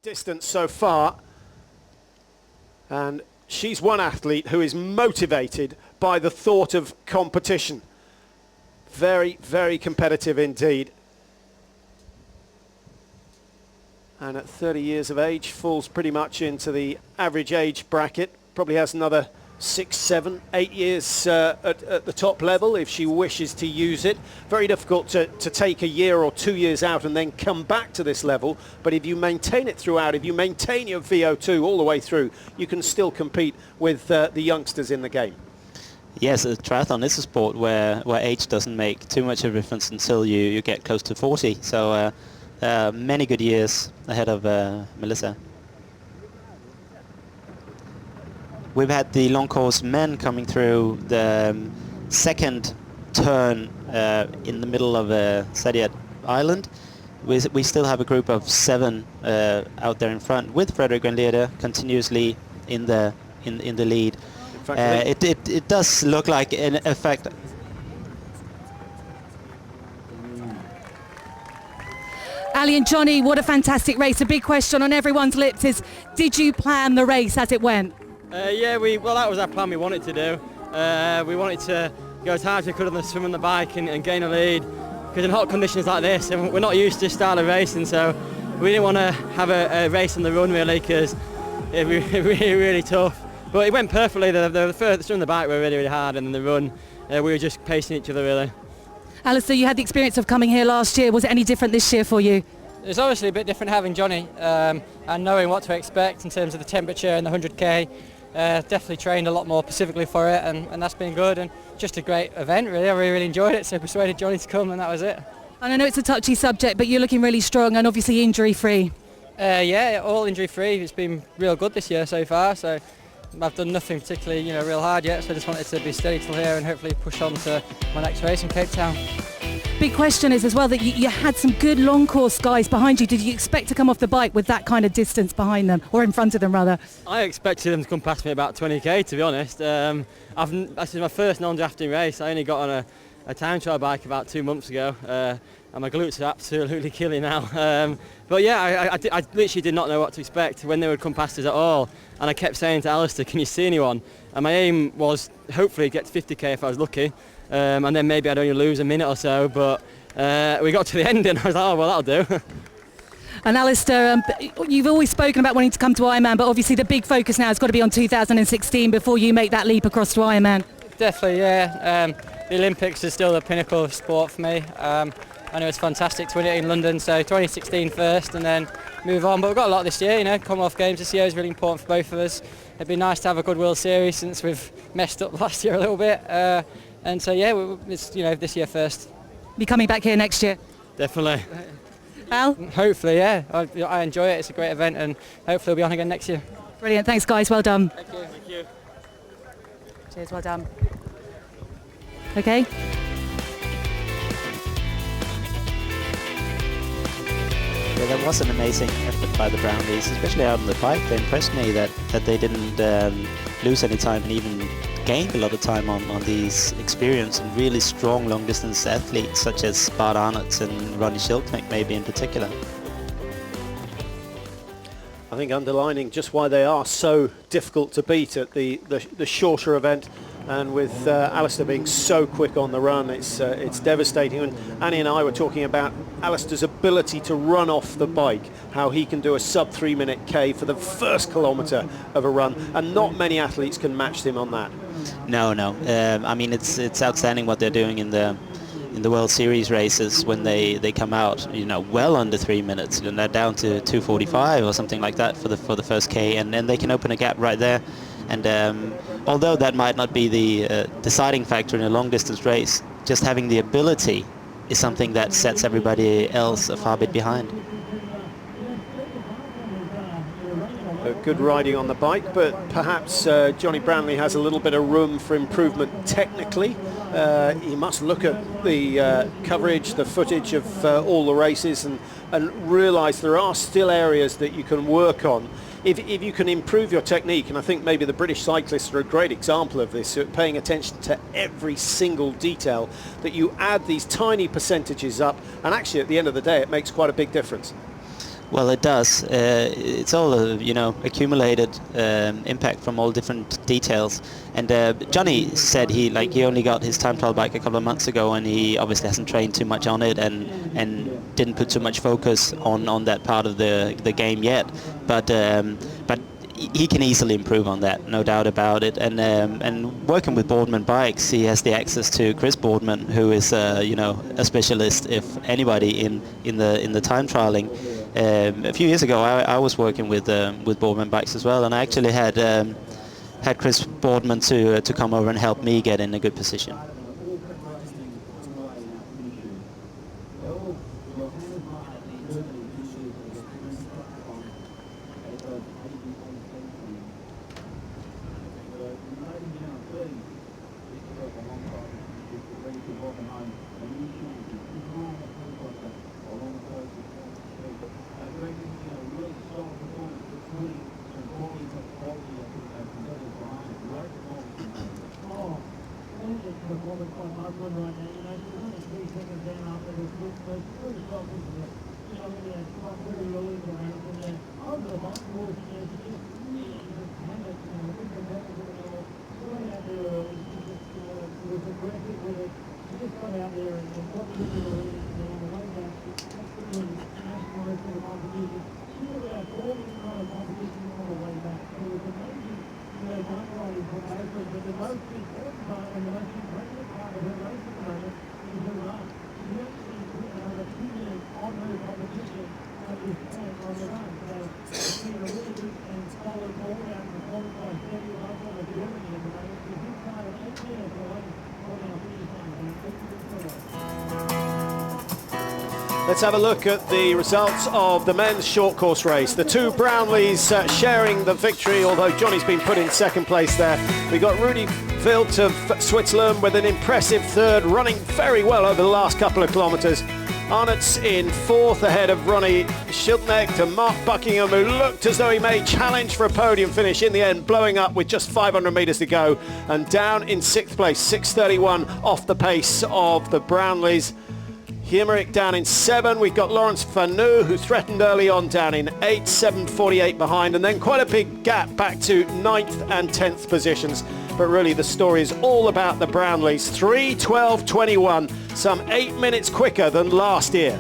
distance so far, and she's one athlete who is motivated by the thought of competition. Very, very competitive indeed. And at 30 years of age, falls pretty much into the average age bracket. Probably has another 6, 7, 8 years at the top level if she wishes to use it. Very difficult to take a year or 2 years out and then come back to this level. But if you maintain it throughout, if you maintain your VO2 all the way through, you can still compete with the youngsters in the game. Yes, triathlon is a sport where age doesn't make too much of a difference until you get close to 40. So many good years ahead of Melissa. We've had the long course men coming through the second turn in the middle of Sadiat Island. We still have a group of 7 out there in front with Frederick and Leda continuously in the lead. It does look like an effect. Ali and Johnny, what a fantastic race. A big question on everyone's lips is, did you plan the race as it went? Yeah, well, that was our plan we wanted to do. We wanted to go as hard as we could on the swim and the bike and gain a lead, because in hot conditions like this, and we're not used to this style of racing, so we didn't want to have a race on the run really, because it was really tough. But it went perfectly. The swim and the bike were really, really hard, and then the run, we were just pacing each other really. Alistair, you had the experience of coming here last year. Was it any different this year for you? It's obviously a bit different having Johnny and knowing what to expect in terms of the temperature and the 100k. Definitely trained a lot more specifically for it, and that's been good, and just a great event really. I really enjoyed it, so persuaded Johnny to come, and that was it. And I know it's a touchy subject, but you're looking really strong and obviously injury free. Yeah, all injury free. It's been real good this year so far, so I've done nothing particularly real hard yet, so I just wanted to be steady till here and hopefully push on to my next race in Cape Town. Big question is as well that you had some good long course guys behind you. Did you expect to come off the bike with that kind of distance behind them, or in front of them rather? I expected them to come past me about 20k, to be honest. This is my first non-drafting race. I only got on a time trial bike about 2 months ago, and my glutes are absolutely killing now. But yeah, I literally did not know what to expect when they would come past us at all, and I kept saying to Alistair, can you see anyone? And my aim was hopefully get to 50k if I was lucky. And then maybe I'd only lose a minute or so, but we got to the end and I was like, oh, well, that'll do. And Alistair, you've always spoken about wanting to come to Ironman, but obviously the big focus now has got to be on 2016 before you make that leap across to Ironman. Definitely, yeah. The Olympics is still the pinnacle of sport for me. I know it's fantastic to win it in London, so 2016 first and then move on. But we've got a lot this year, Commonwealth Games this year is really important for both of us. It'd be nice to have a good World Series since we've messed up last year a little bit. And so yeah, it's this year first. Be coming back here next year? Definitely. Al? Hopefully, yeah. I enjoy it. It's a great event, and hopefully we'll be on again next year. Brilliant. Thanks, guys. Well done. Thank you. Thank you. Cheers. Well done. Okay. Yeah, that was an amazing effort by the Brownies, especially out on the bike. They impressed me that they didn't lose any time and even gained a lot of time on these experienced and really strong long-distance athletes such as Bart Arnott and Ronnie Schildknecht maybe in particular. I think underlining just why they are so difficult to beat at the shorter event, and with Alistair being so quick on the run, it's devastating. And Annie and I were talking about Alistair's ability to run off the bike, how he can do a sub 3 minute K for the first kilometre of a run, and not many athletes can match him on that. No. I mean, it's outstanding what they're doing in the World Series races when they come out, well under 3 minutes, and they're down to 2:45 or something like that for the first K, and then they can open a gap right there. And although that might not be the deciding factor in a long distance race, just having the ability is something that sets everybody else a far bit behind. Good riding on the bike, but perhaps Johnny Brownlee has a little bit of room for improvement technically. He must look at the coverage, the footage of all the races, and realise there are still areas that you can work on. If you can improve your technique, and I think maybe the British cyclists are a great example of this, paying attention to every single detail, that you add these tiny percentages up, and actually at the end of the day it makes quite a big difference. Well, it does. It's all accumulated impact from all different details. And Johnny said he only got his time trial bike a couple of months ago, and he obviously hasn't trained too much on it and didn't put too much focus on that part of the game yet. But he can easily improve on that, no doubt about it. And working with Boardman bikes, he has the access to Chris Boardman, who is a specialist, if anybody, in the time trialing. A few years ago, I was working with Boardman bikes as well, and I actually had Chris Boardman to come over and help me get in a good position. Let's have a look at the results of the men's short course race. The two Brownleys sharing the victory, although Johnny's been put in second place there. We got Rudy Wild of Switzerland with an impressive third, running very well over the last couple of kilometres. Arnott's in fourth ahead of Ronnie Schildknecht to Mark Buckingham, who looked as though he may challenge for a podium finish, in the end blowing up with just 500 metres to go, and down in sixth place, 6:31 off the pace of the Brownleys. Himmerich down in 7. We've got Lawrence Fanu, who threatened early on, down in 8, 7:48 behind, and then quite a big gap back to 9th and 10th positions. But really the story is all about the Brownleys. 3:12.21, some 8 minutes quicker than last year.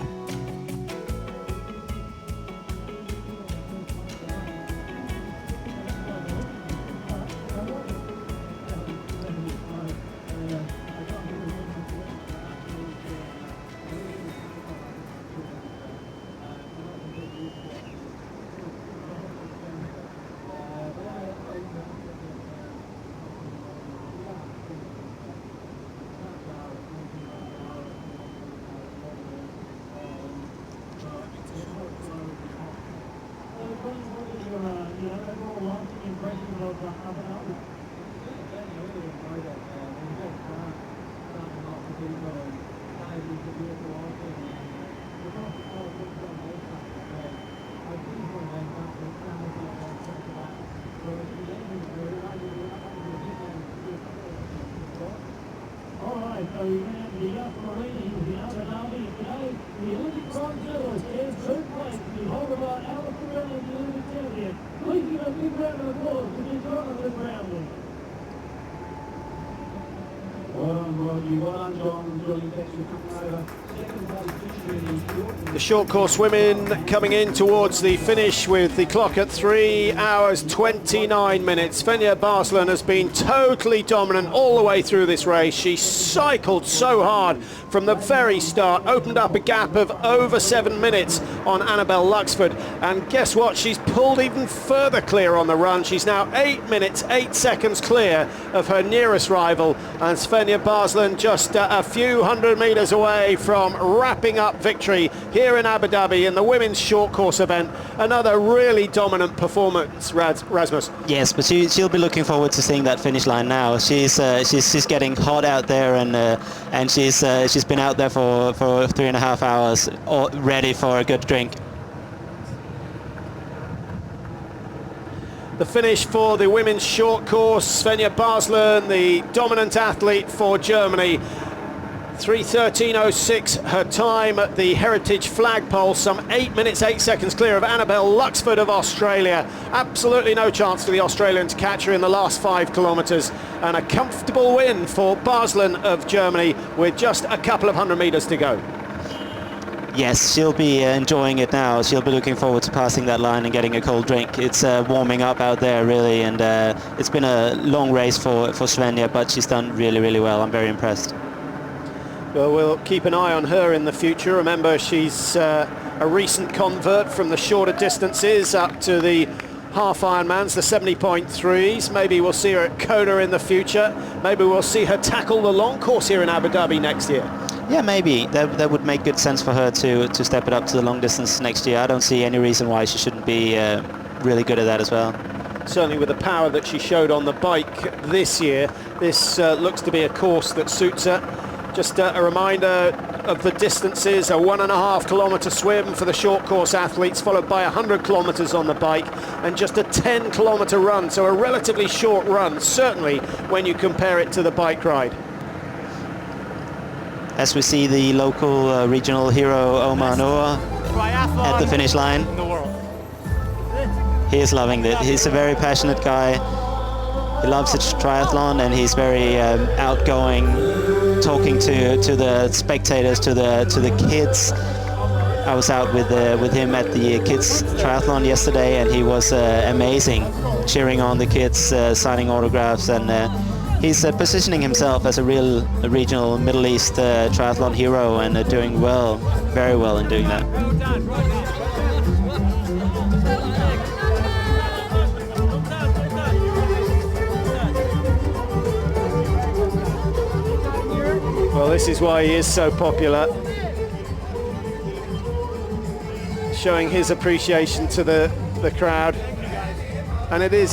The short course women coming in towards the finish with the clock at 3 hours 29 minutes. Fenja Barsland has been totally dominant all the way through this race. She cycled so hard from the very start, opened up a gap of over 7 minutes on Annabelle Luxford, and guess what, she's pulled even further clear on the run. She's now 8 minutes 8 seconds clear of her nearest rival, and Fenja Barsland just a few hundred metres away from wrapping up victory here in Abu Dhabi in the women's short course event. Another really dominant performance, Rasmus. Yes, but she'll be looking forward to seeing that finish line now. She's getting hot out there, and she's been out there for 3.5 hours, ready for a good drink. The finish for the women's short course, Fenja Barsland, the dominant athlete for Germany. 3:13.06 her time at the Heritage flagpole, some 8 minutes 8 seconds clear of Annabelle Luxford of Australia. Absolutely no chance for the Australian to catch her in the last 5 kilometres, and a comfortable win for Baslen of Germany with just a couple of 100 metres to go. Yes, she'll be enjoying it now. She'll be looking forward to passing that line and getting a cold drink. It's warming up out there, really, and it's been a long race for Svenja, but she's done really, really well. I'm very impressed. Well, we'll keep an eye on her in the future. Remember, she's a recent convert from the shorter distances up to the half Ironmans, the 70.3s. Maybe we'll see her at Kona in the future. Maybe we'll see her tackle the long course here in Abu Dhabi next year. Yeah, maybe. That would make good sense for her to step it up to the long distance next year. I don't see any reason why she shouldn't be really good at that as well. Certainly with the power that she showed on the bike this year, this looks to be a course that suits her. Just a reminder of the distances: a 1.5 kilometre swim for the short course athletes, followed by 100 kilometres on the bike, and just a 10 kilometre run, so a relatively short run, certainly when you compare it to the bike ride. As we see the local regional hero Omar Noah at the finish line. He is loving it. He's a very passionate guy. He loves his triathlon, and he's very outgoing, talking to the spectators, to the kids. I was out with him at the kids triathlon yesterday, and he was amazing, cheering on the kids, signing autographs, and he's positioning himself as a real regional Middle East triathlon hero, and doing well, very well in doing that. Well, this is why he is so popular, showing his appreciation to the crowd, and it's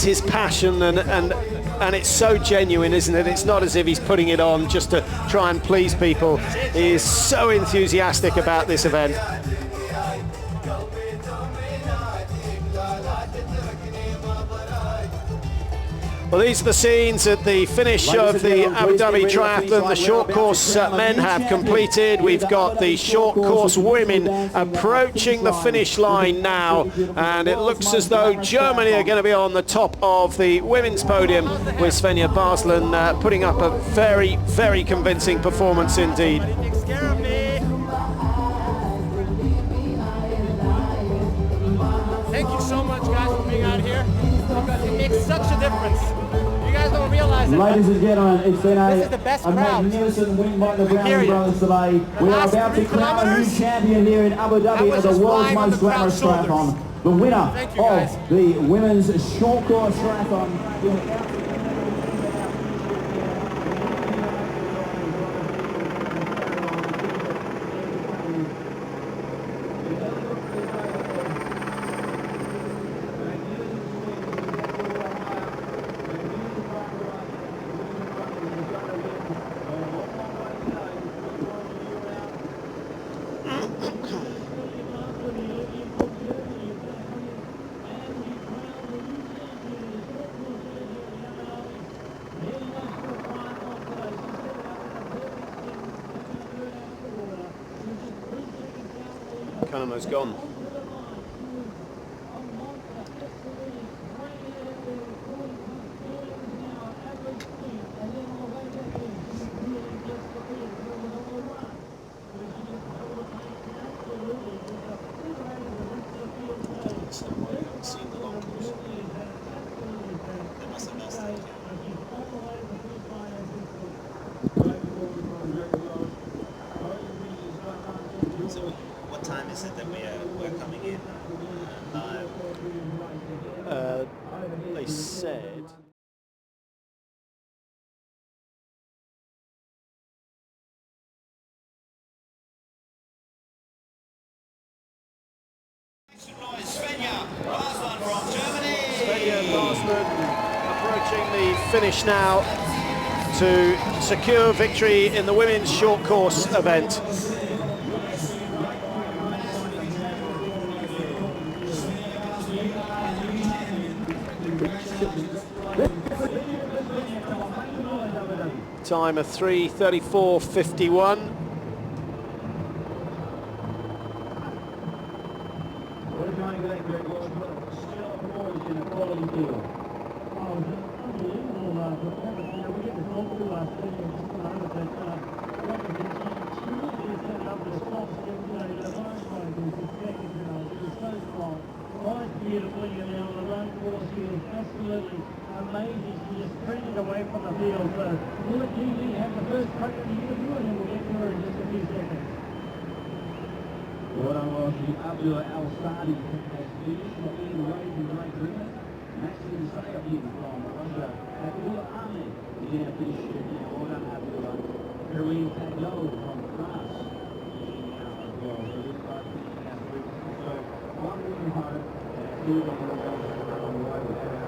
his passion, and it's so genuine, isn't it? It's not as if he's putting it on just to try and please people. He is so enthusiastic about this event. Well, these are the scenes at the finish of the Abu Dhabi Triathlon. The short course men have completed. We've got the short course women approaching the finish line now, and it looks as though Germany are going to be on the top of the women's podium, with Svenja Baslen putting up a very, very convincing performance indeed. Thank you so much, guys, for being out here, because it makes such a difference. You guys don't realize it. Ladies and gentlemen, it's been this is the best a crowd. magnificent win by the Brown brothers today. We are about to crown a new champion here in Abu Dhabi at the world's most glamorous triathlon. The winner of the women's short course triathlon. Cunningham has gone. What time is it that we're coming in live? They said... Svenja Baslen approaching the finish now to secure victory in the women's short course event. time of 3:34.51. We're trying to get Greg Lewis, but still Boys in a quality field. Unbelievable performance. You know, we get this all through our stadium, but truly is set up the spots, the line right, it was his second round, it was so strong, right beautifully, and then on the run course, he was absolutely amazing. He just trended away from the field. So we'll let GG have the first crack at the interview, and then we'll get to her in just a few seconds. Well done, Welshie. Abdullah Al-Sadi has finished. Not being raised in great ribbon. Maxim Sayabin from Russia. Abdullah Ahmed is in a finish now. Well done, Abdullah. Kareem Taglou from France finishing out as well. So this guy's finishing out three. So one winning home, and two on the way with that.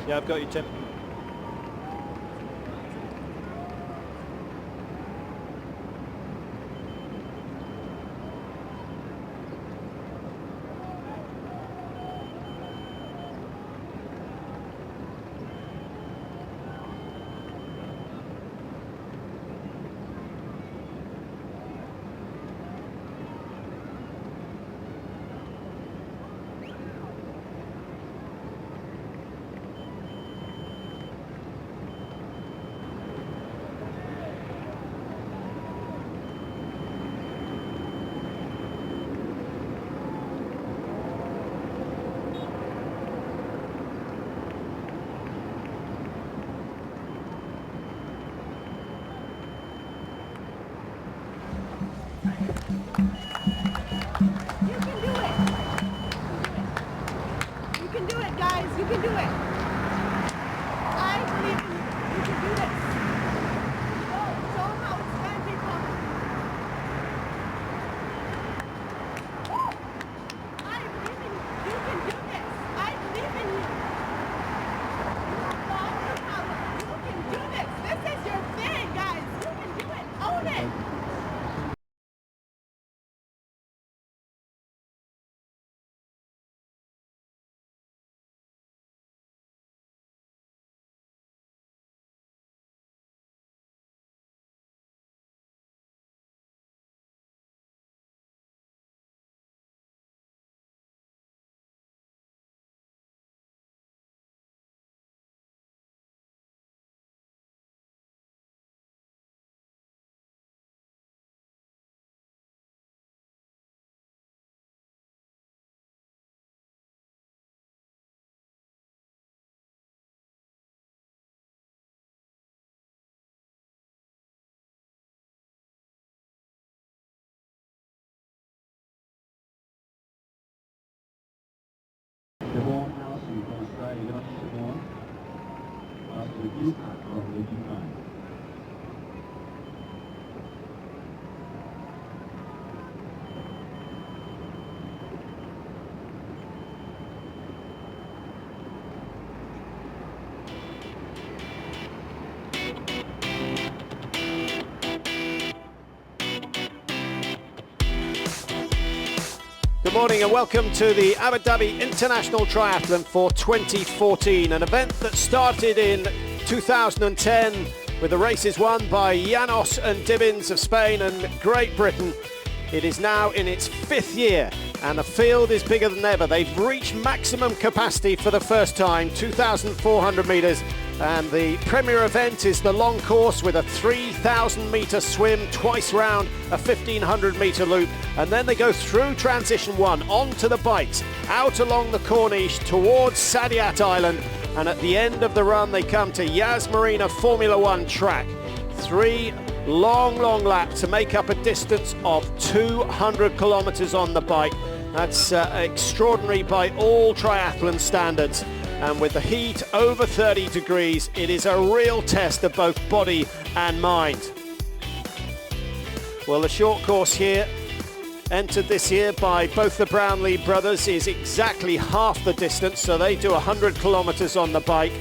Yeah, I've got you, Tim. You can do it. I believe in you. You can do this. Show them how it's going to be fun. I believe in you. You can do this. I believe in you. You have all the power. You can do this. This is your thing, guys. You can do it. Own it. Siobhan Allison from Australia. Good on you, Siobhan. Last week, you from the Ukraine. Good morning and welcome to the Abu Dhabi International Triathlon for 2014, an event that started in 2010 with the races won by Llanos and Dibbins of Spain and Great Britain. It is now in its 5th year and the field is bigger than ever. They've reached maximum capacity for the first time, 2,400 metres, and the premier event is the long course with a 3,000 metre swim twice round a 1,500 metre loop, and then they go through transition 1 onto the bikes out along the Corniche towards Saadiyat Island, and at the end of the run they come to Yas Marina Formula 1 track. 3 long laps to make up a distance of 200 kilometres on the bike. That's extraordinary by all triathlon standards, and with the heat over 30 degrees, it is a real test of both body and mind. Well, the short course here, entered this year by both the Brownlee brothers, is exactly half the distance, so they do 100 kilometres on the bike.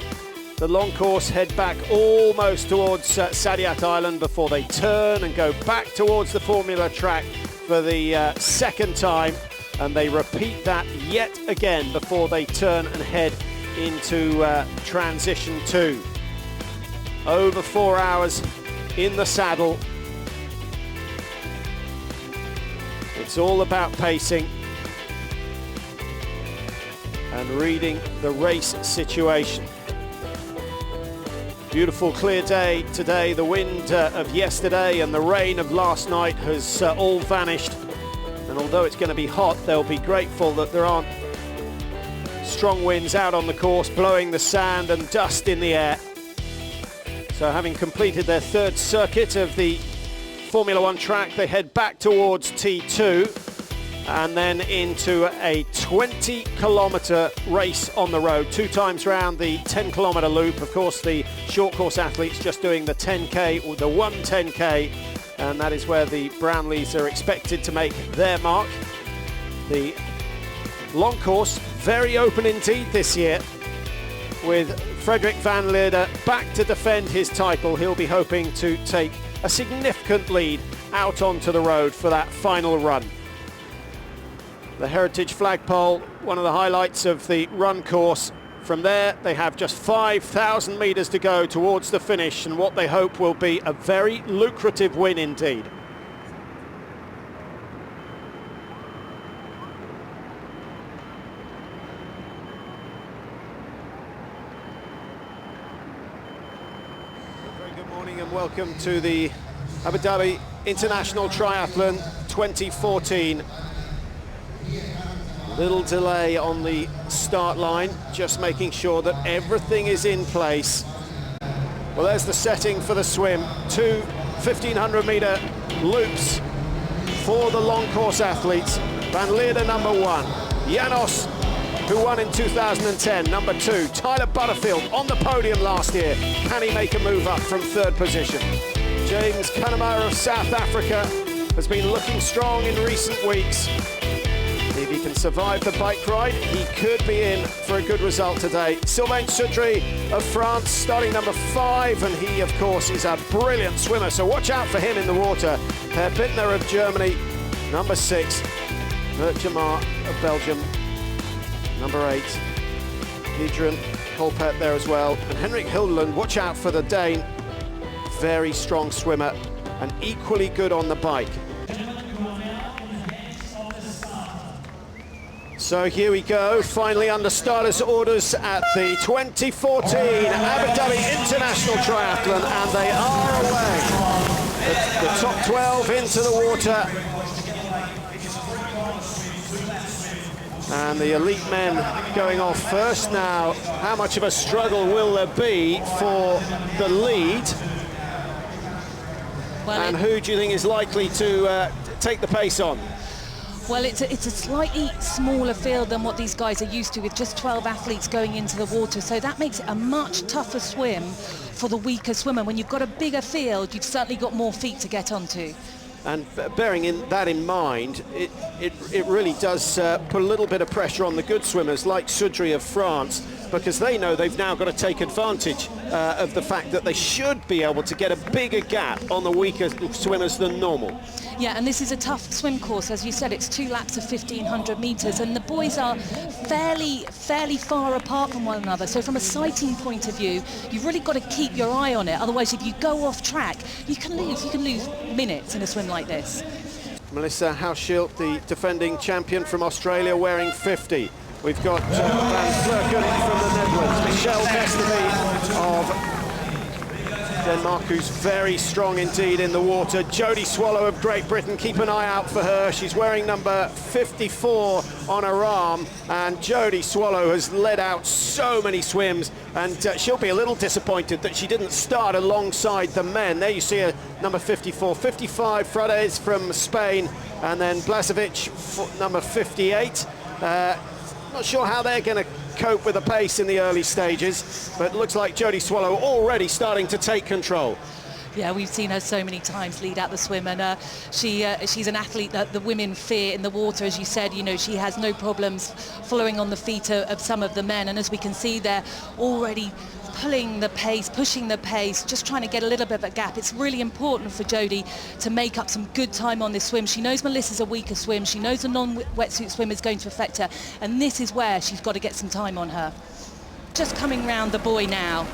The long course head back almost towards Saadiyat Island before they turn and go back towards the Formula track for the second time, and they repeat that yet again before they turn and head into transition 2. Over 4 hours in the saddle. It's all about pacing and reading the race situation. Beautiful clear day today. The wind of yesterday and the rain of last night has all vanished, and although it's going to be hot, they'll be grateful that there aren't strong winds out on the course blowing the sand and dust in the air. So having completed their 3rd circuit of the Formula 1 track, they head back towards T2 and then into a 20-kilometre race on the road, 2 times round the 10-kilometre loop. Of course, the short course athletes just doing the 10K or the 110K, and that is where the Brownlees are expected to make their mark. The long course, very open indeed this year, with Frederik van Leerde back to defend his title. He'll be hoping to take a significant lead out onto the road for that final run. The Heritage flagpole, one of the highlights of the run course. From there, they have just 5,000 metres to go towards the finish, and what they hope will be a very lucrative win indeed. Very good morning and welcome to the Abu Dhabi International Triathlon 2014. Little delay on the start line, just making sure that everything is in place. Well, there's the setting for the swim. 2 1,500 metre loops for the long course athletes. Van Leerde number 1, Llanos, who won in 2010, number 2. Tyler Butterfield on the podium last year. Can he make a move up from 3rd position? James Kanema of South Africa has been looking strong in recent weeks. If he can survive the bike ride, he could be in for a good result today. Sylvain Soudry of France starting number 5, and he of course is a brilliant swimmer, so watch out for him in the water. Per Bittner of Germany, number 6. Mert Jamar of Belgium, number 8. Adrian Holpert there as well. And Henrik Hildeland, watch out for the Dane. Very strong swimmer and equally good on the bike. So here we go, finally under starters' orders at the 2014 Abu Dhabi International Triathlon, and they are away. The top 12 into the water. And the elite men going off first now. How much of a struggle will there be for the lead? Well, and who do you think is likely to take the pace on? Well, it's a slightly smaller field than what these guys are used to, with just 12 athletes going into the water, so that makes it a much tougher swim for the weaker swimmer. When you've got a bigger field, you've certainly got more feet to get onto. And bearing that in mind, it really does put a little bit of pressure on the good swimmers like Soudry of France, because they know they've now got to take advantage of the fact that they should be able to get a bigger gap on the weaker swimmers than normal. Yeah, and this is a tough swim course. As you said, it's 2 laps of 1,500 metres, and the boys are fairly far apart from one another. So from a sighting point of view, you've really got to keep your eye on it. Otherwise, if you go off track, you can lose minutes in a swim like this. Melissa Hauschild, the defending champion from Australia, wearing 50. We've got Van Vleuten from the Netherlands, Michelle Vesterby of Denmark, who's very strong indeed in the water. Jodie Swallow of Great Britain, keep an eye out for her. She's wearing number 54 on her arm, and Jodie Swallow has led out so many swims, and she'll be a little disappointed that she didn't start alongside the men. There you see her, number 54. 55, Frades from Spain, and then Blažević, number 58. Not sure how they're going to cope with the pace in the early stages, but it looks like Jodie Swallow already starting to take control. Yeah, we've seen her so many times lead out the swim, and she's an athlete that the women fear in the water. As you said, you know, she has no problems following on the feet of some of the men, and as we can see, they're already pulling the pace, pushing the pace, just trying to get a little bit of a gap. It's really important for Jodie to make up some good time on this swim. She knows Melissa's a weaker swim. She knows the non-wetsuit swim is going to affect her, and this is where she's got to get some time on her. Just coming round the buoy now.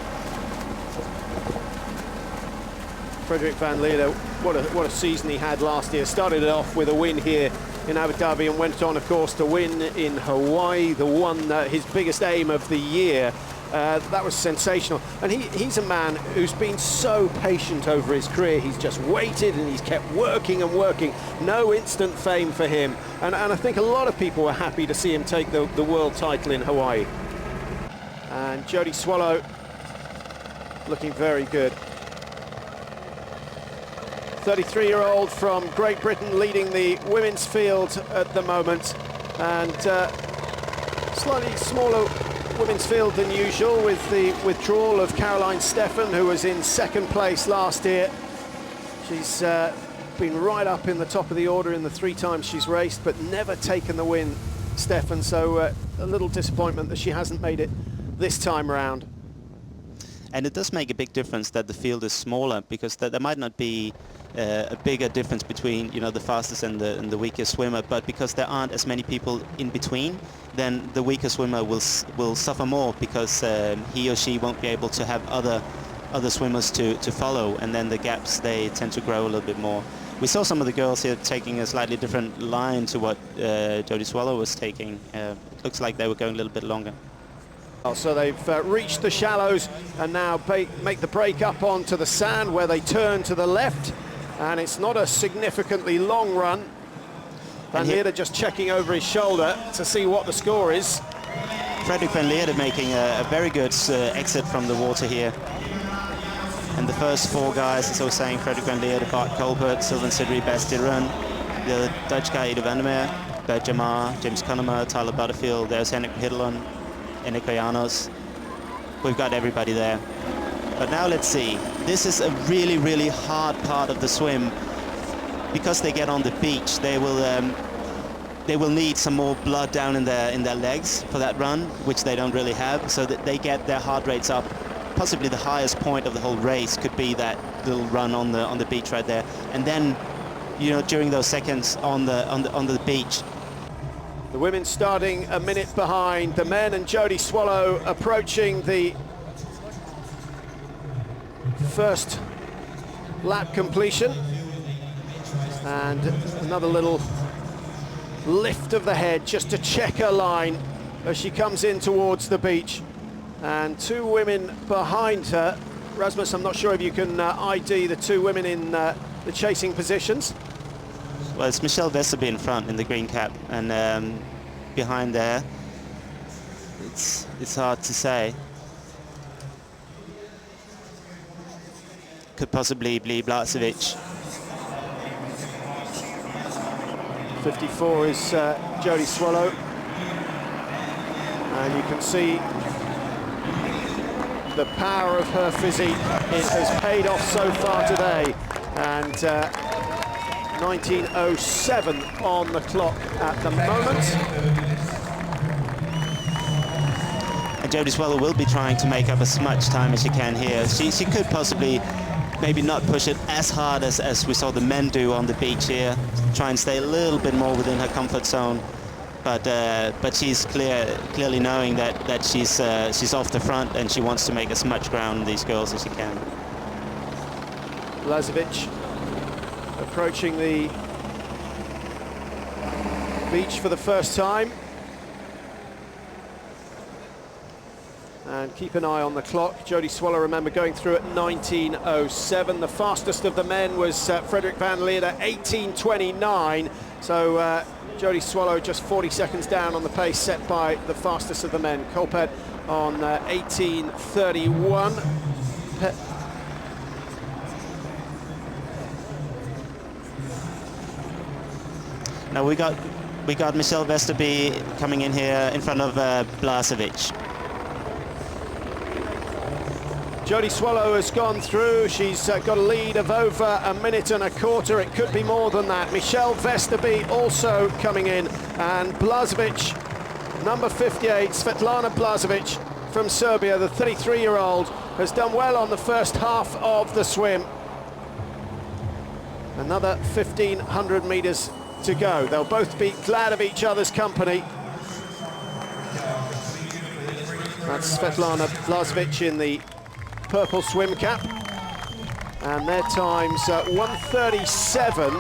Frederik van Lierde, what a season he had last year. Started it off with a win here in Abu Dhabi and went on, of course, to win in Hawaii, the one, his biggest aim of the year. That was sensational, and he's a man who's been so patient over his career. He's just waited and he's kept working and working. No instant fame for him, and I think a lot of people were happy to see him take the world title in Hawaii. And Jodie Swallow looking very good. 33-year-old from Great Britain leading the women's field at the moment, and slightly smaller women's field than usual, with the withdrawal of Caroline Steffen, who was in second place last year. She's been right up in the top of the order in the 3 times she's raced, but never taken the win, Steffen, so a little disappointment that she hasn't made it this time around. And it does make a big difference that the field is smaller, because there might not be a bigger difference between, you know, the fastest and the weakest swimmer, but because there aren't as many people in between, then the weaker swimmer will suffer more, because he or she won't be able to have other swimmers to follow, and then the gaps, they tend to grow a little bit more. We saw some of the girls here taking a slightly different line to what Jodie Swallow was taking. It looks like they were going a little bit longer. So they've reached the shallows and now make the break up onto the sand, where they turn to the left, and it's not a significantly long run. Van Lierde just checking over his shoulder to see what the score is. Frederik van Lierde making a very good exit from the water here. And the first 4 guys, as I was saying, Frederik van Lierde, Bart Colbert, Sylvain Sidri, Basti Run, the Dutch guy Ido Vandermeer, Bert Jamar, James Connemer, Tyler Butterfield, there's Henrik Hiddelon, Enrico Janos. We've got everybody there. But now let's see. This is a really, really hard part of the swim, because they get on the beach. They will need some more blood down in their legs for that run, which they don't really have, so that they get their heart rates up. Possibly the highest point of the whole race could be that little run on the beach right there, and then, you know, during those seconds on the beach. The women starting a minute behind the men, and Jodie Swallow approaching the first lap completion. And another little lift of the head just to check her line as she comes in towards the beach. And 2 women behind her. Rasmus, I'm not sure if you can ID the 2 women in the chasing positions. Well, it's Michelle Vesterby in front in the green cap, and behind there, it's hard to say. Could possibly be Blažević. 54 is Jodie Swallow, and you can see the power of her physique. It has paid off so far today, and 19:07 on the clock at the moment. And Jodie Swallow will be trying to make up as much time as she can here. She could possibly maybe not push it as hard as we saw the men do on the beach here. Try and stay a little bit more within her comfort zone. But she's clearly knowing that she's off the front and she wants to make as much ground on these girls as she can. Blažević approaching the beach for the first time. And keep an eye on the clock. Jodie Swallow, remember, going through at 19:07. The fastest of the men was Frederik van Lier at 18:29. So Jodie Swallow just 40 seconds down on the pace set by the fastest of the men. Colpert on 18:31. Now we got Michelle Vesterby coming in here in front of Blažević. Jodie Swallow has gone through. She's got a lead of over a minute and a quarter. It could be more than that. Michelle Vesterby also coming in, and Blažević, number 58, Svetlana Blažević from Serbia, the 33-year-old, has done well on the first half of the swim. Another 1,500 meters to go. They'll both be glad of each other's company. That's Svetlana Blažević in the purple swim cap, and their time's 1:37.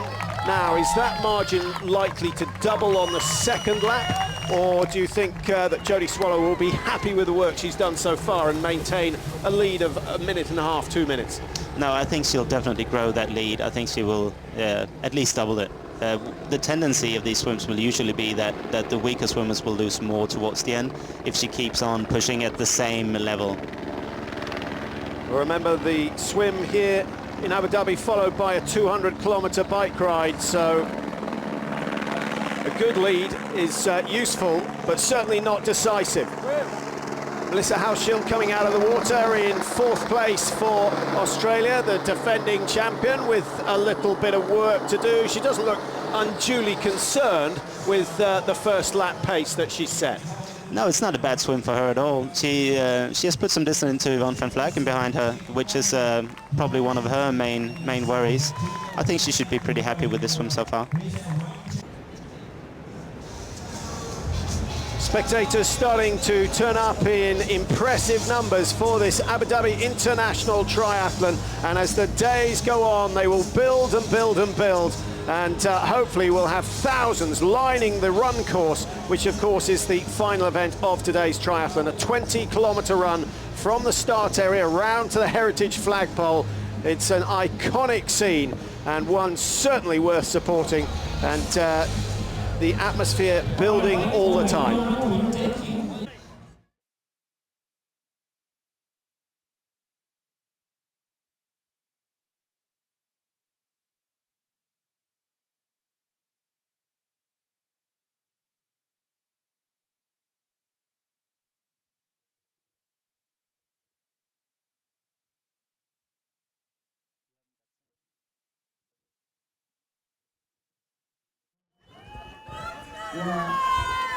Now, is that margin likely to double on the second lap, or do you think that Jodie Swallow will be happy with the work she's done so far and maintain a lead of a minute and a half, 2 minutes? No, I think she'll definitely grow that lead. I think she will at least double it. The tendency of these swims will usually be that the weaker swimmers will lose more towards the end if she keeps on pushing at the same level. Remember, the swim here in Abu Dhabi followed by a 200-kilometer bike ride, so a good lead is useful, but certainly not decisive. Melissa Hauschild coming out of the water in 4th place for Australia, the defending champion, with a little bit of work to do. She doesn't look unduly concerned with the first lap pace that she set. No, it's not a bad swim for her at all. She has put some distance into Yvonne van Vleuten behind her, which is probably one of her main worries. I think she should be pretty happy with this swim so far. Spectators starting to turn up in impressive numbers for this Abu Dhabi International Triathlon, and as the days go on, they will build and build and build, and hopefully we'll have thousands lining the run course, which of course is the final event of today's triathlon, a 20-kilometer run from the start area round to the heritage flagpole. It's an iconic scene and one certainly worth supporting, and the atmosphere building all the time.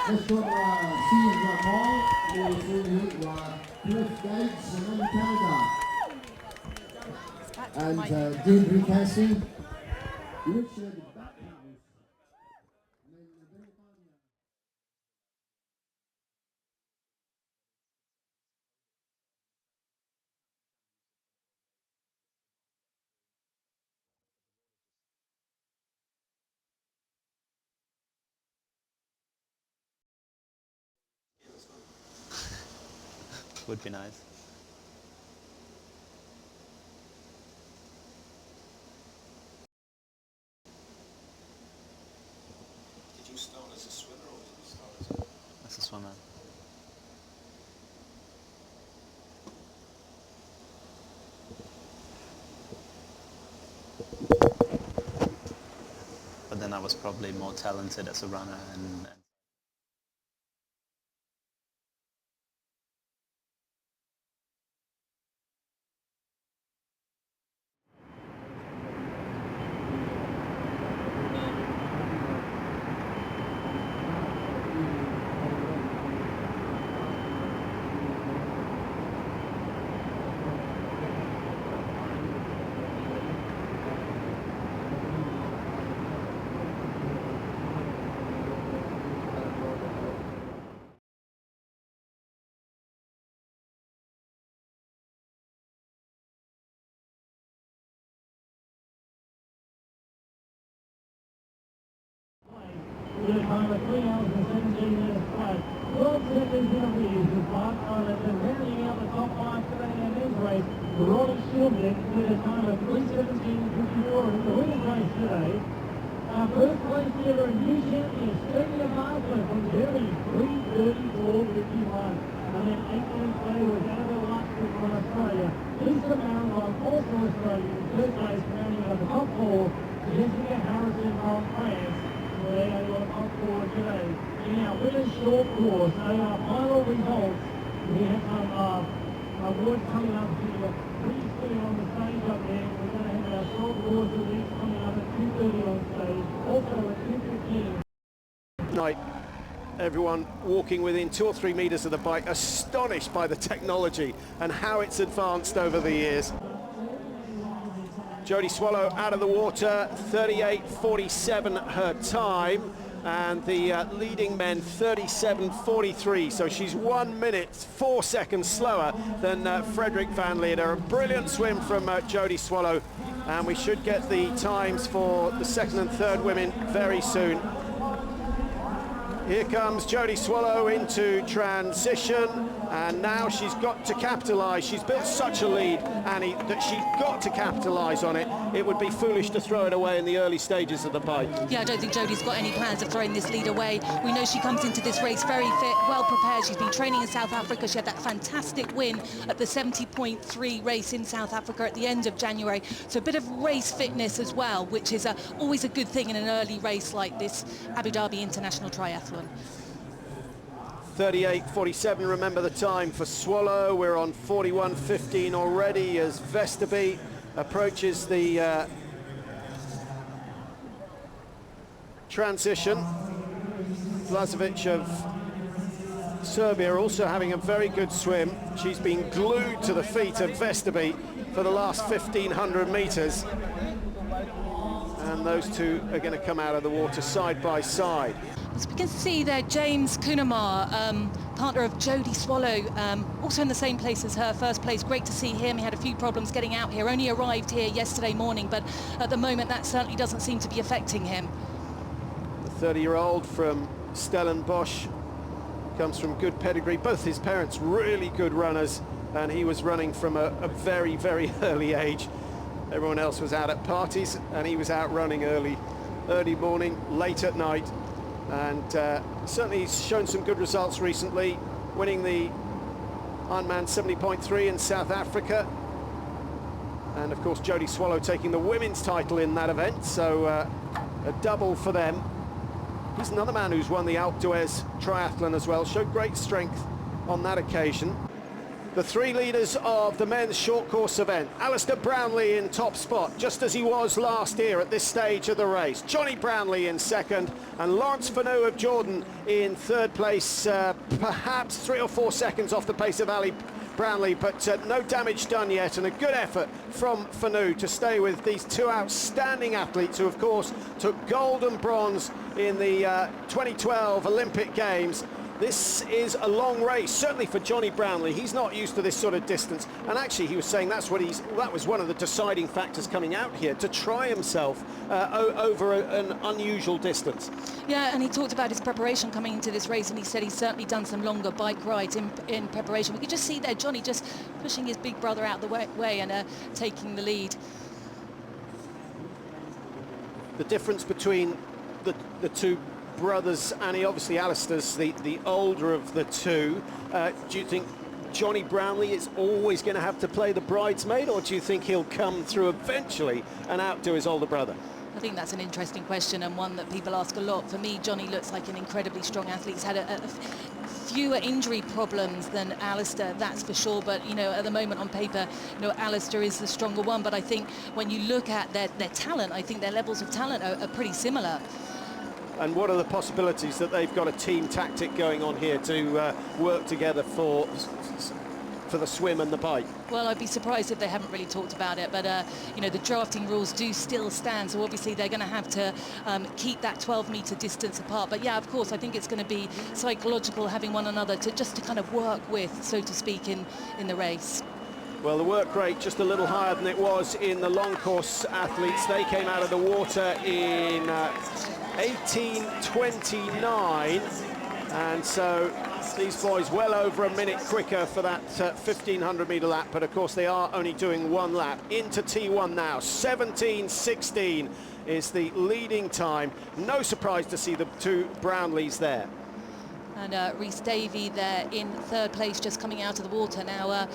Let's go Steve Paul, Cliff Gates, and then Canada. And Deirdre Cassie. Richard Backhouse. Would be nice. Did you start as a swimmer or did you start as a swimmer? But then I was probably more talented as a runner and with a time of 3 hours and 17 minutes flat. 12 seconds in a lead with Mark Ireland rounding out the top 5 today in the men's race. Ronnie Schilbeck with a time of 3:17.54 in the women's race today. Our first place here in new champions, Stevia Bartlett from Derby, 3:34.51. And then 8 minutes later was Annabelle Luxford from Australia. Lisa Marilon, also Australian, third place, rounding out the top 4. Jessica Harrison from France. They are your top 4 today. In our women's short course, they are final results. We have some awards coming up here pretty soon on the stage up there. We're going to have our short course release coming up at 2:30 on stage. Also at 2:15. Night. Everyone walking within 2 or 3 meters of the bike, astonished by the technology and how it's advanced over the years. Jodie Swallow out of the water, 38.47 her time, and the leading men 37.43, so she's 1 minute 4 seconds slower than Frederick Van Leeuwen. A brilliant swim from Jodie Swallow, and we should get the times for the second and third women very soon. Here comes Jodie Swallow into transition, and now she's got to capitalise. She's built such a lead, Annie, that she's got to capitalise on it. It would be foolish to throw it away in the early stages of the bike. Yeah, I don't think Jodie's got any plans of throwing this lead away. We know she comes into this race very fit, well prepared. She's been training in South Africa. She had that fantastic win at the 70.3 race in South Africa at the end of January. So a bit of race fitness as well, which is always a good thing in an early race like this Abu Dhabi International Triathlon. 38.47, remember the time for Swallow. We're on 41.15 already as Vesterby approaches the transition. Vlazovic of Serbia also having a very good swim. She's been glued to the feet of Vesterby for the last 1,500 meters. And those two are going to come out of the water side by side. As we can see there, James Cunamar, partner of Jodie Swallow, also in the same place as her, first place. Great to see him. He had a few problems getting out here, only arrived here yesterday morning, but at the moment that certainly doesn't seem to be affecting him. The 30-year-old from Stellenbosch comes from good pedigree. Both his parents really good runners, and he was running from a very, very early age. Everyone else was out at parties, and he was out running early morning, late at night. And certainly he's shown some good results recently, winning the Ironman 70.3 in South Africa, and of course Jodie Swallow taking the women's title in that event, so a double for them. He's another man who's won the Alpe d'Huez triathlon as well, showed great strength on that occasion. The three leaders of the men's short course event. Alistair Brownlee in top spot, just as he was last year at this stage of the race. Johnny Brownlee in second, and Lawrence Fanu of Jordan in third place, perhaps 3 or 4 seconds off the pace of Ali Brownlee, but no damage done yet, and a good effort from Fanu to stay with these two outstanding athletes who, of course, took gold and bronze in the 2012 Olympic Games. This is a long race, certainly for Johnny Brownlee. He's not used to this sort of distance, and actually he was saying that was one of the deciding factors coming out here, to try himself over an unusual distance. Yeah, and he talked about his preparation coming into this race, and he said he's certainly done some longer bike rides in preparation. We could just see there Johnny just pushing his big brother out the way and taking the lead. The difference between the two brothers, Annie, obviously Alistair's the older of the two. Do you think Johnny Brownlee is always going to have to play the bridesmaid, or do you think he'll come through eventually and outdo his older brother? I think that's an interesting question, and one that people ask a lot. For me, Johnny looks like an incredibly strong athlete. He's had fewer injury problems than Alistair, that's for sure, but you know, at the moment on paper, you know, Alistair is the stronger one, but I think when you look at their talent, I think their levels of talent are pretty similar. And what are the possibilities that they've got a team tactic going on here to work together for the swim and the bike? Well, I'd be surprised if they haven't really talked about it, but you know, the drafting rules do still stand, so obviously they're going to have to keep that 12-meter distance apart. But yeah, of course, I think it's going to be psychological, having one another to kind of work with, so to speak, in the race. Well, the work rate just a little higher than it was in the long course athletes. They came out of the water in 18:29, and so these boys well over a minute quicker for that 1500 metre lap, but of course they are only doing one lap. Into T1 now, 17:16 is the leading time. No surprise to see the two Brownlees there. And Rhys Davey there in third place, just coming out of the water now.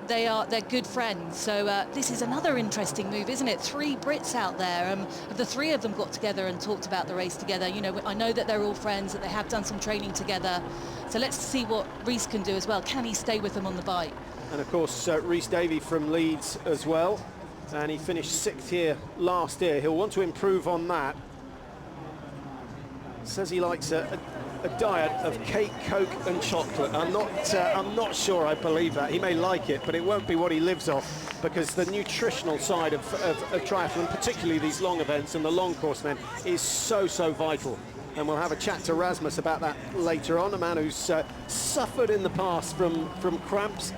They're good friends, so this is another interesting move, isn't it? Three Brits out there. The three of them got together and talked about the race together. You know, I know that they're all friends, that they have done some training together. So let's see what Rhys can do as well. Can he stay with them on the bike? And of course, Rhys Davey from Leeds as well, and he finished 6th here last year. He'll want to improve on that. Says he likes a diet of cake, Coke and chocolate. I'm not sure I believe that. He may like it, but it won't be what he lives off, because the nutritional side of triathlon, particularly these long events and the long course men, is so vital. And we'll have a chat to Rasmus about that later on, a man who's suffered in the past from cramps,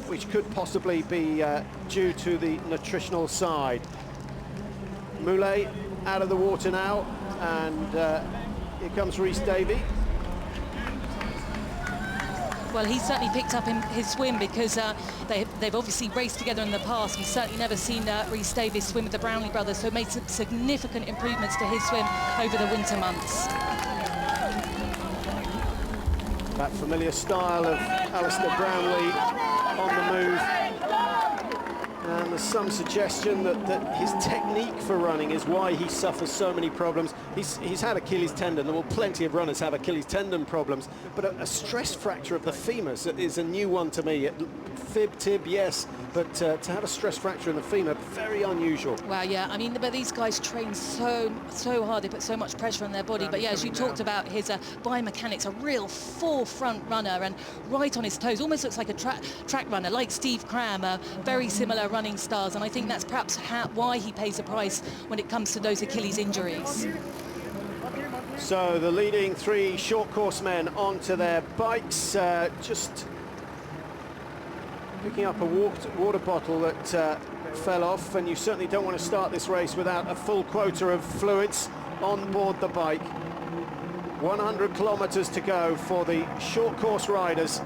which could possibly be due to the nutritional side. Moulet out of the water now, and here comes Rhys Davey. Well, he's certainly picked up in his swim, because they've obviously raced together in the past. We've certainly never seen Rhys Davey swim with the Brownlee brothers, so made some significant improvements to his swim over the winter months. That familiar style of Alistair Brownlee on the move. And there's some suggestion that his technique for running is why he suffers so many problems. He's had Achilles tendon. Well, plenty of runners have Achilles tendon problems, but a stress fracture of the femurs is a new one to me. Fib, tib, yes, but to have a stress fracture in the femur, very unusual. Well, yeah, I mean, but these guys train so hard. They put so much pressure on their body. But yeah, as you talked about, his biomechanics, a real forefront runner and right on his toes. Almost looks like a track runner, like Steve Cram, very similar running styles. And I think that's perhaps why he pays the price when it comes to those Achilles injuries. So the leading three short course men onto their bikes, just picking up a water bottle that fell off, and you certainly don't want to start this race without a full quota of fluids on board the bike. 100 kilometers to go for the short course riders.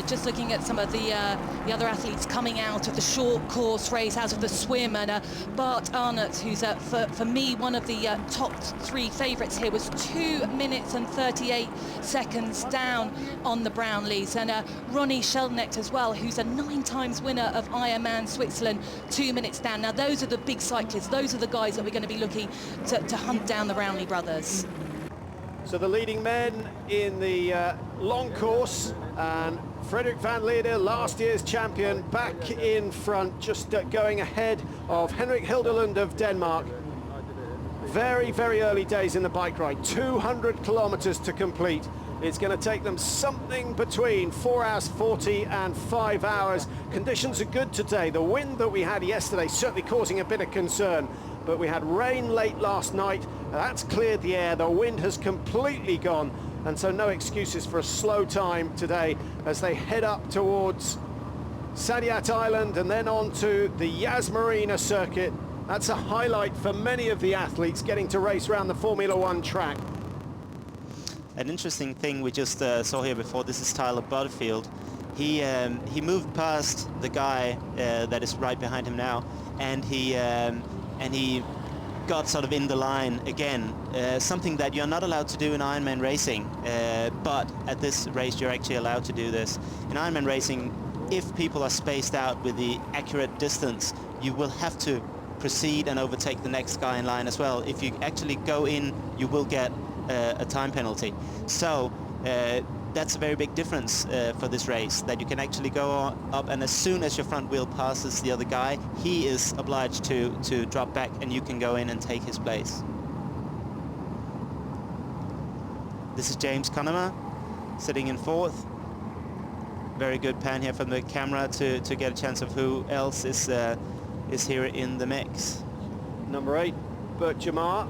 Just looking at some of the other athletes coming out of the short course race, out of the swim, and Bart Arnott, who's for me one of the top three favourites here, was 2 minutes and 38 seconds down on the Brownlees, and Ronnie Sheldnecht as well, who's a 9 times winner of Ironman Switzerland, 2 minutes down. Now those are the big cyclists, those are the guys that we're going to be looking to hunt down the Brownlee brothers. So the leading men in the long course, and Frederik van Lierde, last year's champion, back in front, just going ahead of Henrik Hilderlund of Denmark. Very early days in the bike ride, 200 kilometers to complete. It's going to take them something between 4 hours 40 and 5 hours. Conditions are good today. The wind that we had yesterday certainly causing a bit of concern, but we had rain late last night. That's cleared the air. The wind has completely gone, and so no excuses for a slow time today as they head up towards Saadiyat Island and then on to the Yas Marina circuit. That's a highlight for many of the athletes, getting to race around the Formula One track. An interesting thing we just saw here before, this is Tyler Butterfield. He moved past the guy that is right behind him now, and he got sort of in the line again, something that you're not allowed to do in Ironman racing, but at this race you're actually allowed to do this. In Ironman racing, if people are spaced out with the accurate distance, you will have to proceed and overtake the next guy in line as well. If you actually go in, you will get a time penalty. So that's a very big difference for this race, that you can actually go up, and as soon as your front wheel passes the other guy, he is obliged to drop back and you can go in and take his place. This is James Connemer sitting in fourth. Very good pan here from the camera to get a chance of who else is here in the mix. Number 8, Bert Jamar,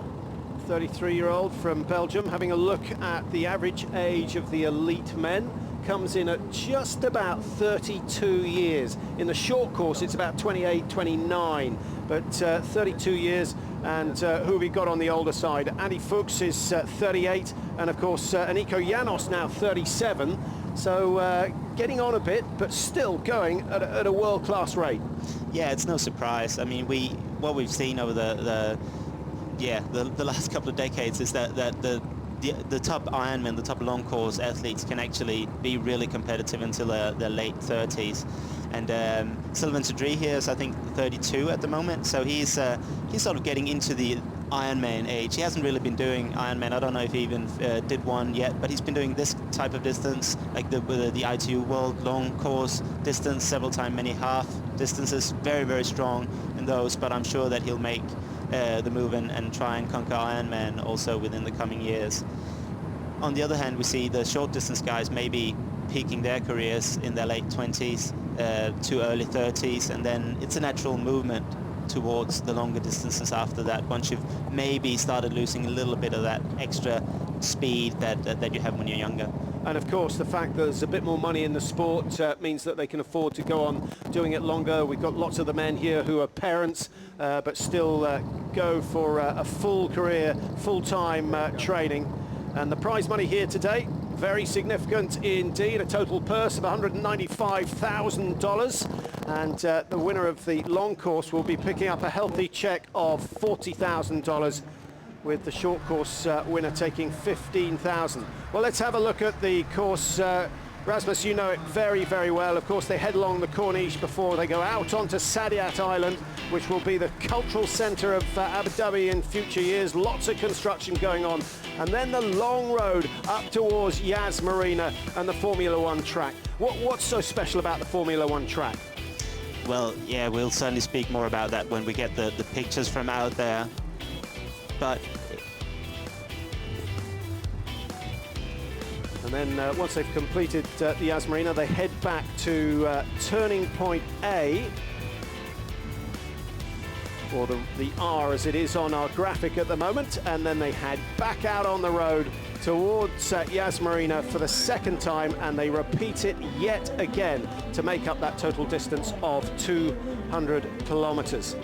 33-year-old from Belgium, having a look at the average age of the elite men. comes in at just about 32 years. In the short course, it's about 28, 29, but 32 years. And who have we got on the older side? Andy Fuchs is 38, and of course Eniko Janos now 37. So getting on a bit, but still going at a world-class rate. Yeah, it's no surprise. I mean, what we've seen over the last couple of decades is that the top Ironman, the top long course athletes can actually be really competitive until their late 30s. And Sylvain Cedric here is, I think, 32 at the moment, so he's sort of getting into the Ironman age. He hasn't really been doing Ironman. I don't know if he even did one yet, but he's been doing this type of distance, like the ITU World Long Course distance, several times many half distances. Very, very strong in those, but I'm sure that he'll make the move and try and conquer Ironman also within the coming years. On the other hand, we see the short distance guys maybe peaking their careers in their late 20s to early 30s, and then it's a natural movement towards the longer distances after that, once you've maybe started losing a little bit of that extra speed that you have when you're younger. And of course, the fact that there's a bit more money in the sport means that they can afford to go on doing it longer. We've got lots of the men here who are parents, but still go for a full career, full-time training. And the prize money here today, very significant indeed, a total purse of $195,000. And the winner of the long course will be picking up a healthy check of $40,000, with the short course winner taking $15,000. Well, let's have a look at the course. Rasmus, you know it very, very well. Of course, they head along the Corniche before they go out onto Saadiyat Island, which will be the cultural centre of Abu Dhabi in future years. Lots of construction going on. And then the long road up towards Yas Marina and the Formula One track. What's so special about the Formula One track? Well, yeah, we'll certainly speak more about that when we get the pictures from out there. But and then once they've completed the Yas Marina, they head back to turning point A, or the R as it is on our graphic at the moment, and then they head back out on the road towards Yas Marina for the second time, and they repeat it yet again to make up that total distance of 200 kilometers.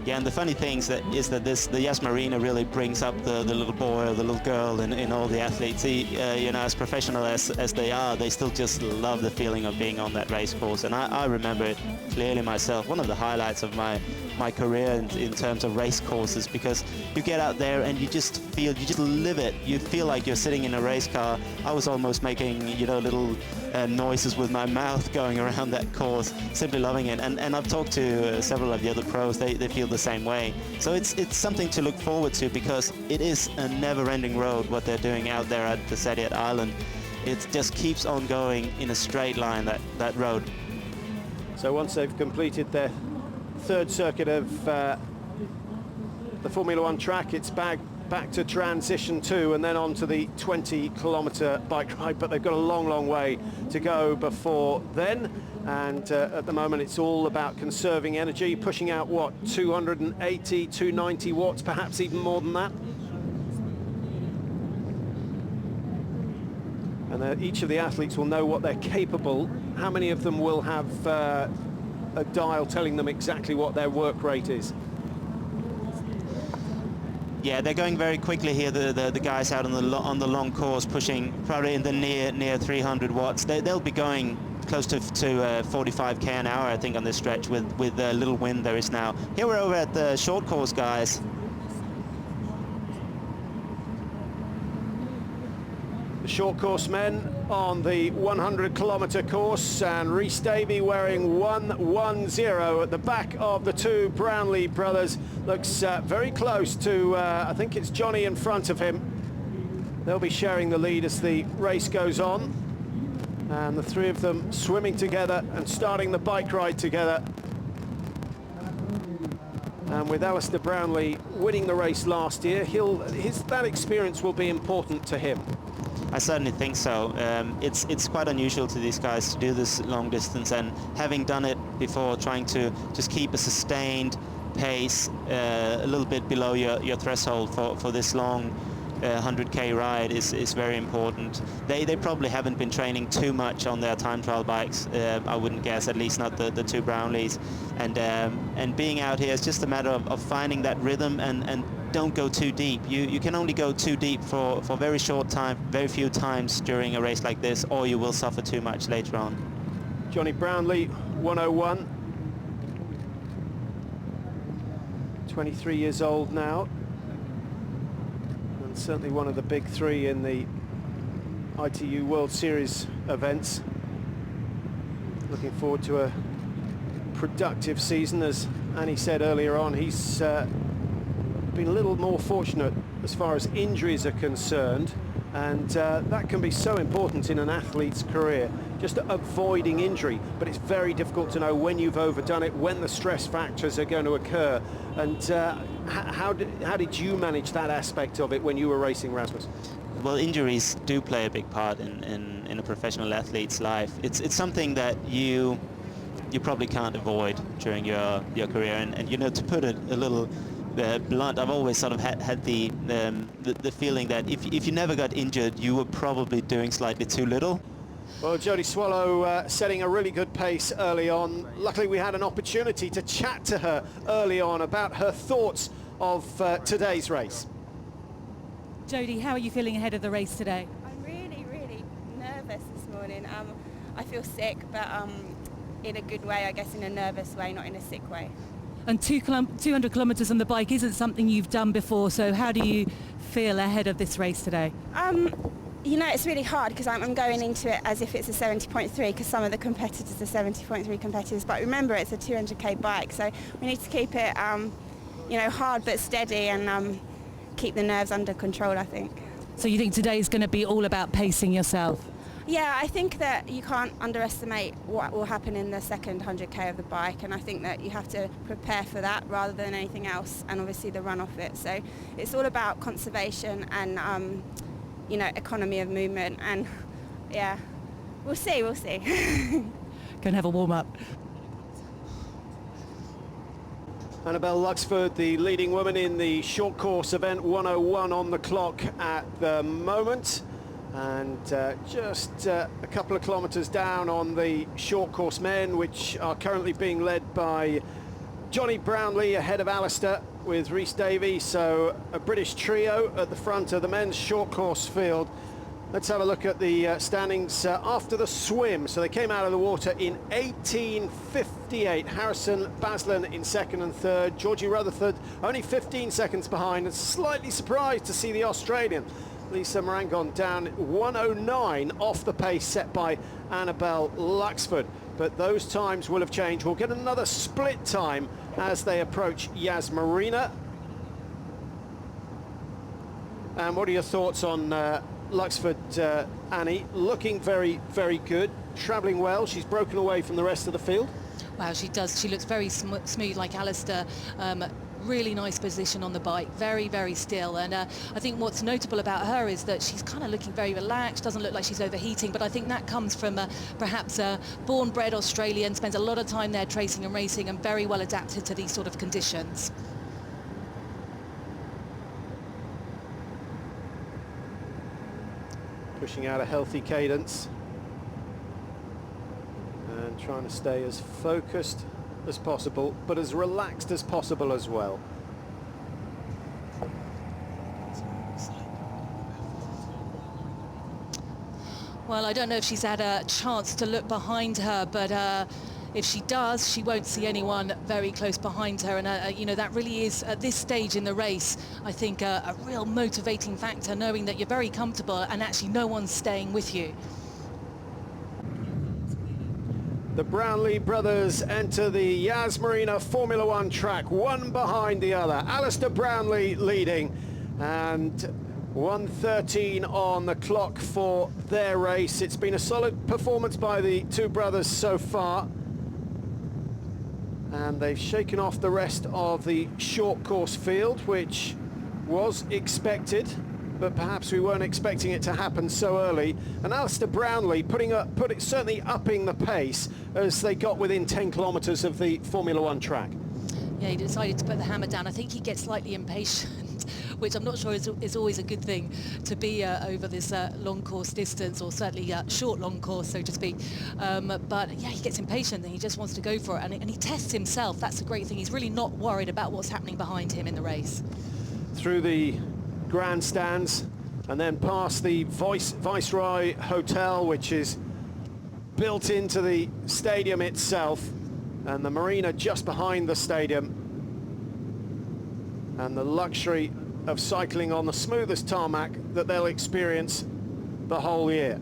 Yeah, and the funny thing is that the Yas Marina really brings up the little boy or the little girl in all the athletes. As professional as they are, they still just love the feeling of being on that race course. And I remember it clearly myself, one of the highlights of my career in terms of race courses, because you get out there and you just live it. You feel like you're sitting in a race car. I was almost making, little noises with my mouth going around that course, simply loving it. And I've talked to several of the other pros. They feel the same way. So it's something to look forward to, because it is a never-ending road what they're doing out there at the Saadiyat Island. It just keeps on going in a straight line, that road. So once they've completed their third circuit of the Formula One track, it's back to transition 2 and then on to the 20-kilometre bike ride, but they've got a long way to go before then. And at the moment it's all about conserving energy, pushing out 280, 290 watts, perhaps even more than that. And each of the athletes will know what they're capable. How many of them will have a dial telling them exactly what their work rate is? Yeah, they're going very quickly here. The guys out on the long course, pushing probably in the near 300 watts. They'll be going close to 45k an hour, I think, on this stretch with the little wind there is now. Here we're over at the short course guys. The short course men on the 100-kilometre course, and Rhys Davey wearing 110 at the back of the two Brownlee brothers. Looks very close to, I think it's Johnny in front of him. They'll be sharing the lead as the race goes on. And the three of them swimming together and starting the bike ride together. And with Alistair Brownlee winning the race last year, that experience will be important to him. I certainly think so. It's quite unusual to these guys to do this long distance, and having done it before, trying to just keep a sustained pace a little bit below your threshold for this long 100k ride is very important. They probably haven't been training too much on their time trial bikes. I wouldn't guess, at least not the two Brownlees. And being out here is just a matter of finding that rhythm and don't go too deep. You can only go too deep for very short time, very few times during a race like this, or you will suffer too much later on. Johnny Brownlee, 101. 23 years old now. And certainly one of the big three in the ITU World Series events. Looking forward to a productive season. As Annie said earlier on, he's been a little more fortunate as far as injuries are concerned, and that can be so important in an athlete's career, just avoiding injury. But it's very difficult to know when you've overdone it, when the stress factors are going to occur. And how did you manage that aspect of it when you were racing, Rasmus? Well, injuries do play a big part in a professional athlete's life. It's something that you probably can't avoid during your career. And you know, to put it a little blunt, I've always sort of had the feeling that if you never got injured, you were probably doing slightly too little. Well, Jodie Swallow setting a really good pace early on. Luckily, we had an opportunity to chat to her early on about her thoughts of today's race. Jodie, how are you feeling ahead of the race today? I'm really, really nervous this morning. I feel sick, but in a good way, I guess, in a nervous way, not in a sick way. And 200 kilometres on the bike isn't something you've done before, so how do you feel ahead of this race today? You know, it's really hard because I'm going into it as if it's a 70.3, because some of the competitors are 70.3 competitors, but remember it's a 200k bike, so we need to keep it, you know, hard but steady and keep the nerves under control, I think. So you think today is going to be all about pacing yourself? Yeah, I think that you can't underestimate what will happen in the second 100k of the bike, and I think that you have to prepare for that rather than anything else, and obviously the run off it. So it's all about conservation and you know, economy of movement, and yeah, we'll see. Go and have a warm up. Annabelle Luxford, the leading woman in the short course event, 101 on the clock at the moment. And just a couple of kilometres down on the short course men, which are currently being led by Johnny Brownlee ahead of Alistair with Rhys Davey. So a British trio at the front of the men's short course field. Let's have a look at the standings after the swim. So they came out of the water in 18:58. Harrison Baslin in second and third. Georgie Rutherford only 15 seconds behind, and slightly surprised to see the Australian Lisa Marangon down 109 off the pace set by Annabelle Luxford. But those times will have changed. We'll get another split time as they approach Yas Marina. And what are your thoughts on Luxford, Annie? Looking very, very good, travelling well. She's broken away from the rest of the field. Wow, she does. She looks very smooth like Alistair. Really nice position on the bike, very, very still. And I think what's notable about her is that she's kind of looking very relaxed, doesn't look like she's overheating, but I think that comes from perhaps a born-bred Australian, spends a lot of time there tracing and racing, and very well adapted to these sort of conditions. Pushing out a healthy cadence and trying to stay as focused as possible, but as relaxed as possible as well. Well, I don't know if she's had a chance to look behind her, but if she does, she won't see anyone very close behind her. And, you know, that really is, at this stage in the race, I think a real motivating factor, knowing that you're very comfortable and actually no one's staying with you. The Brownlee brothers enter the Yas Marina Formula One track, one behind the other. Alistair Brownlee leading, and 1:13 on the clock for their race. It's been a solid performance by the two brothers so far, and they've shaken off the rest of the short course field, which was expected, but perhaps we weren't expecting it to happen so early. And Alistair Brownlee certainly upping the pace as they got within 10 kilometres of the Formula One track. Yeah, he decided to put the hammer down. I think he gets slightly impatient sprint, which I'm not sure is always a good thing to be over this long course distance, or certainly short long course, so to speak. But yeah, he gets impatient and he just wants to go for it, and he tests himself. That's the great thing. He's really not worried about what's happening behind him in the race. Through the grandstands and then past the Viceroy Hotel, which is built into the stadium itself, and the marina just behind the stadium, and the luxury of cycling on the smoothest tarmac that they'll experience the whole year.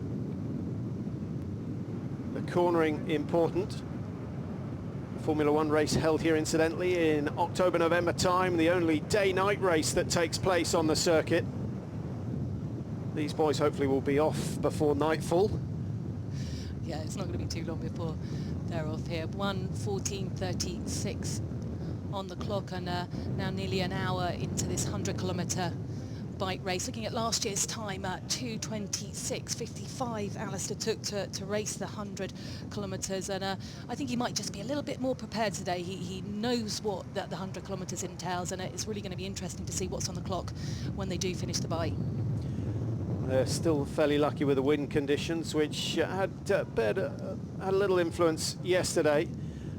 The cornering important. Formula One race held here incidentally in October-November time, the only day-night race that takes place on the circuit. These boys hopefully will be off before nightfall. Yeah, it's not going to be too long before they're off here. 1:14:36 on the clock, and now nearly an hour into this 100-kilometre bike race. Looking at last year's time at 2:26:55, Alistair took to race the 100 kilometres, and I think he might just be a little bit more prepared today. He knows what the 100 kilometres entails, and it's really going to be interesting to see what's on the clock when they do finish the bike. They're still fairly lucky with the wind conditions, which had a little influence yesterday,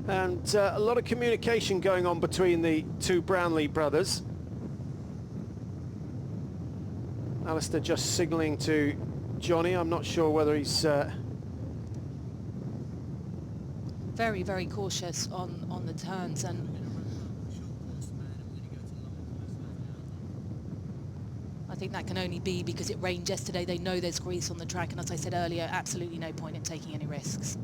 and a lot of communication going on between the two Brownlee brothers. Alistair just signalling to Johnny. I'm not sure whether he's very, very cautious on the turns, and I think that can only be because it rained yesterday. They know there's grease on the track, and as I said earlier, absolutely no point in taking any risks.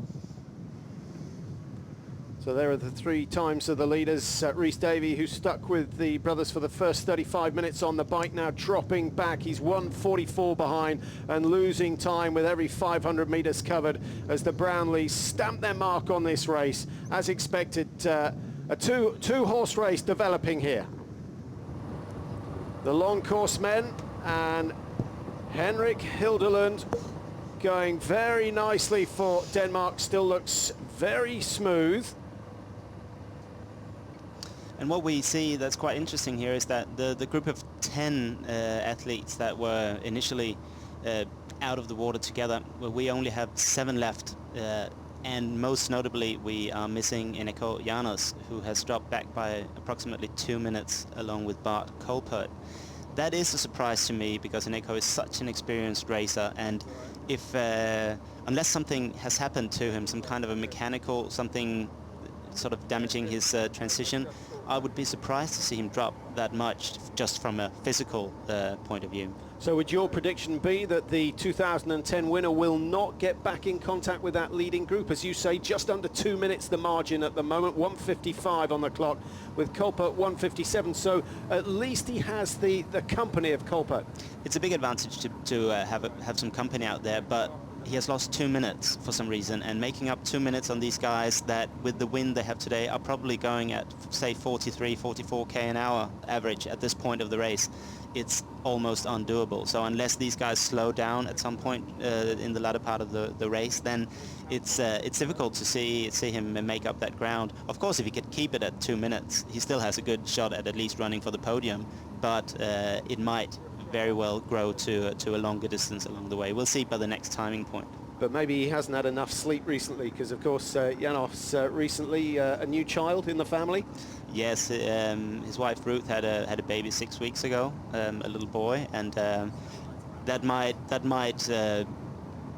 So there are the three times of the leaders. Rhys Davey, who stuck with the brothers for the first 35 minutes on the bike, now dropping back. He's 1:44 behind and losing time with every 500 metres covered as the Brownlees stamp their mark on this race. As expected, a two-horse race developing here. The long course men and Henrik Hildeland going very nicely for Denmark. Still looks very smooth. And what we see that's quite interesting here is that the group of 10 athletes that were initially out of the water together, well, we only have 7 left, and most notably we are missing Eneko Janos, who has dropped back by approximately 2 minutes along with Bart Colpert. That is a surprise to me because Eneko is such an experienced racer, and if unless something has happened to him, some kind of a mechanical, something sort of damaging his transition, I would be surprised to see him drop that much just from a physical point of view. So would your prediction be that the 2010 winner will not get back in contact with that leading group? As you say, just under 2 minutes the margin at the moment, 1:55 on the clock, with Colpert 1:57, so at least he has the company of Colpert. It's a big advantage to have some company out there, but he has lost 2 minutes for some reason, and making up 2 minutes on these guys that with the wind they have today are probably going at, say, 43, 44k an hour average at this point of the race, it's almost undoable. So unless these guys slow down at some point in the latter part of the race, then it's difficult to see him make up that ground. Of course, if he could keep it at 2 minutes, he still has a good shot at least running for the podium, but it might very well grow to a longer distance along the way. We'll see by the next timing point. But maybe he hasn't had enough sleep recently, because of course Janos recently a new child in the family. Yes, his wife Ruth had a baby 6 weeks ago, a little boy, and that might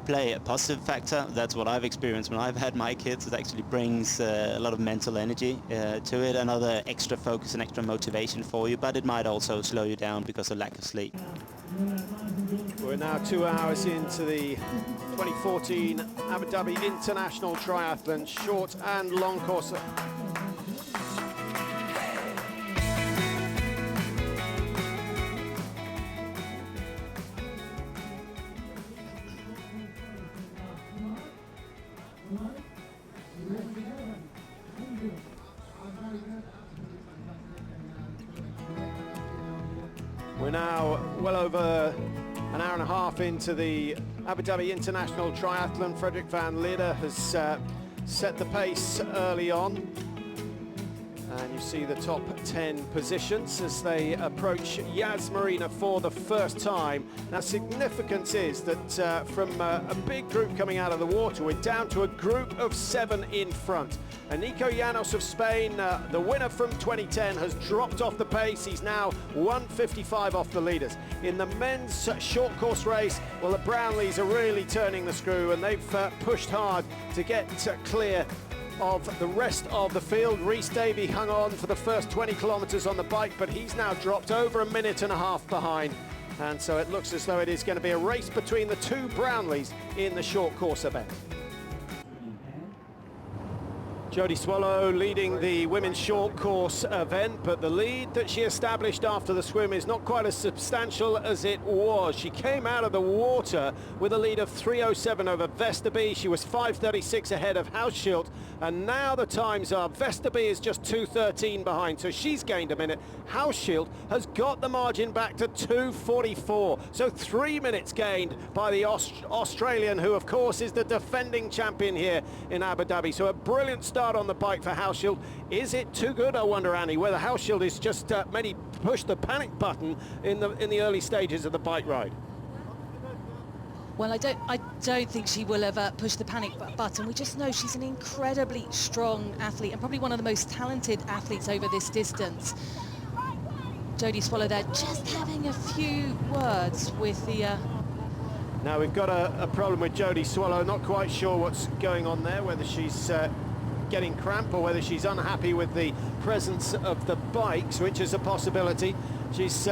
play a positive factor. That's what I've experienced when I've had my kids. It actually brings a lot of mental energy to it, another extra focus and extra motivation for you, but it might also slow you down because of lack of sleep. We're now 2 hours into the 2014 Abu Dhabi International Triathlon, short and long course. We're now well over an hour and a half into the Abu Dhabi International Triathlon. Frederik van Lierde has set the pace early on. And you see the top 10 positions as they approach Yas Marina for the first time. Now, significance is that from a big group coming out of the water, we're down to a group of 7 in front. And Nico Llanos of Spain, the winner from 2010, has dropped off the pace. He's now 1:55 off the leaders. In the men's short course race, well, the Brownlees are really turning the screw, and they've pushed hard to get clear of the rest of the field. Rhys Davey hung on for the first 20 kilometres on the bike, but he's now dropped over a minute and a half behind. And so it looks as though it is going to be a race between the two Brownlees in the short course event. Jodie Swallow leading the women's short course event, but the lead that she established after the swim is not quite as substantial as it was. She came out of the water with a lead of 3:07 over Vesterby. She was 5:36 ahead of Hausschild, and now the times are Vesterby is just 2:13 behind, so she's gained a minute. Hausschild has got the margin back to 2:44, so 3 minutes gained by the Australian, who of course is the defending champion here in Abu Dhabi. So a brilliant start on the bike for Hausschild. Is it too good, I wonder, Annie, whether Hausschild is just maybe pushed the panic button in the early stages of the bike ride? Well, I don't think she will have pushed the panic button. We just know she's an incredibly strong athlete and probably one of the most talented athletes over this distance. Jodie Swallow there just having a few words with the... Now we've got a problem with Jodie Swallow. Not quite sure what's going on there, whether she's getting cramp or whether she's unhappy with the presence of the bikes, which is a possibility. She's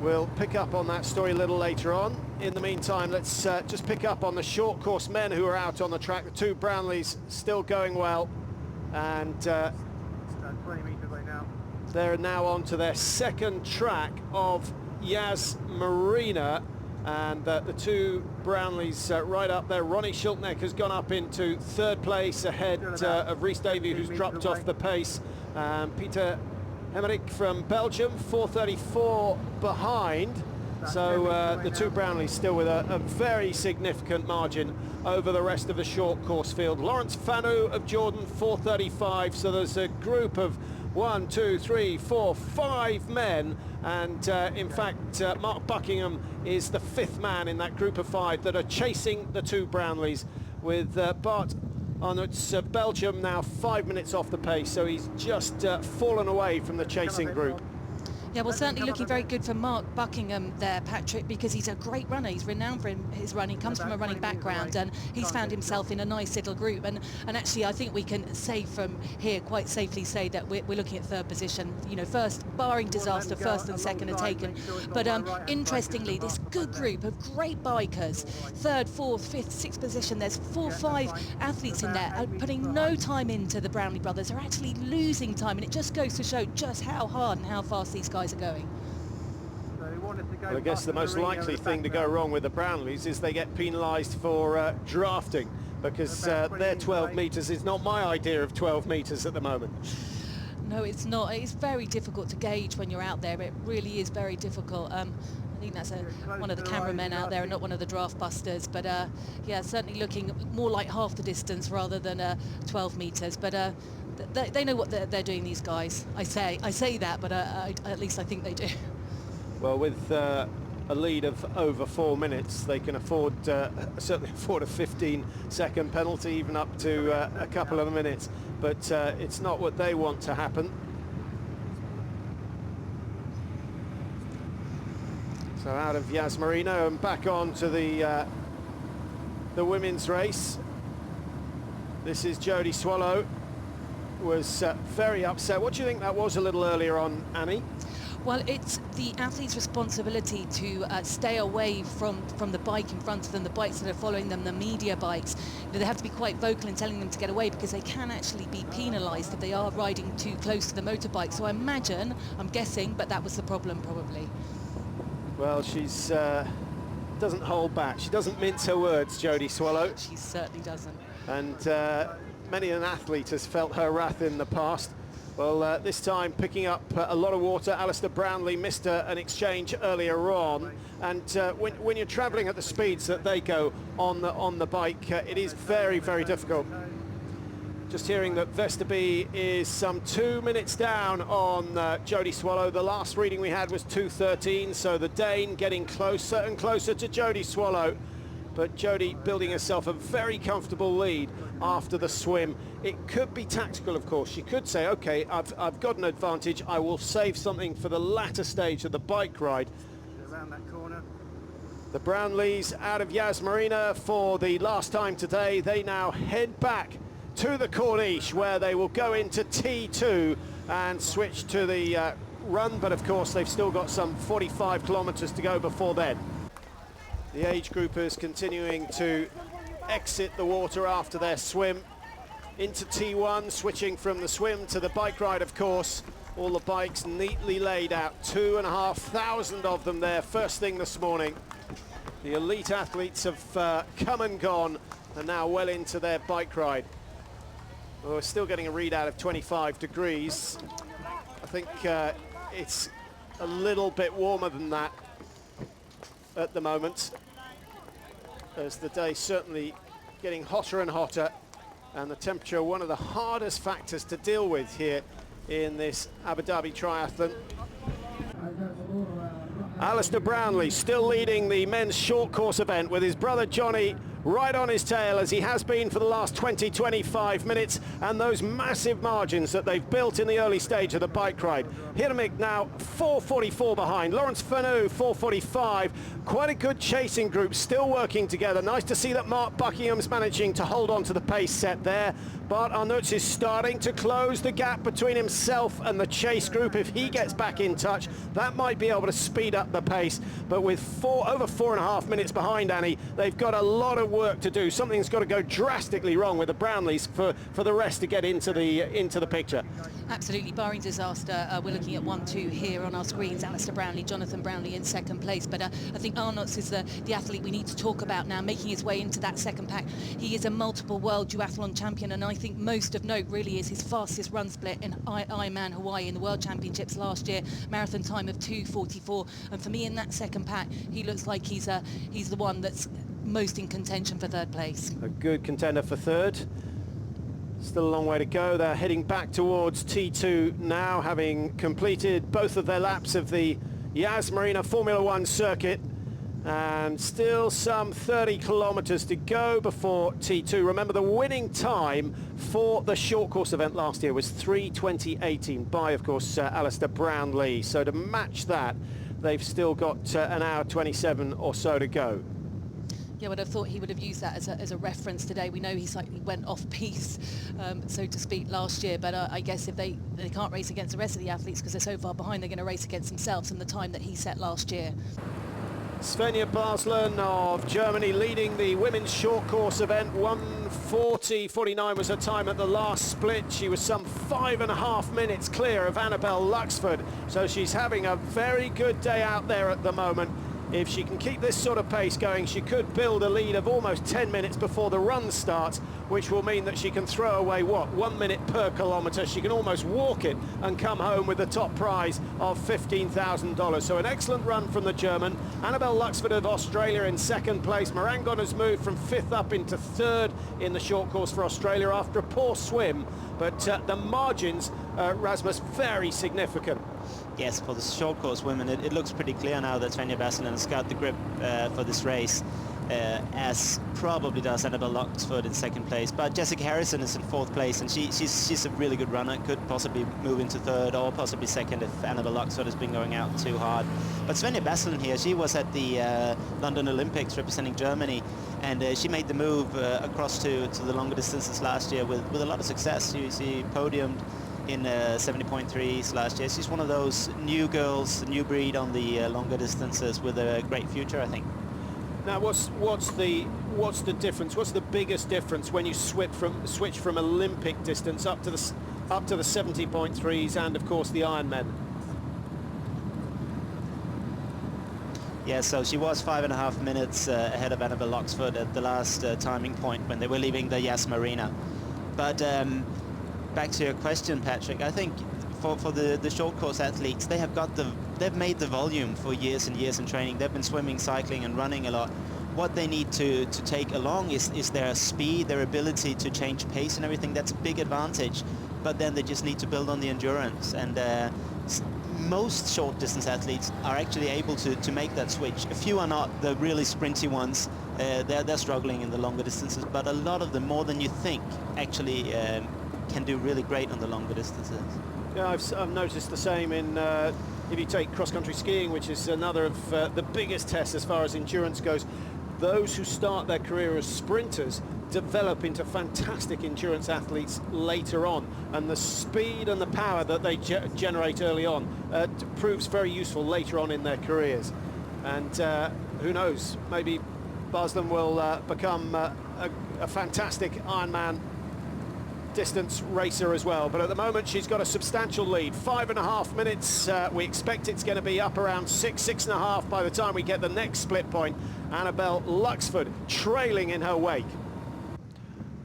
we'll pick up on that story a little later on. In the meantime, let's just pick up on the short course men who are out on the track. The two Brownlees still going well, and 20 metres right now. They're now on to their second track of Yas Marina, and the two Brownlees right up there. Ronnie Schultneck has gone up into third place ahead of Rhys Davey, who's dropped off the pace. Peter Hemmerich from Belgium, 4:34 behind. So the two Brownlees still with a very significant margin over the rest of the short course field. Lawrence Fanu of Jordan, 4:35. So there's a group of 1, 2, 3, 4, 5 men, and in fact Mark Buckingham is the 5th man in that group of 5 that are chasing the two Brownlees, with Bart Arnout's Belgium now 5 minutes off the pace, so he's just fallen away from the chasing group. Yeah, well, certainly looking very good for Mark Buckingham there, Patrick, because he's a great runner. He's renowned for his running, comes from a running background, and he's found himself in a nice little group. And actually, I think we can say from here, quite safely say that we're looking at third position. You know, first, barring disaster, first and second are taken. But interestingly, this good group of great bikers, third, fourth, fifth, sixth position, there's 4 or 5 athletes in there putting no time into the Brownlee brothers. They're actually losing time, and it just goes to show just how hard and how fast these guys are going. Well, I guess the most likely thing to go wrong with the Brownlees is they get penalised for drafting, because their 12 metres is not my idea of 12 metres at the moment. No, it's not. It's very difficult to gauge when you're out there. It really is very difficult. I think that's one of the cameramen out there and not one of the draft busters, but yeah, certainly looking more like half the distance rather than 12 metres. But they know what they're doing, these guys. I say that, but at least I think they do. Well, with a lead of over 4 minutes, they can afford certainly afford a 15-second penalty, even up to a couple of minutes. But it's not what they want to happen. So out of Yas Marina and back on to the women's race. This is Jodie Swallow. Was very upset. What do you think that was a little earlier on, Annie? Well, it's the athlete's responsibility to stay away from the bike in front of them, the bikes that are following them, the media bikes. You know, they have to be quite vocal in telling them to get away, because they can actually be penalised if they are riding too close to the motorbike. So I'm guessing, but that was the problem probably. Well, she's doesn't hold back. She doesn't mince her words, Jodie Swallow. She certainly doesn't. And many an athlete has felt her wrath in the past. Well, this time picking up a lot of water. Alistair Brownlee missed an exchange earlier on, and when you're travelling at the speeds that they go on the bike, it is very, very difficult Just hearing that Vesterby is some 2 minutes down on Jodie Swallow. The last reading we had was 2:13, so the Dane getting closer and closer to Jodie Swallow. But Jodie building herself a very comfortable lead after the swim. It could be tactical, of course. She could say, okay, I've got an advantage. I will save something for the latter stage of the bike ride. Around that corner. The Brownlees out of Yas Marina for the last time today. They now head back to the Corniche, where they will go into T2 and switch to the run, but of course they've still got some 45 kilometers to go before then. The age groupers continuing to exit the water after their swim into T1, switching from the swim to the bike ride, of course. All the bikes neatly laid out, 2,500 of them there first thing this morning. The elite athletes have come and gone and now well into their bike ride. Well, we're still getting a readout of 25 degrees. I think it's a little bit warmer than that at the moment, as the day certainly getting hotter and hotter, and the temperature one of the hardest factors to deal with here in this Abu Dhabi triathlon. Alistair Brownlee still leading the men's short course event with his brother Johnny right on his tail, as he has been for the last 20-25 minutes, and those massive margins that they've built in the early stage of the bike ride. Hirmik now 4:44 behind, Lawrence Fanu 4:45. Quite a good chasing group still working together. Nice to see that Mark Buckingham's managing to hold on to the pace set there. Bart Arnouts is starting to close the gap between himself and the chase group. If he gets back in touch, that might be able to speed up the pace, but with over 4.5 minutes behind Annie, they've got a lot of work to do. Something's got to go drastically wrong with the Brownlees for the rest to get into the picture. Absolutely, barring disaster. We're looking at 1-2 here on our screens. Alistair Brownlee, Jonathan Brownlee in second place, but I think Arnouts is the athlete we need to talk about now, making his way into that second pack. He is a multiple world duathlon champion, and I think most of note really is his fastest run split in Ironman Hawaii in the World Championships last year, marathon time of 2:44, and for me in that second pack he looks like he's the one that's most in contention for third place. A good contender for third. Still a long way to go. They're heading back towards T2 now, having completed both of their laps of the Yas Marina Formula One circuit, and still some 30 kilometers to go before T2. Remember, the winning time for the short course event last year was 3:20.18 by, of course, Alistair Brownlee. So to match that, they've still got an hour 27 or so to go. Yeah, I would have thought he would have used that as a reference today. We know he slightly went off piste, so to speak, last year, but I guess if they can't race against the rest of the athletes because they're so far behind, they're going to race against themselves and the time that he set last year. Svenja Baslen of Germany leading the women's short course event. 1:40.49 was her time at the last split. She was some 5.5 minutes clear of Annabelle Luxford, so she's having a very good day out there at the moment. If she can keep this sort of pace going, she could build a lead of almost 10 minutes before the run starts, which will mean that she can throw away, 1 minute per kilometre. She can almost walk it and come home with the top prize of $15,000. So an excellent run from the German. Annabelle Luxford of Australia in second place. Marangon has moved from 5th up into 3rd in the short course for Australia after a poor swim. But the margins, Rasmus, very significant. Yes, for the short course women, it looks pretty clear now that Svenja Baslen has got the grip for this race, as probably does Annabelle Luxford in second place. But Jessica Harrison is in 4th place, and she's a really good runner, could possibly move into 3rd or possibly 2nd if Annabelle Luxford has been going out too hard. But Svenja Baslen here, she was at the London Olympics representing Germany, and she made the move across to the longer distances last year with a lot of success. She podiumed in 70.3s last year. She's one of those new girls, new breed on the longer distances with a great future, I think. Now, what's the difference? What's the biggest difference when you switch from Olympic distance up to the 70.3s and, of course, the Ironman? Yeah, so she was 5.5 minutes ahead of Annabelle Luxford at the last timing point when they were leaving the Yas Marina. But back to your question, Patrick, I think for the short course athletes, they've made the volume for years and years in training. They've been swimming, cycling and running a lot. what they need to take along is their speed, their ability to change pace and everything. That's a big advantage. But then they just need to build on the endurance. And most short distance athletes are actually able to make that switch. A few are not, the really sprinty ones. They're struggling in the longer distances, but a lot of them, more than you think, actually can do really great on the longer distances. Yeah, I've noticed the same in if you take cross-country skiing, which is another of the biggest tests as far as endurance goes. Those who start their career as sprinters develop into fantastic endurance athletes later on, and the speed and the power that they generate early on proves very useful later on in their careers. And who knows, maybe Barsland will become a fantastic Ironman distance racer as well. But at the moment she's got a substantial lead, 5.5 minutes. We expect it's going to be up around 6.5 by the time we get the next split point. Annabelle Luxford trailing in her wake.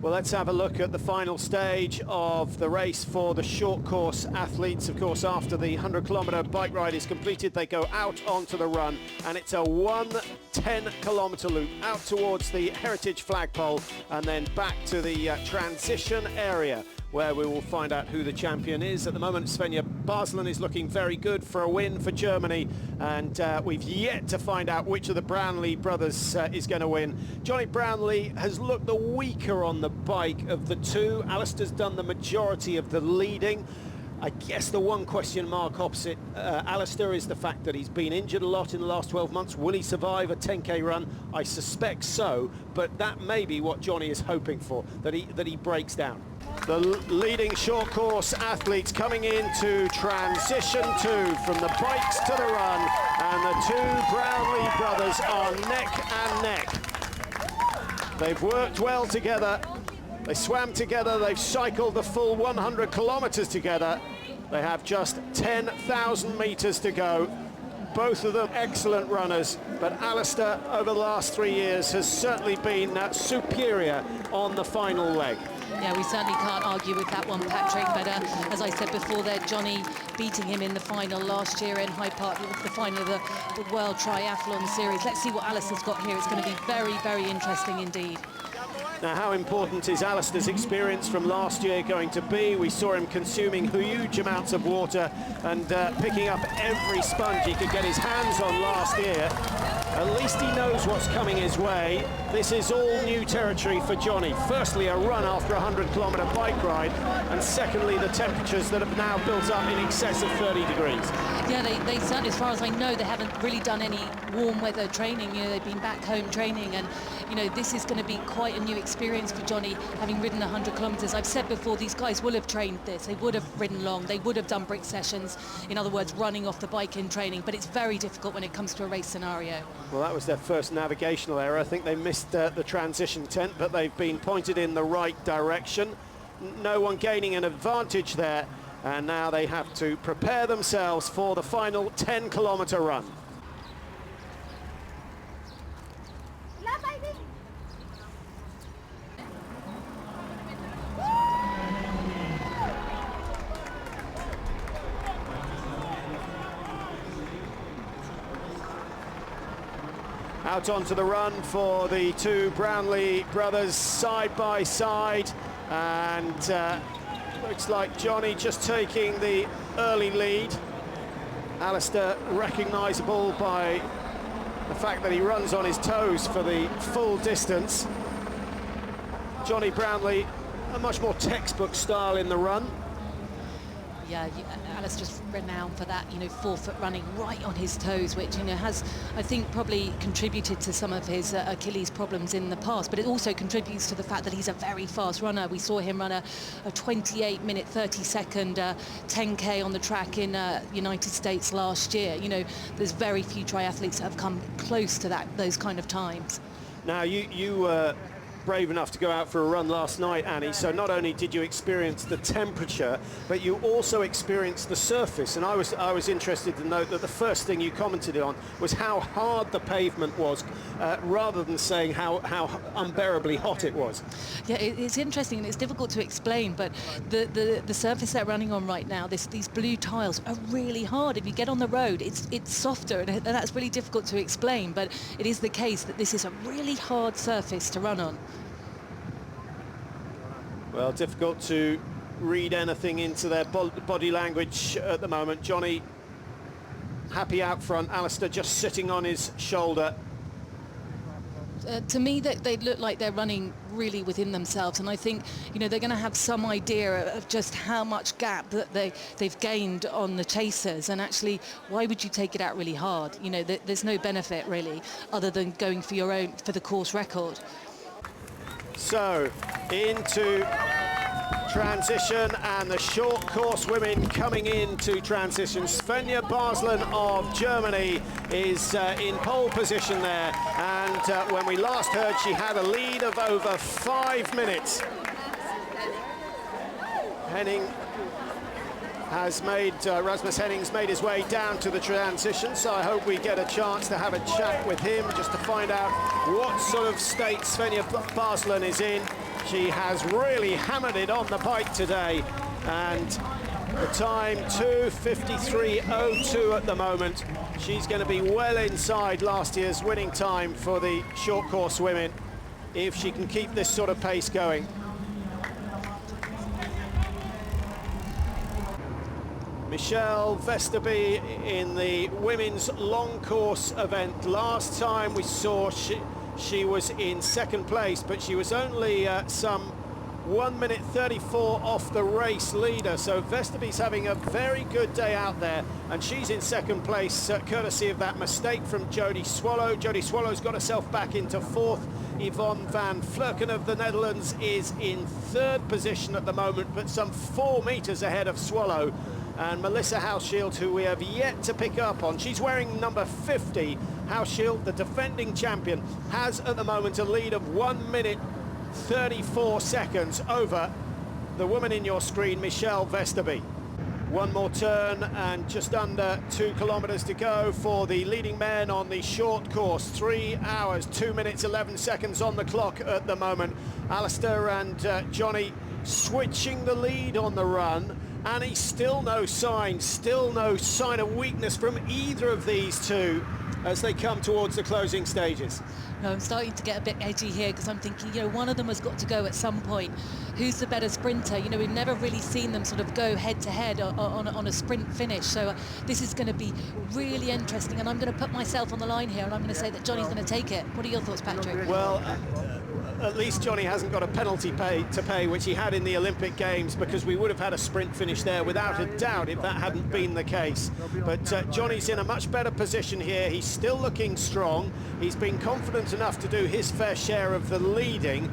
Well, let's have a look at the final stage of the race for the short course athletes. Of course, after the 100-kilometre bike ride is completed, they go out onto the run, and it's a 110-kilometre loop out towards the Heritage flagpole and then back to the transition area, where we will find out who the champion is. At the moment, Svenja Barsland is looking very good for a win for Germany, and we've yet to find out which of the Brownlee brothers is going to win. Johnny Brownlee has looked the weaker on the bike of the two. Alistair's done the majority of the leading. I guess the one question mark opposite Alistair is the fact that he's been injured a lot in the last 12 months. Will he survive a 10k run? I suspect so, but that may be what Johnny is hoping for, that he breaks down. The leading short course athletes coming into transition 2 from the bikes to the run, and the two Brownlee brothers are neck and neck. They've worked well together. They swam together, they've cycled the full 100 kilometers together. They have just 10,000 meters to go. Both of them excellent runners, but Alistair over the last 3 years has certainly been superior on the final leg. Yeah, we certainly can't argue with that one, Patrick, but as I said before there, Johnny beating him in the final last year in Hyde Park, the final of the World Triathlon Series. Let's see what Alistair's got here. It's going to be very, very interesting indeed. Now, how important is Alistair's experience from last year going to be? We saw him consuming huge amounts of water and picking up every sponge he could get his hands on last year. At least he knows what's coming his way. This is all new territory for Johnny. Firstly, a run after a 100-kilometre bike ride, and secondly, the temperatures that have now built up in excess of 30 degrees. Yeah, they certainly, as far as I know, they haven't really done any warm weather training. You know, they've been back home training, and you know, this is going to be quite a new experience for Johnny, having ridden 100 kilometres. I've said before, these guys will have trained this. They would have ridden long. They would have done brick sessions. In other words, running off the bike in training. But it's very difficult when it comes to a race scenario. Well, that was their first navigational error. I think they missed the transition tent, but they've been pointed in the right direction. No one gaining an advantage there, and now they have to prepare themselves for the final 10-kilometre run. Out onto the run for the two Brownlee brothers, side by side, and looks like Johnny just taking the early lead. Alistair recognisable by the fact that he runs on his toes for the full distance. Johnny Brownlee, a much more textbook style in the run. Yeah, Alistair's renowned for that, you know, forefoot running right on his toes, which, you know, has, I think, probably contributed to some of his Achilles problems in the past, but it also contributes to the fact that he's a very fast runner. We saw him run a 28-minute, 30-second 10K on the track in United States last year. You know, there's very few triathletes that have come close to those kind of times. Now, you brave enough to go out for a run last night, Annie, so not only did you experience the temperature, but you also experienced the surface. And I was interested to note that the first thing you commented on was how hard the pavement was, rather than saying how unbearably hot it was. Yeah, it's interesting and it's difficult to explain, but the surface they're running on right now, these blue tiles are really hard. If you get on the road, it's softer, and that's really difficult to explain, but it is the case that this is a really hard surface to run on. Well, difficult to read anything into their body language at the moment. Johnny happy out front, Alistair just sitting on his shoulder. To me, they look like they're running really within themselves, and I think, you know, they're going to have some idea of just how much gap that they've gained on the chasers, and actually, why would you take it out really hard? You know, there's no benefit really, other than going for the course record. So, into transition, and the short course women coming into transition. Svenja Baslen of Germany is in pole position there, and when we last heard, she had a lead of over 5 minutes. Henning has made, Rasmus Henning's made his way down to the transition, so I hope we get a chance to have a chat with him just to find out what sort of state Svenja Baslen is in. She has really hammered it on the bike today, and the time 2:53.02 at the moment. She's going to be well inside last year's winning time for the short course women if she can keep this sort of pace going. Michelle Vesterby in the women's long course event. Last time we saw she was in second place, but she was only some 1 minute 34 off the race leader. So Vesterby's having a very good day out there, and she's in second place courtesy of that mistake from Jody Swallow. Jody Swallow's got herself back into fourth. Yvonne van Vleuten of the Netherlands is in third position at the moment, but some 4 meters ahead of Swallow. And Melissa Hauschild, who we have yet to pick up on, she's wearing number 50. Hauschild, the defending champion, has at the moment a lead of 1 minute 34 seconds over the woman in your screen, Michelle Vesterby. One more turn and just under 2 kilometers to go for the leading men on the short course. 3 hours, 2 minutes, 11 seconds on the clock at the moment. Alistair and Johnny switching the lead on the run. Annie, still no sign of weakness from either of these two as they come towards the closing stages. No, I'm starting to get a bit edgy here, because I'm thinking, you know, one of them has got to go at some point. Who's the better sprinter? You know, we've never really seen them sort of go head-to-head on a sprint finish. So this is going to be really interesting, and I'm going to put myself on the line here, and I'm going to say that Johnny's going to take it. What are your thoughts, Patrick? Well, at least Johnny hasn't got a penalty to pay, which he had in the Olympic Games, because we would have had a sprint finish there without a doubt if that hadn't been the case. But Johnny's in a much better position here. He's still looking strong. He's been confident enough to do his fair share of the leading.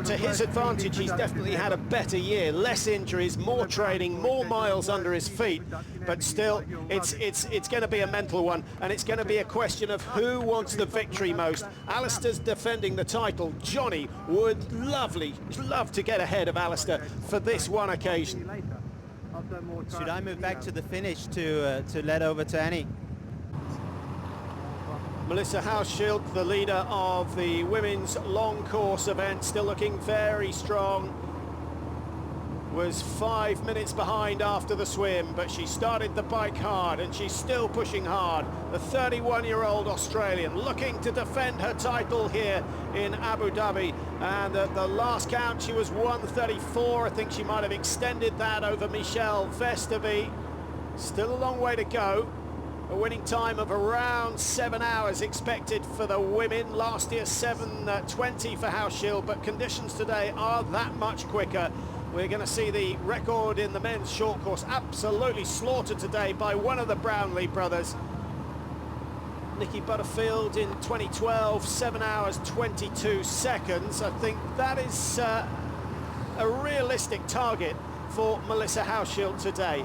To his advantage, he's definitely had a better year. Less injuries, more training, more miles under his feet. But still, it's going to be a mental one, and it's going to be a question of who wants the victory most. Alistair's defending the title. Johnny would love to get ahead of Alistair for this one occasion. Should I move back to the finish to let over to Annie? Melissa Hauschild, the leader of the women's long course event, still looking very strong. Was 5 minutes behind after the swim, but she started the bike hard, and she's still pushing hard. The 31-year-old Australian looking to defend her title here in Abu Dhabi, and at the last count she was 1:34. I think she might have extended that over Michelle Vesterby. Still a long way to go. A winning time of around 7 hours expected for the women. Last year 7:20 for Hauschild, but conditions today are that much quicker. We're going to see the record in the men's short course absolutely slaughtered today by one of the Brownlee brothers. Nicky Butterfield in 2012, 7 hours 22 seconds. I think that is a realistic target for Melissa Hauschild today.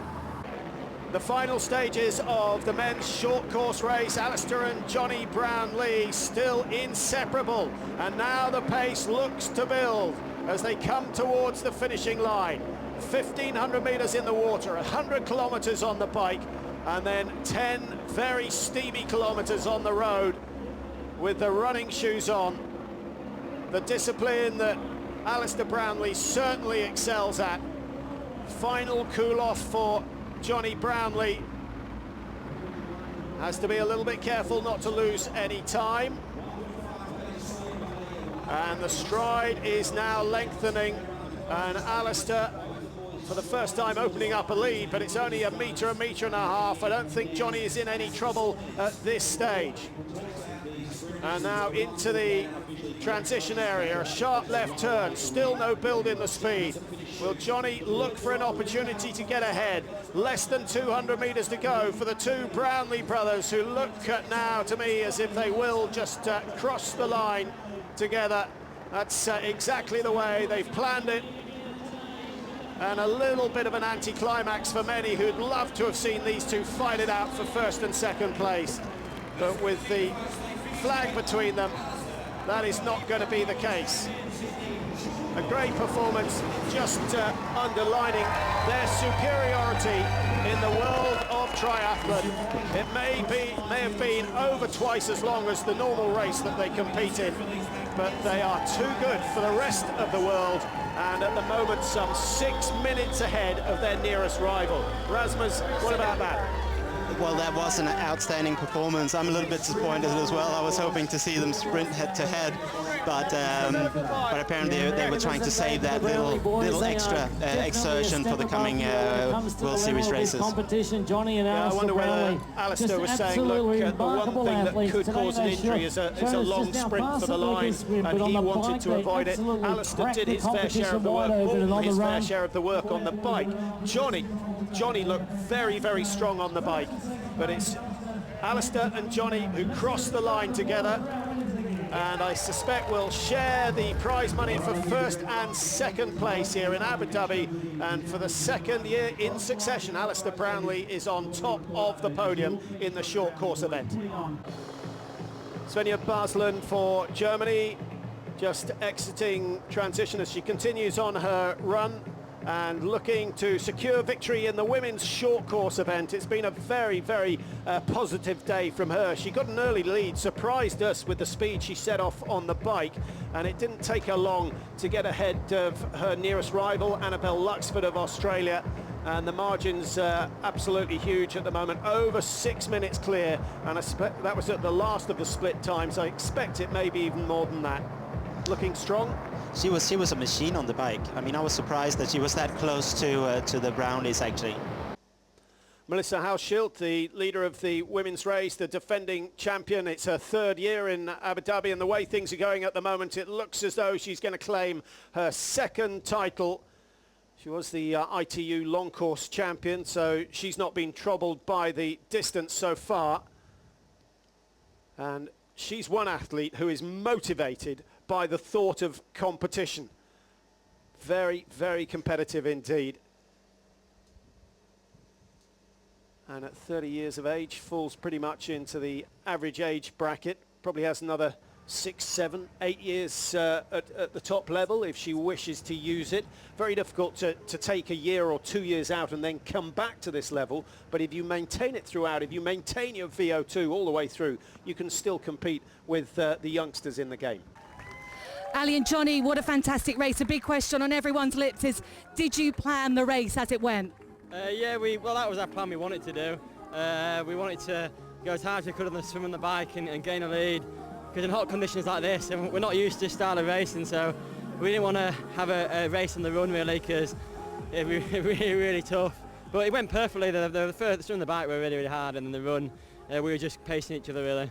The final stages of the men's short course race, Alistair and Johnny Brownlee still inseparable, and now the pace looks to build as they come towards the finishing line. 1,500 metres in the water, 100 kilometres on the bike, and then 10 very steamy kilometres on the road with the running shoes on. The discipline that Alistair Brownlee certainly excels at. Final cool-off for Johnny Brownlee. Has to be a little bit careful not to lose any time. And the stride is now lengthening, and Alistair, for the first time, opening up a lead, but it's only a metre and a half. I don't think Johnny is in any trouble at this stage. And now into the transition area, a sharp left turn, still no build in the speed. Will Johnny look for an opportunity to get ahead? Less than 200 metres to go for the two Brownlee brothers, who look now to me as if they will just cross the line together. That's exactly the way they've planned it. And a little bit of an anticlimax for many who'd love to have seen these two fight it out for first and second place. But with the flag between them, that is not going to be the case. A great performance, just underlining their superiority in the world of triathlon. It may have been over twice as long as the normal race that they compete in, but they are too good for the rest of the world, and at the moment some 6 minutes ahead of their nearest rival. Rasmus, what about that? Well, that was an outstanding performance. I'm a little bit disappointed as well. I was hoping to see them sprint head-to-head, but apparently they were trying to save that little extra exertion for the coming World Series races. Yeah, I wonder whether Alistair was saying, look, the one thing that could cause an injury is a long sprint for the line, and he wanted to avoid it. Alistair did his fair share of the work, more his fair share of the work on the bike. Johnny looked very, very strong on the bike, but it's Alistair and Johnny who crossed the line together, and I suspect will share the prize money for first and second place here in Abu Dhabi. And for the second year in succession, Alistair Brownlee is on top of the podium in the short course event. Svenja Baslen for Germany, just exiting transition as she continues on her run and looking to secure victory in the women's short course event. It's been a very, very positive day from her. She got an early lead, surprised us with the speed she set off on the bike, and it didn't take her long to get ahead of her nearest rival, Annabelle Luxford of Australia, and the margin's absolutely huge at the moment, over 6 minutes clear, and that was at the last of the split times. I expect it may be even more than that. Looking strong. She was a machine on the bike. I mean, I was surprised that she was that close to the Brownies, actually. Melissa Hauschild, the leader of the women's race, the defending champion. It's her third year in Abu Dhabi, and the way things are going at the moment, it looks as though she's going to claim her second title. She was the ITU long course champion, so she's not been troubled by the distance so far. And she's one athlete who is motivated by the thought of competition. Very, very competitive indeed. And at 30 years of age, falls pretty much into the average age bracket. Probably has another 6, 7, 8 years at the top level if she wishes to use it. Very difficult to take a year or 2 years out and then come back to this level. But if you maintain it throughout, if you maintain your VO2 all the way through, you can still compete with the youngsters in the game. Ali and Johnny, what a fantastic race. A big question on everyone's lips is, did you plan the race as it went? Yeah, well, that was our plan we wanted to do. We wanted to go as hard as we could on the swim and the bike and gain a lead, because in hot conditions like this, we're not used to style of racing, so we didn't want to have a race on the run really, because it'd be really tough. But it went perfectly. The swim and the bike were really, really hard, and then the run, we were just pacing each other really.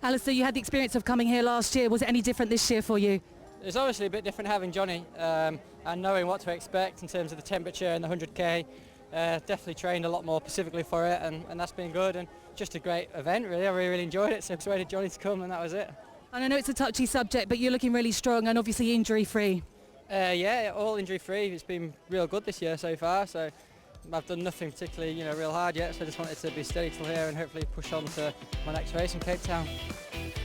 Alistair, you had the experience of coming here last year. Was it any different this year for you? It's obviously a bit different having Johnny and knowing what to expect in terms of the temperature and the 100k. Definitely trained a lot more specifically for it, and that's been good, and just a great event really. I really enjoyed it, so persuaded Johnny to come, and that was it. And I know it's a touchy subject, but you're looking really strong and obviously injury free. Yeah, all injury free. It's been real good this year so far, so I've done nothing particularly, real hard yet, so I just wanted to be steady till here and hopefully push on to my next race in Cape Town.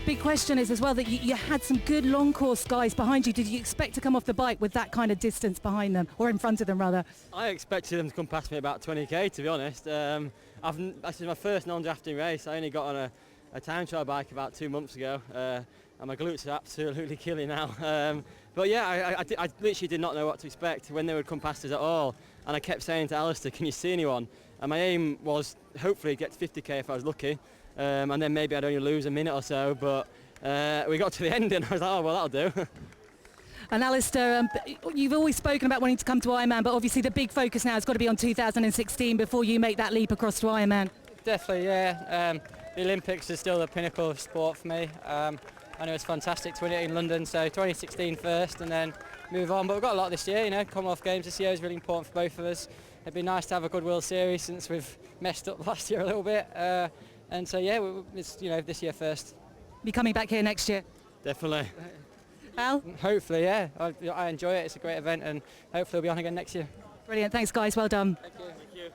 Big question is as well that you had some good long course guys behind you. Did you expect to come off the bike with that kind of distance behind them, or in front of them rather? I expected them to come past me about 20k, to be honest. This is my first non-drafting race. I only got on a time trial bike about 2 months ago, and my glutes are absolutely killing now. But yeah, I literally did not know what to expect when they would come past us at all. And I kept saying to Alistair, can you see anyone? And my aim was hopefully get to 50k if I was lucky. And then maybe I'd only lose a minute or so, but we got to the end and I was like, oh, well, that'll do. And Alistair, you've always spoken about wanting to come to Ironman, but obviously the big focus now has got to be on 2016 before you make that leap across to Ironman. Definitely, yeah. The Olympics is still the pinnacle of sport for me. I know it's fantastic to win it in London, so 2016 first and then move on. But we've got a lot this year, Commonwealth Games this year is really important for both of us. It'd be nice to have a good World Series since we've messed up last year a little bit. And so, yeah, it's, this year first. Be coming back here next year? Definitely. Al? Hopefully, yeah. I enjoy it. It's a great event and hopefully we'll be on again next year. Brilliant. Thanks, guys. Well done. Thank you. Thank you.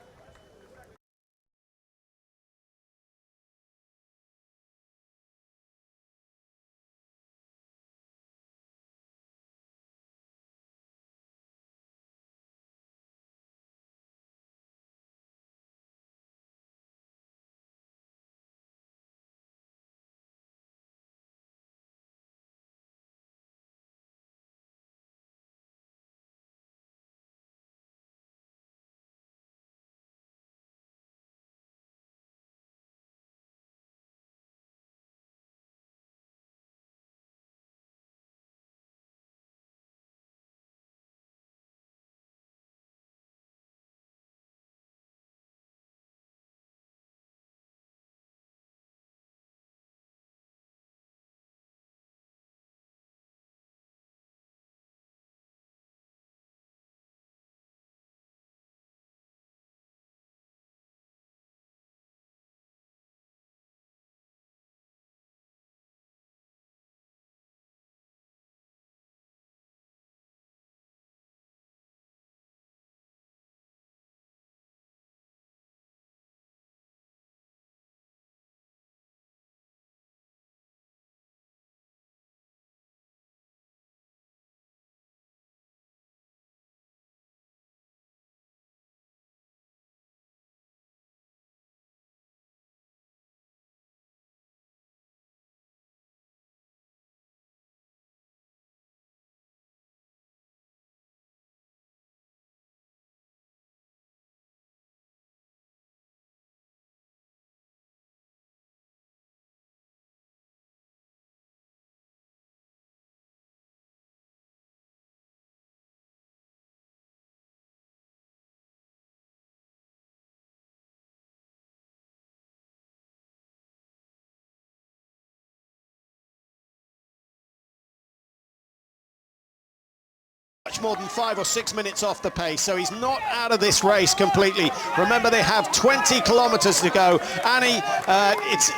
Much more than 5 or 6 minutes off the pace, so he's not out of this race completely. Remember, they have 20 kilometres to go. Annie,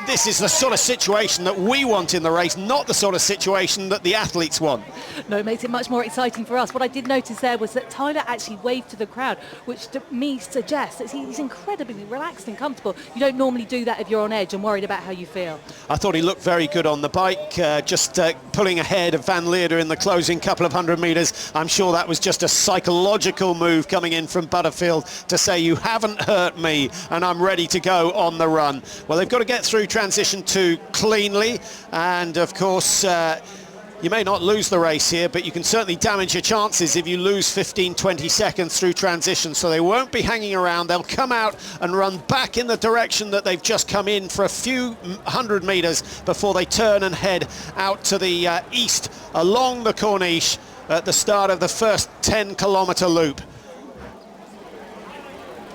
this is the sort of situation that we want in the race, not the sort of situation that the athletes want. No, it makes it much more exciting for us. What I did notice there was that Tyler actually waved to the crowd, which to me suggests that he's incredibly relaxed and comfortable. You don't normally do that if you're on edge and worried about how you feel. I thought he looked very good on the bike, just pulling ahead of Van Leerder in the closing couple of 100 metres. I'm sure that was just a psychological move coming in from Butterfield to say, you haven't hurt me and I'm ready to go on the run. Well, they've got to get through transition 2 cleanly, and of course you may not lose the race here, but you can certainly damage your chances if you lose 15-20 seconds through transition. So they won't be hanging around. They'll come out and run back in the direction that they've just come in for a few 100 metres before they turn and head out to the east along the Corniche at the start of the first 10-kilometre loop.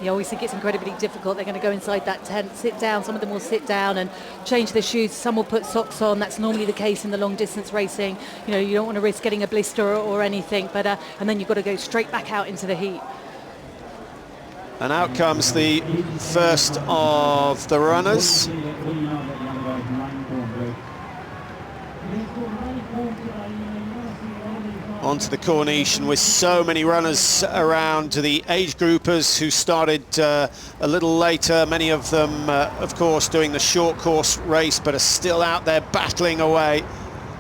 You always think it's incredibly difficult. They're going to go inside that tent, sit down. Some of them will sit down and change their shoes. Some will put socks on. That's normally the case in the long distance racing. You don't want to risk getting a blister or anything, but and then you've got to go straight back out into the heat. And out comes the first of the runners. onto the Corniche, and with so many runners around, the age groupers who started a little later, many of them of course doing the short course race but are still out there battling away.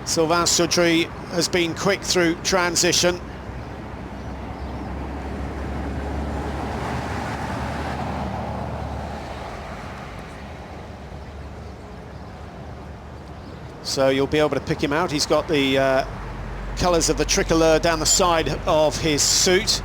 Sylvain Soudry has been quick through transition. So you'll be able to pick him out. He's got the colours of the tricolour down the side of his suit,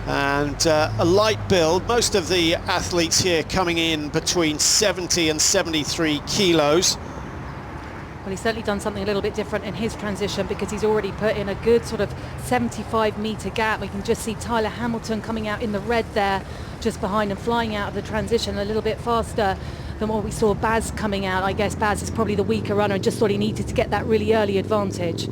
and a light build. Most of the athletes here coming in between 70 and 73 kilos. Well, he's certainly done something a little bit different in his transition, because he's already put in a good sort of 75-metre gap. We can just see Tyler Hamilton coming out in the red there, just behind, and flying out of the transition a little bit faster than what we saw Baz coming out. I guess Baz is probably the weaker runner and just thought he needed to get that really early advantage.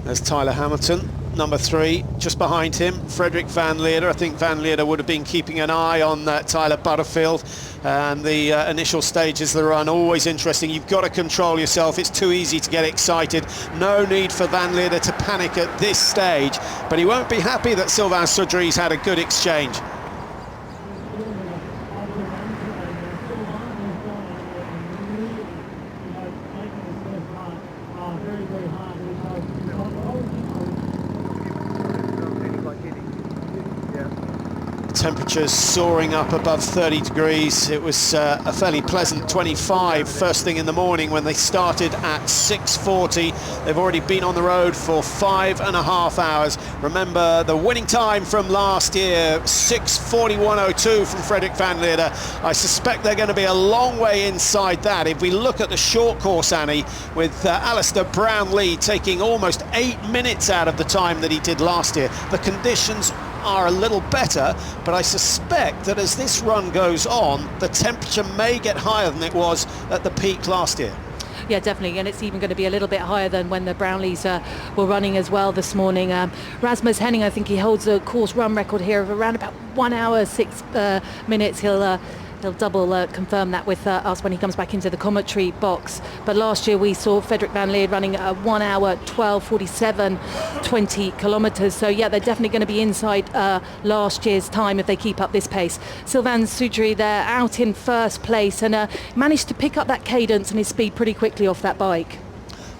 There's Tyler Hamilton, number 3, just behind him, Frederik van Lierde. I think van Lierde would have been keeping an eye on Tyler Butterfield, and the initial stages of the run, always interesting. You've got to control yourself. It's too easy to get excited. No need for van Lierde to panic at this stage, but he won't be happy that Sylvain Soudry's had a good exchange. Temperatures soaring up above 30 degrees. It was a fairly pleasant 25 first thing in the morning when they started at 6:40. They've already been on the road for 5.5 hours. Remember the winning time from last year, 6:41.02 from Frederik van Lierde. I suspect they're going to be a long way inside that. If we look at the short course, Annie, with Alistair Brownlee taking almost 8 minutes out of the time that he did last year. The conditions are a little better, but I suspect that as this run goes on, the temperature may get higher than it was at the peak last year. Yeah, definitely, and it's even going to be a little bit higher than when the Brownlees were running as well this morning. Rasmus Henning, I think he holds a course run record here of around about 1 hour 6 minutes. He'll double confirm that with us when he comes back into the commentary box. But last year we saw Frederik van Lierde running 1 hour 12:47, 20 kilometres. So yeah, they're definitely going to be inside last year's time if they keep up this pace. Sylvain Soudry there out in first place, and managed to pick up that cadence and his speed pretty quickly off that bike.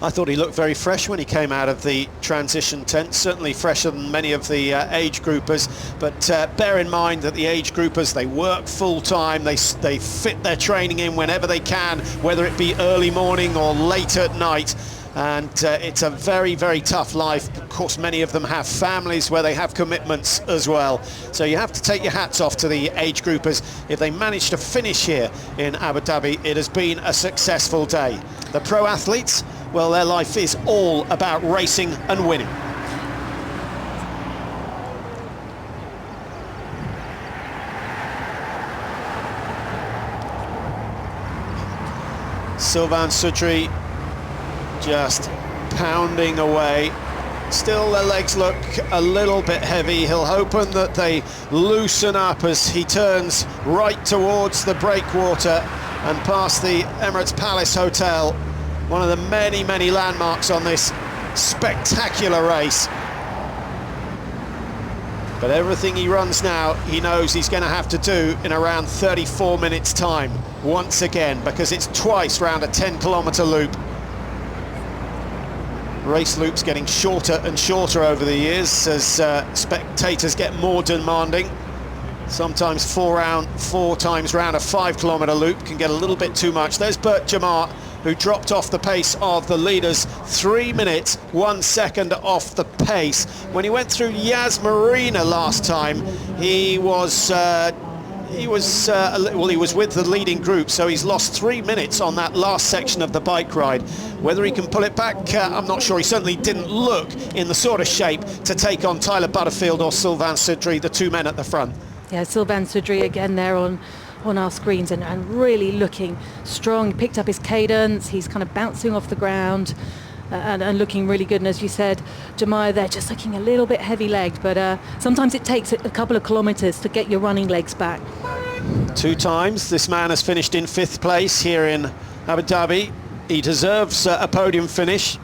I thought he looked very fresh when he came out of the transition tent, certainly fresher than many of the age groupers, but bear in mind that the age groupers, they work full time, they fit their training in whenever they can, whether it be early morning or late at night, and it's a very, very tough life. Of course, many of them have families where they have commitments as well, so you have to take your hats off to the age groupers. If they manage to finish here in Abu Dhabi, it has been a successful day. The pro athletes, well, their life is all about racing and winning. Sylvain Soudry just pounding away. Still, their legs look a little bit heavy. He'll hoping that they loosen up as he turns right towards the breakwater and past the Emirates Palace Hotel. One of the many, many landmarks on this spectacular race. But everything he runs now, he knows he's going to have to do in around 34 minutes time, once again, because it's twice round a 10-kilometre loop. Race loops getting shorter and shorter over the years as spectators get more demanding. Sometimes four times round a 5-kilometre loop can get a little bit too much. There's Bert Jamart, who dropped off the pace of the leaders, 3 minutes 1 second off the pace. When he went through Yas Marina last time, he was with the leading group, so he's lost 3 minutes on that last section of the bike ride. Whether he can pull it back, I'm not sure. He certainly didn't look in the sort of shape to take on Tyler Butterfield or Sylvain Soudry, the two men at the front. Yeah, Sylvain Soudry again there on our screens and really looking strong. He picked up his cadence, he's kind of bouncing off the ground and looking really good. And as you said, Jemiah there just looking a little bit heavy-legged, but sometimes it takes a couple of kilometres to get your running legs back. 2 times this man has finished in 5th place here in Abu Dhabi. He deserves a podium finish.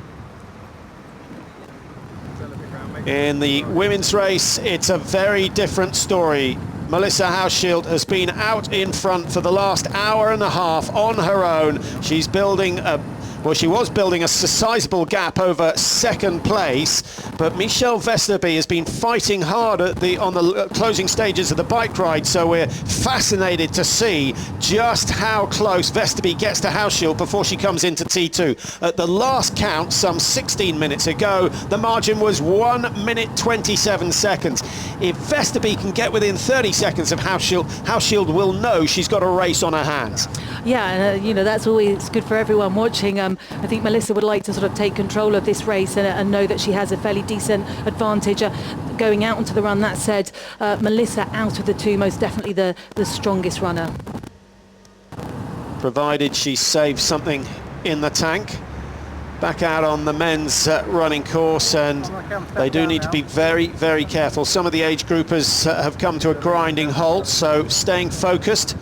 In the women's race, it's a very different story. Melissa Hauschild has been out in front for the last hour and a half on her own. She's building she was building a sizable gap over second place, but Michelle Vesterby has been fighting hard on the closing stages of the bike ride, so we're fascinated to see just how close Vesterby gets to Hauschild before she comes into T2. At the last count, some 16 minutes ago, the margin was 1 minute 27 seconds. If Vesterby can get within 30 seconds of Hauschild will know she's got a race on her hands. Yeah, and you know, that's always good for everyone watching. I think Melissa would like to sort of take control of this race and know that she has a fairly decent advantage going out onto the run. That said, Melissa out of the two, most definitely the strongest runner. Provided she saves something in the tank. Back out on the men's running course, and they do need to be very, very careful. Some of the age groupers have come to a grinding halt, so staying focused.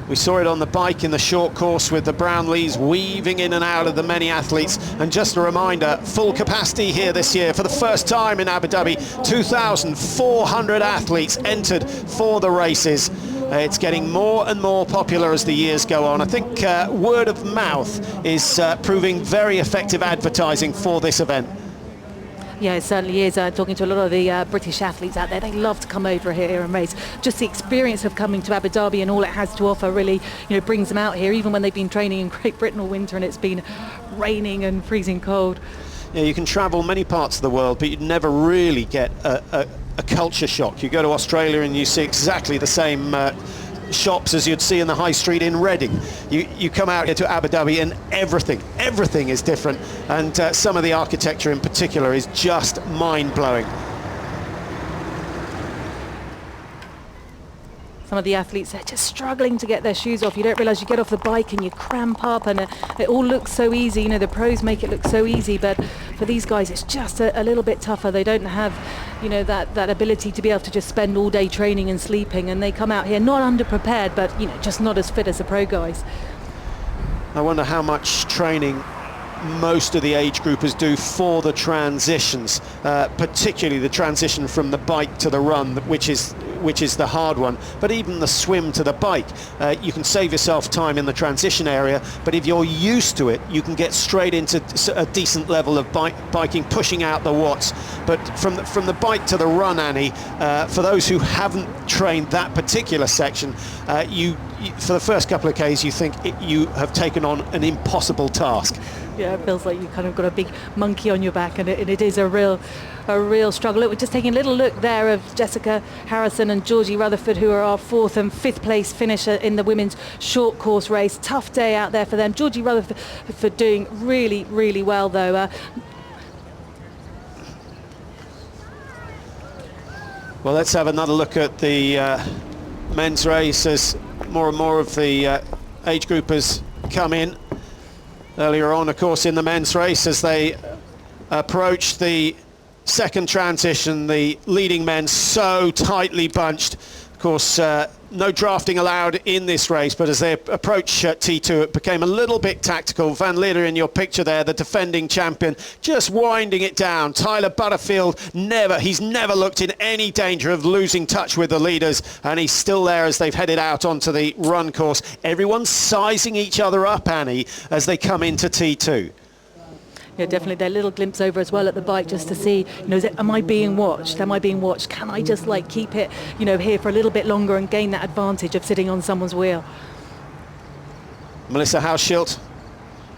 We saw it on the bike in the short course with the Brownlees weaving in and out of the many athletes. And just a reminder, full capacity here this year for the first time in Abu Dhabi. 2,400 athletes entered for the races. It's getting more and more popular as the years go on. I think word of mouth is proving very effective advertising for this event. Yeah, it certainly is. Talking to a lot of the British athletes out there, they love to come over here and race. Just the experience of coming to Abu Dhabi and all it has to offer really, you know, brings them out here, even when they've been training in Great Britain all winter and it's been raining and freezing cold. Yeah, you can travel many parts of the world, but you'd never really get a culture shock. You go to Australia and you see exactly the same shops as you'd see in the high street in Reading. You come out here to Abu Dhabi and everything is different, and some of the architecture in particular is just mind-blowing. Some of the athletes are just struggling to get their shoes off. You don't realise you get off the bike and you cramp up, and it all looks so easy. You know, the pros make it look so easy, but for these guys it's just a little bit tougher. They don't have, you know, that ability to be able to just spend all day training and sleeping, and they come out here not underprepared, but you know, just not as fit as the pro guys. I wonder how much training most of the age groupers do for the transitions, particularly the transition from the bike to the run, which is the hard one, but even the swim to the bike. You can save yourself time in the transition area, but if you're used to it, you can get straight into a decent level of biking, pushing out the watts. But from the bike to the run, Annie, for those who haven't trained that particular section, for the first couple of Ks, you think you have taken on an impossible task. Yeah, it feels like you kind of got a big monkey on your back, and it is a real struggle. Look, we're just taking a little look there of Jessica Harrison and Georgie Rutherford, who are our 4th and 5th place finisher in the women's short course race. Tough day out there for them. Georgie Rutherford doing really, really well, though. Well, let's have another look at the men's race as more and more of the age groupers come in. Earlier on, of course, in the men's race, as they approached the second transition, the leading men so tightly bunched. Of course, no drafting allowed in this race, but as they approach T2, it became a little bit tactical. Van Leeuwen in your picture there, the defending champion, just winding it down. Tyler Butterfield, he's never looked in any danger of losing touch with the leaders, and he's still there as they've headed out onto the run course. Everyone's sizing each other up, Annie, as they come into T2. Yeah, definitely that little glimpse over as well at the bike, just to see, you know, am I being watched? Am I being watched? Can I just like keep it, you know, here for a little bit longer and gain that advantage of sitting on someone's wheel? Melissa Hauschild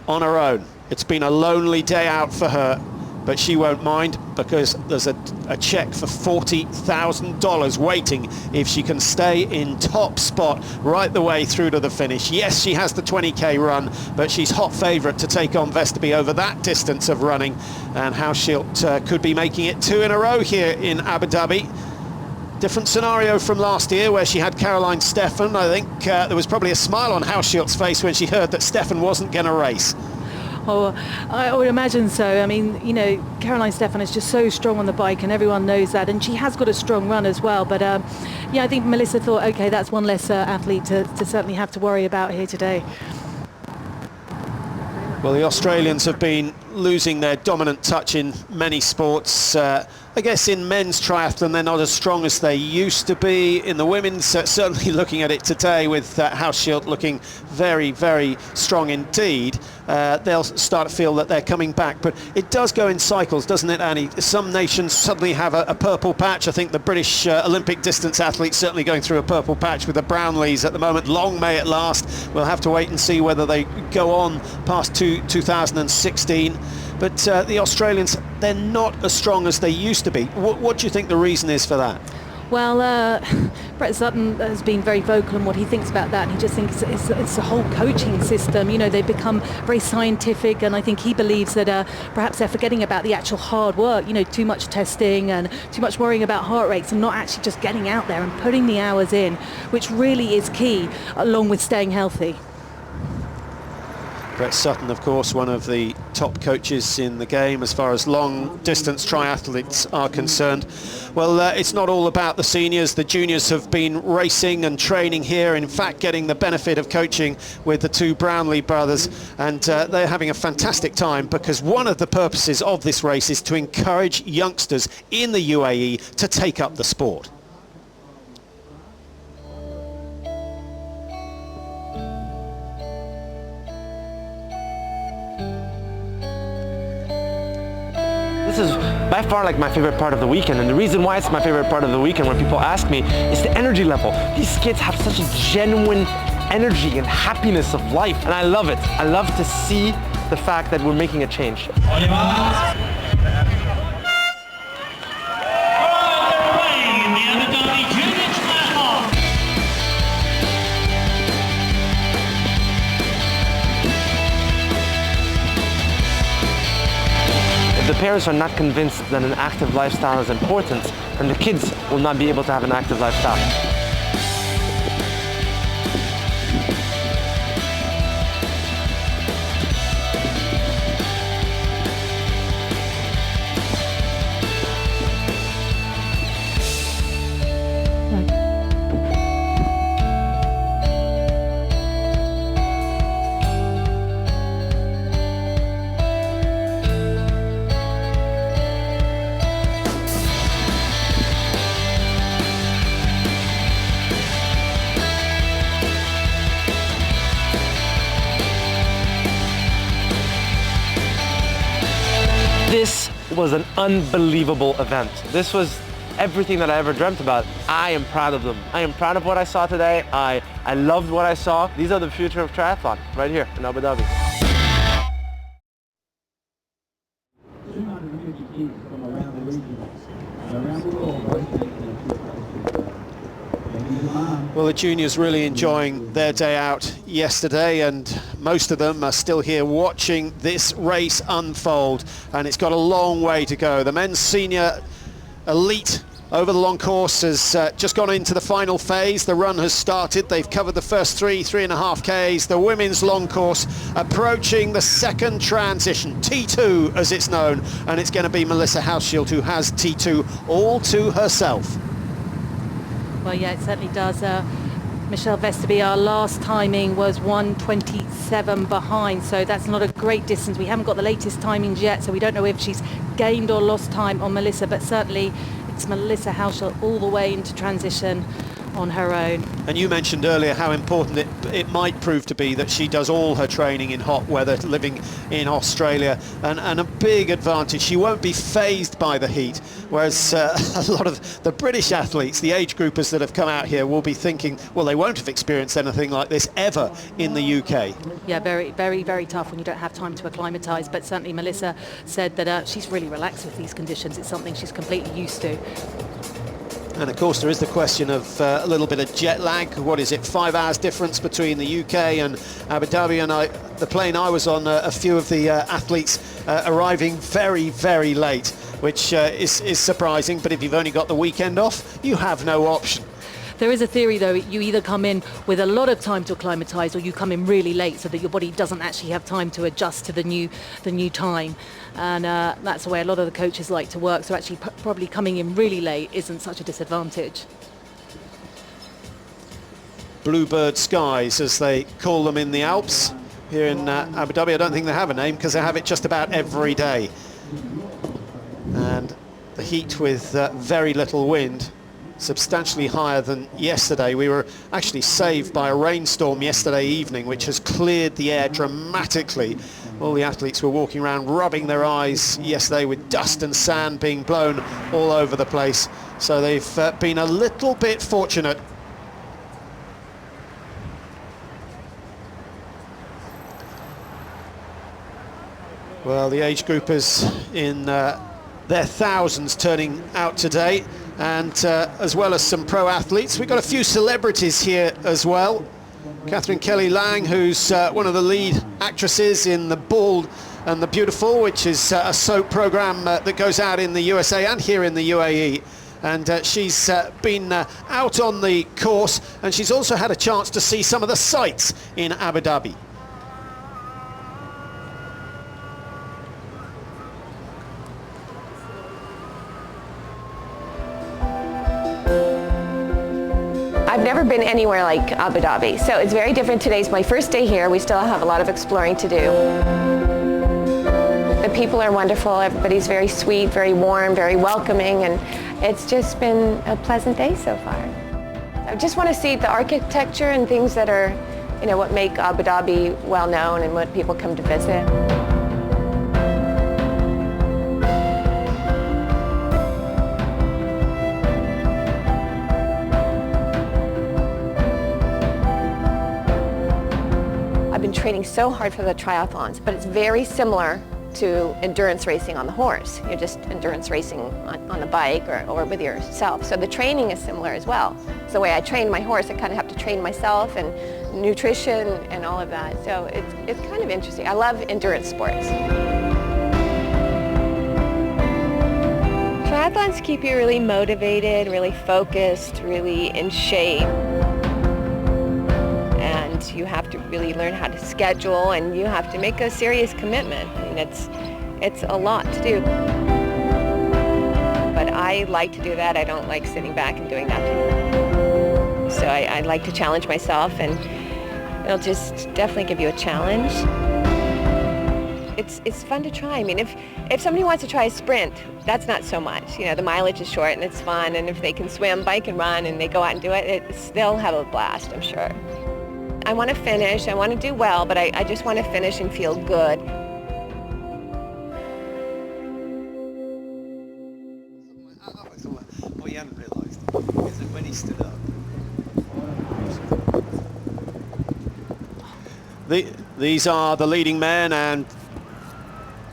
on her own. It's been a lonely day out for her, but she won't mind because there's a check for $40,000 waiting if she can stay in top spot right the way through to the finish. Yes, she has the 20k run, but she's hot favourite to take on Vesterby over that distance of running, and Hauschild could be making it 2 in a row here in Abu Dhabi. Different scenario from last year where she had Caroline Steffen. I think there was probably a smile on Hauschild's face when she heard that Steffen wasn't going to race. Oh, I would imagine so. I mean, you know, Caroline Steffen is just so strong on the bike, and everyone knows that, and she has got a strong run as well. But yeah, I think Melissa thought, okay, that's one less athlete to certainly have to worry about here today. Well, the Australians have been losing their dominant touch in many sports. I guess in men's triathlon they're not as strong as they used to be. In the women's, certainly looking at it today with Hauschild looking very, very strong indeed, they'll start to feel that they're coming back. But it does go in cycles, doesn't it, Annie? Some nations suddenly have a purple patch. I think the British Olympic distance athletes certainly going through a purple patch with the Brownlees at the moment. Long may it last. We'll have to wait and see whether they go on past 2016. But the Australians, they're not as strong as they used to be. What do you think the reason is for that? Well, Brett Sutton has been very vocal on what he thinks about that, and he just thinks it's a whole coaching system. You know, they've become very scientific, and I think he believes that perhaps they're forgetting about the actual hard work, you know, too much testing and too much worrying about heart rates and not actually just getting out there and putting the hours in, which really is key, along with staying healthy. Brett Sutton, of course, one of the top coaches in the game as far as long-distance triathletes are concerned. Well, it's not all about the seniors. The juniors have been racing and training here, in fact getting the benefit of coaching with the two Brownlee brothers, and they're having a fantastic time, because one of the purposes of this race is to encourage youngsters in the UAE to take up the sport. This is by far like my favorite part of the weekend, and the reason why it's my favorite part of the weekend when people ask me is the energy level. These kids have such a genuine energy and happiness of life, and I love it. I love to see the fact that we're making a change. If the parents are not convinced that an active lifestyle is important, then the kids will not be able to have an active lifestyle. This was an unbelievable event. This was everything that I ever dreamt about. I am proud of them. I am proud of what I saw today. I loved what I saw. These are the future of triathlon, right here in Abu Dhabi. 250 kids from around the region, around the world. Well, the juniors really enjoying their day out yesterday, and most of them are still here watching this race unfold, and it's got a long way to go. The men's senior elite over the long course has just gone into the final phase. The run has started. They've covered the first 3.5 Ks. The women's long course approaching the second transition, T2 as it's known, and it's going to be Melissa Hauschild who has T2 all to herself. Well, yeah, it certainly does. Michelle Vesterby, our last timing was 1:27 behind, so that's not a great distance. We haven't got the latest timings yet, so we don't know if she's gained or lost time on Melissa, but certainly it's Melissa Hauschild all the way into transition on her own. And you mentioned earlier how important it might prove to be that she does all her training in hot weather, living in Australia, and a big advantage. She won't be phased by the heat, whereas a lot of the British athletes, the age groupers that have come out here, will be thinking, well, they won't have experienced anything like this ever in the UK. Yeah, very, very, very tough when you don't have time to acclimatise, but certainly Melissa said that she's really relaxed with these conditions. It's something she's completely used to. And of course there is the question of a little bit of jet lag. What is it, 5 hours difference between the UK and Abu Dhabi? And the plane I was on, a few of the athletes arriving very, very late, which is surprising. But if you've only got the weekend off, you have no option. There is a theory, though, you either come in with a lot of time to acclimatise, or you come in really late so that your body doesn't actually have time to adjust to the new time. And that's the way a lot of the coaches like to work, so actually probably coming in really late isn't such a disadvantage. Bluebird skies, as they call them in the Alps. here in Abu Dhabi. I don't think they have a name because they have it just about every day. And the heat with very little wind, substantially higher than yesterday. We were actually saved by a rainstorm yesterday evening, which has cleared the air dramatically. All the athletes were walking around rubbing their eyes yesterday with dust and sand being blown all over the place. So they've been a little bit fortunate. Well, the age groupers in their thousands turning out today, and as well as some pro athletes. We've got a few celebrities here as well. Catherine Kelly-Lang, who's one of the lead actresses in The Bold and the Beautiful, which is a soap program that goes out in the USA and here in the UAE. And she's been out on the course, and she's also had a chance to see some of the sights in Abu Dhabi. I've never been anywhere like Abu Dhabi, so it's very different. Today's my first day here. We still have a lot of exploring to do. The people are wonderful. Everybody's very sweet, very warm, very welcoming, and it's just been a pleasant day so far. I just want to see the architecture and things that are, you know, what make Abu Dhabi well known and what people come to visit. I've been training so hard for the triathlons, but it's very similar to endurance racing on the horse. You're just endurance racing on the bike or with yourself. So the training is similar as well. So the way I train my horse, I kind of have to train myself, and nutrition and all of that. So it's kind of interesting. I love endurance sports. Triathlons keep you really motivated, really focused, really in shape. You have to really learn how to schedule, and you have to make a serious commitment. I mean, it's a lot to do. But I like to do that. I don't like sitting back and doing nothing. So I like to challenge myself, and it'll just definitely give you a challenge. It's fun to try. I mean, if somebody wants to try a sprint, that's not so much. You know, the mileage is short and it's fun, and if they can swim, bike, and run, and they go out and do it, they'll have a blast, I'm sure. I want to finish, I want to do well, but I just want to finish and feel good. What you hadn't realised is that when he stood up, these are the leading men, and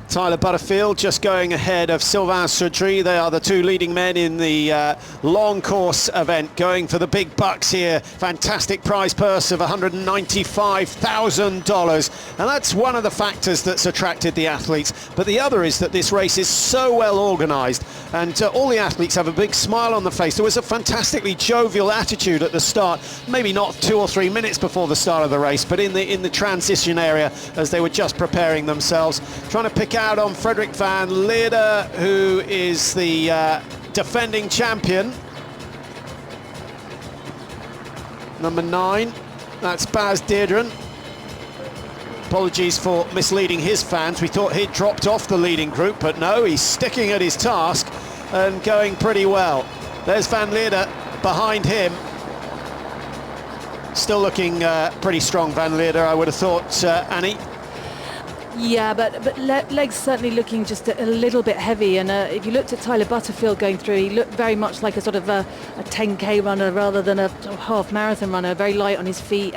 Tyler Butterfield just going ahead of Sylvain Soudry. They are the two leading men in the long course event, going for the big bucks here. Fantastic prize purse of $195,000, and that's one of the factors that's attracted the athletes. But the other is that this race is so well organised, and all the athletes have a big smile on the face. There was a fantastically jovial attitude at the start, maybe not 2 or 3 minutes before the start of the race, but in the transition area as they were just preparing themselves, trying to pick out on Frederik van Leerde, who is the defending champion. Number 9, that's Bas Deerderen. Apologies for misleading his fans. We thought he'd dropped off the leading group, but no, he's sticking at his task and going pretty well. There's Van Leerde behind him. Still looking pretty strong, Van Leerde, I would have thought, Annie. Yeah, but legs certainly looking just a little bit heavy. And if you looked at Tyler Butterfield going through, he looked very much like a sort of a 10K runner rather than a half marathon runner, very light on his feet.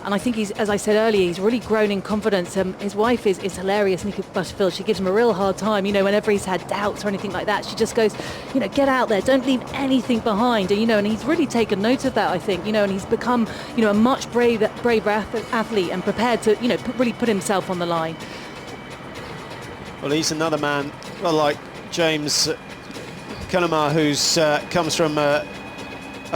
And I think he's, as I said earlier, he's really grown in confidence. His wife is hilarious, Nikki Butterfield. She gives him a real hard time, you know, whenever he's had doubts or anything like that. She just goes, you know, get out there, don't leave anything behind. And, you know, and he's really taken note of that, I think, you know, and he's become, you know, a much braver athlete and prepared to, you know, really put himself on the line. Well, he's another man, well, like James Cunnama, who's comes from a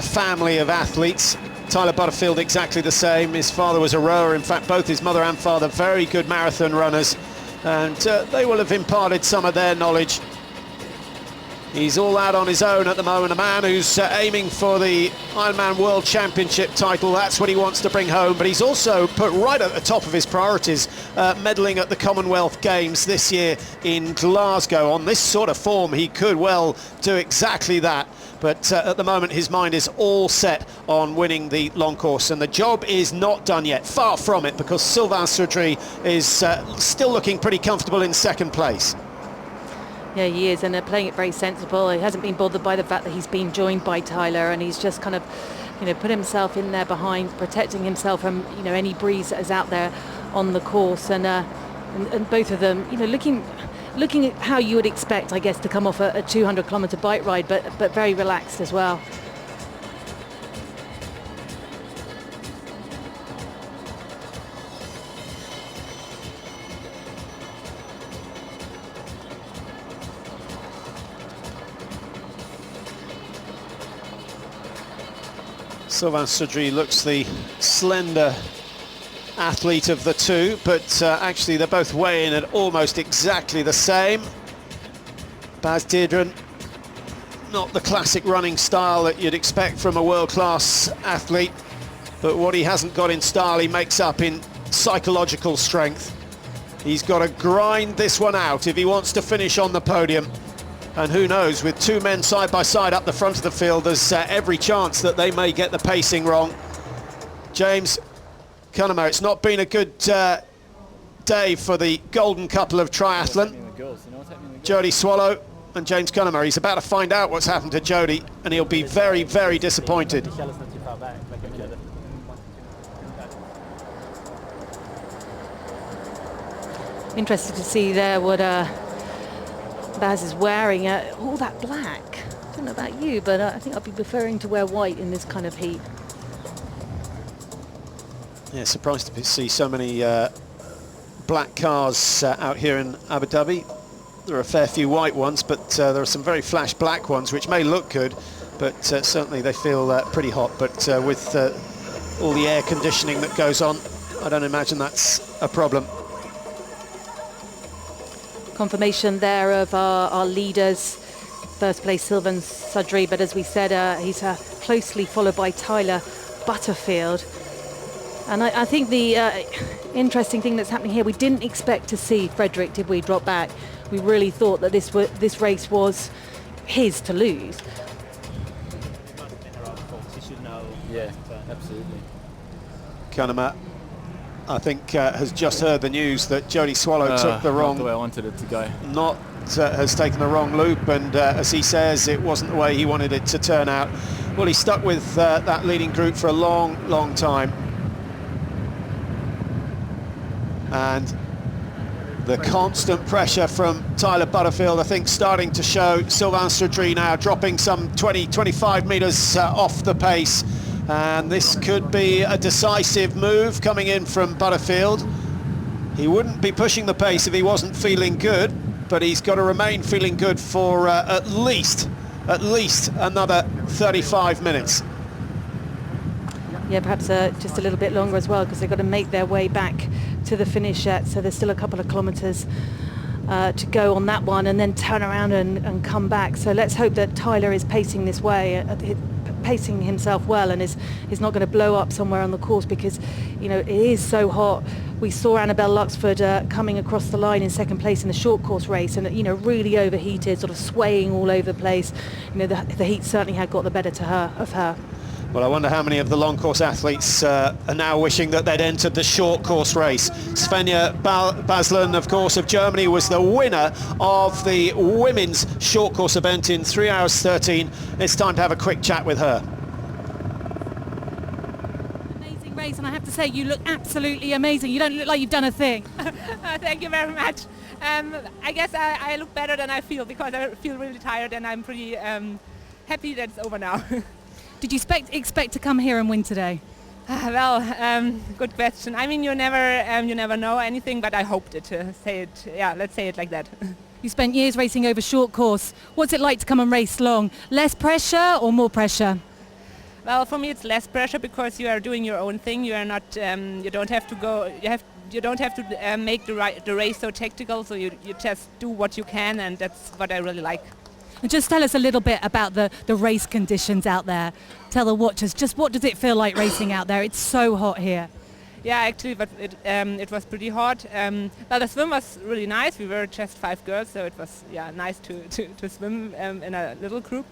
family of athletes. Tyler Butterfield exactly the same. His father was a rower. In fact, both his mother and father very good marathon runners, and they will have imparted some of their knowledge He's all out on his own at the moment, a man who's aiming for the Ironman World Championship title. That's what he wants to bring home, but he's also put right at the top of his priorities medaling at the Commonwealth Games this year in Glasgow. On this sort of form, he could well do exactly that. But at the moment, his mind is all set on winning the long course, and the job is not done yet. Far from it, because Sylvain Soudry is still looking pretty comfortable in second place. Yeah, he is, and they're playing it very sensible. He hasn't been bothered by the fact that he's been joined by Tyler, and he's just kind of, you know, put himself in there behind, protecting himself from, you know, any breeze that is out there on the course. And both of them, you know, looking at how you would expect, I guess, to come off a 200-kilometre bike ride, but very relaxed as well. Sylvain Soudry looks the slender athlete of the two, but actually they're both weighing at almost exactly the same. Baz Deerdren, not the classic running style that you'd expect from a world-class athlete, but what he hasn't got in style he makes up in psychological strength. He's got to grind this one out if he wants to finish on the podium. And who knows, with two men side by side up the front of the field, there's every chance that they may get the pacing wrong. James Cunningham, it's not been a good day for the golden couple of triathlon. Jody Swallow and James Cunningham. He's about to find out what's happened to Jody, and he'll be very, very disappointed. Interested to see there what Baz is wearing, all that black. I don't know about you, but I think I'd be preferring to wear white in this kind of heat. Yeah, surprised to see so many black cars out here in Abu Dhabi. There are a fair few white ones, but there are some very flash black ones, which may look good, but certainly they feel pretty hot. But with all the air conditioning that goes on, I don't imagine that's a problem. Confirmation there of our leaders. First place Sylvain Soudry, but as we said, he's closely followed by Tyler Butterfield. And I think the interesting thing that's happening here, we didn't expect to see Frederick, did we, drop back? We really thought that this race was his to lose. Yeah, absolutely. Kanema, I think, has just heard the news that Jody Swallow took the wrong... Not the way I wanted it to go. Has taken the wrong loop, and as he says, it wasn't the way he wanted it to turn out. Well, he stuck with that leading group for a long, long time. And the constant pressure from Tyler Butterfield, I think, starting to show. Sylvain Soudry now dropping some 20-25 metres off the pace. And this could be a decisive move coming in from Butterfield. He wouldn't be pushing the pace if he wasn't feeling good, but he's got to remain feeling good for at least another 35 minutes. Yeah, perhaps just a little bit longer as well, because they've got to make their way back to the finish yet. So there's still a couple of kilometres to go on that one, and then turn around and come back. So let's hope that Tyler is pacing this way, pacing himself well, and is not going to blow up somewhere on the course, because, you know, it is so hot. We saw Annabelle Luxford coming across the line in second place in the short course race, and, you know, really overheated, sort of swaying all over the place. You know, the heat certainly had got the better of her. Well, I wonder how many of the long course athletes are now wishing that they'd entered the short course race. Svenja Baslen, of course, of Germany, was the winner of the women's short course event in 3 hours 13. It's time to have a quick chat with her. Amazing race, and I have to say, you look absolutely amazing. You don't look like you've done a thing. Thank you very much. I guess I look better than I feel, because I feel really tired, and I'm pretty happy that it's over now. Did you expect to come here and win today? Well, good question. I mean, you never know anything, but I hoped it. Let's say it like that. You spent years racing over short course. What's it like to come and race long? Less pressure or more pressure? Well, for me, it's less pressure, because you are doing your own thing. You are not. You don't have to go. You don't have to make the race so tactical. So you just do what you can, and that's what I really like. And just tell us a little bit about the race conditions out there. Tell the watchers, just what does it feel like racing out there? It's so hot here. Yeah, actually, but it was pretty hot. Well, the swim was really nice. We were just 5 girls, so it was nice to swim in a little group.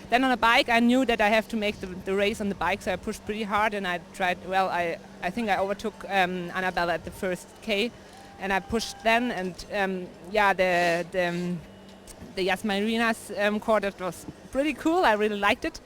Then on a bike, I knew that I have to make the race on the bike, so I pushed pretty hard, and I tried. Well, I think I overtook Annabelle at the first K, and I pushed then, and the Yasmarina's court, it was pretty cool. I really liked it.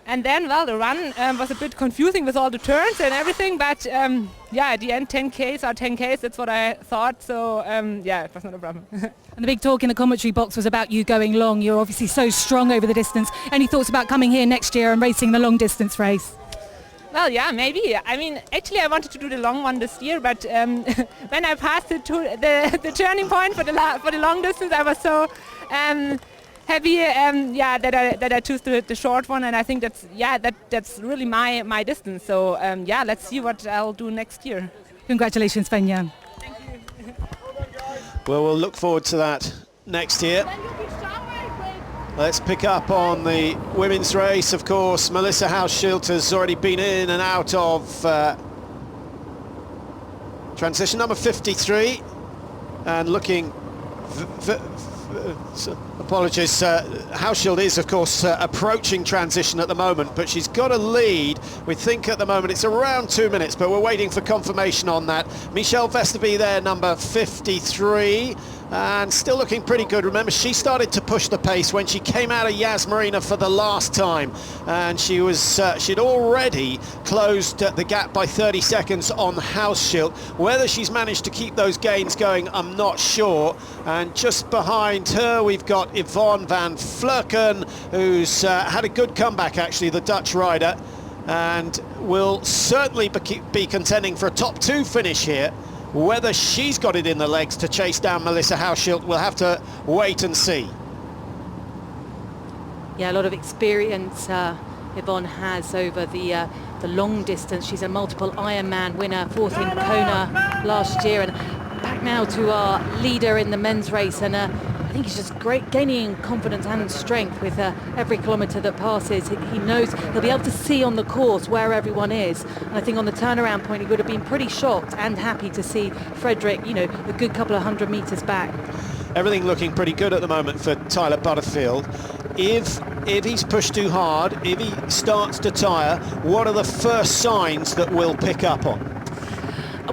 And then, well, the run was a bit confusing with all the turns and everything, but at the end, 10Ks are 10Ks, that's what I thought, so it was not a problem. And the big talk in the commentary box was about you going long. You're obviously so strong over the distance. Any thoughts about coming here next year and racing the long distance race? Well, yeah, maybe. I mean, actually, I wanted to do the long one this year, but when I passed the turning point for the long distance, I was so happy that I chose the short one, and I think that's really my distance. So let's see what I'll do next year. Congratulations, Fenya. Thank you. Well, we'll look forward to that next year. Let's pick up on the women's race. Of course, Melissa Hauschild has already been in and out of transition number 53 and looking apologies, Hauschild is of course approaching transition at the moment, but she's got a lead. We think at the moment it's around 2 minutes, but we're waiting for confirmation on that. Michelle Vesterby there, number 53, and still looking pretty good. Remember, she started to push the pace when she came out of Yas Marina for the last time, and she was she'd already closed the gap by 30 seconds on Hauschild. Whether she's managed to keep those gains going, I'm not sure. And just behind her we've got Yvonne van Vleuten, who's had a good comeback actually, the Dutch rider, and will certainly be contending for a top 2 finish here. Whether she's got it in the legs to chase down Melissa Hauschild, we'll have to wait and see. Yeah, a lot of experience Yvonne has over the long distance. She's a multiple Ironman winner, 4th in Kona last year, and back now to our leader in the men's race, and I think he's just great, gaining confidence and strength with every kilometre that passes. He knows he'll be able to see on the course where everyone is, and I think on the turnaround point he would have been pretty shocked and happy to see Frederick, a good couple of 100 metres back. Everything looking pretty good at the moment for Tyler Butterfield. If he's pushed too hard, if he starts to tire, what are the first signs that we'll pick up on?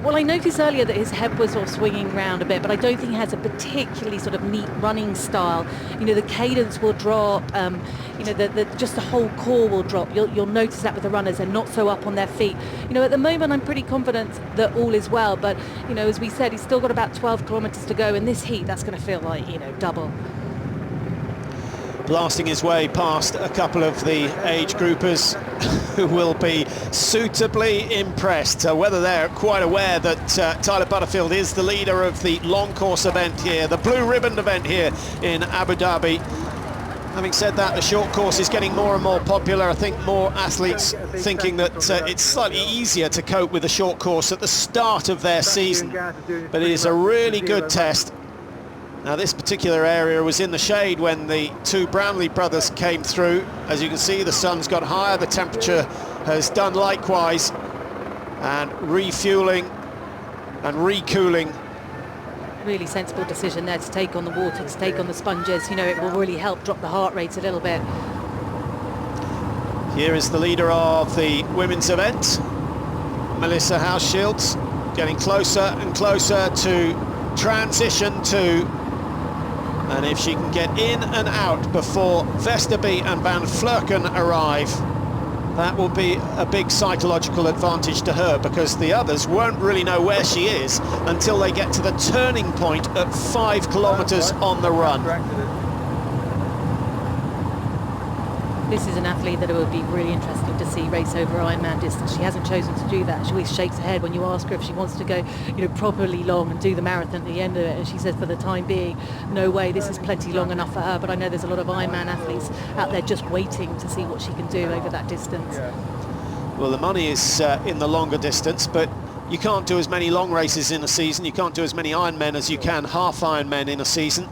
Well, I noticed earlier that his head was sort of swinging around a bit, but I don't think he has a particularly sort of neat running style. The cadence will drop, just the whole core will drop. You'll notice that with the runners, they're not so up on their feet. At the moment I'm pretty confident that all is well, but, as we said, he's still got about 12 kilometres to go. In this heat, that's going to feel like, double. Blasting his way past a couple of the age groupers who will be suitably impressed. Whether they're quite aware that Tyler Butterfield is the leader of the long course event here, the blue ribbon event here in Abu Dhabi. Having said that, the short course is getting more and more popular. I think more athletes thinking that it's slightly easier to cope with the short course at the start of their season, but it is a really good test. Now, this particular area was in the shade when the 2 Brownlee brothers came through. As you can see, the sun's got higher, the temperature has done likewise, and refueling and recooling. Really sensible decision there to take on the water, to take on the sponges. It will really help drop the heart rate a little bit. Here is the leader of the women's event, Melissa Hauschild, getting closer and closer to transition 2. And if she can get in and out before Vesterby and van Vleuten arrive, that will be a big psychological advantage to her, because the others won't really know where she is until they get to the turning point at 5 kilometres on the run. This is an athlete that it would be really interesting to see race over Ironman distance. She hasn't chosen to do that. She always shakes her head when you ask her if she wants to go, properly long and do the marathon at the end of it. And she says, for the time being, no way, this is plenty long enough for her. But I know there's a lot of Ironman athletes out there just waiting to see what she can do over that distance. Well, the money is in the longer distance, but you can't do as many long races in a season. You can't do as many Ironmen as you can half Ironmen in a season.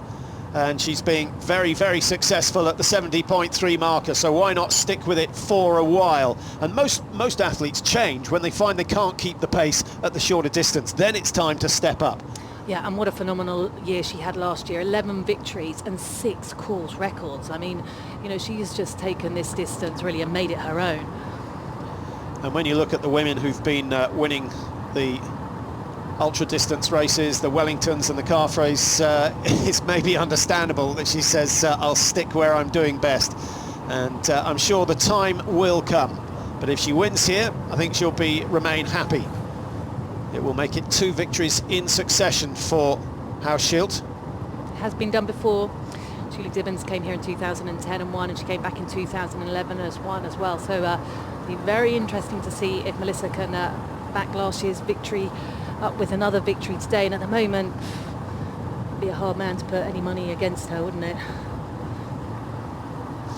and she's being very, very successful at the 70.3 marker, so why not stick with it for a while? And most athletes change when they find they can't keep the pace at the shorter distance. Then it's time to step up. Yeah, and what a phenomenal year she had last year. 11 victories and 6 course records. I mean, you know, she's just taken this distance really and made it her own. And when you look at the women who've been winning the ultra distance races, the Wellingtons and the calf race, it's maybe understandable that she says, I'll stick where I'm doing best. And I'm sure the time will come. But if she wins here, I think she'll remain happy. It will make it 2 victories in succession for Hauschild. Has been done before. Julie Dibbons came here in 2010 and won, and she came back in 2011 as won as well. So it'll be very interesting to see if Melissa can back last year's victory up with another victory today. And at the moment, it'd be a hard man to put any money against her, wouldn't it?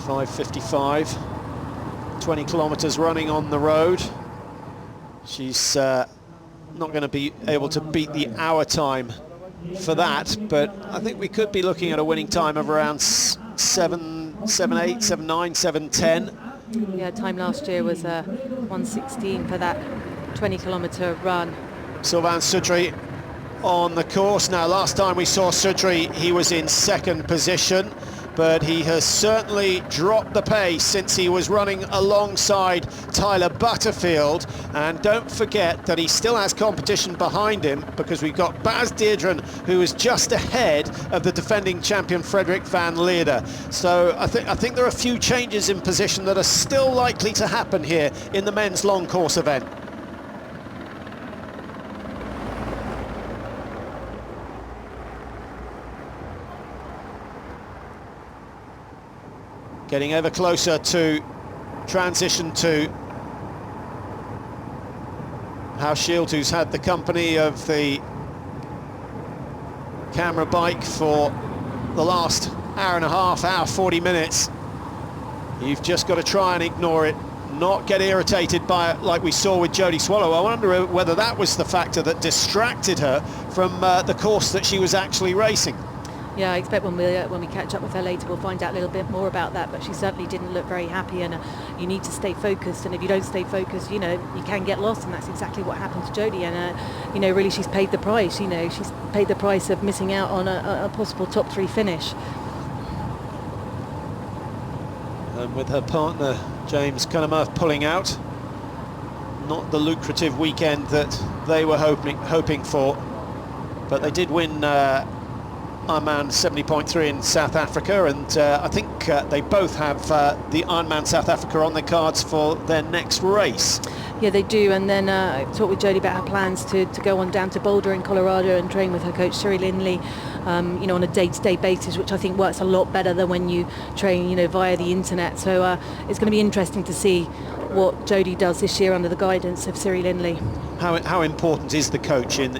5:55, 20 kilometres running on the road. She's not going to be able to beat the hour time for that, but I think we could be looking at a winning time of around 7:8, 7:9, 7:10. Yeah, time last year was 1:16 for that 20-kilometre run. Sylvain Soudry on the course. Now, last time we saw Soudry, he was in 2nd position, but he has certainly dropped the pace since he was running alongside Tyler Butterfield. And don't forget that he still has competition behind him, because we've got Bas Deerdren, who is just ahead of the defending champion Frederik van Leerde. So I think there are a few changes in position that are still likely to happen here in the men's long course event. Getting ever closer to transition to Hauschild, who's had the company of the camera bike for the last hour and a half, hour 40 minutes. You've just got to try and ignore it, not get irritated by it like we saw with Jodie Swallow. I wonder whether that was the factor that distracted her from the course that she was actually racing. Yeah, I expect when we catch up with her later, we'll find out a little bit more about that, but she certainly didn't look very happy, and you need to stay focused, and if you don't stay focused, you know, you can get lost, and that's exactly what happened to Jodie. And you know, really she's paid the price. You know, she's paid the price of missing out on a possible top 3 finish. And with her partner James Cunningham pulling out, not the lucrative weekend that they were hoping for, but they did win Ironman 70.3 in South Africa, and I think they both have the Ironman South Africa on their cards for their next race. Yeah, they do. And then I talked with Jodie about her plans to go on down to Boulder in Colorado and train with her coach Cyril Lindley, you know, on a day-to-day basis, which I think works a lot better than when you train, you know, via the internet. So it's going to be interesting to see what Jodie does this year under the guidance of Cyril Lindley. How important is the coach in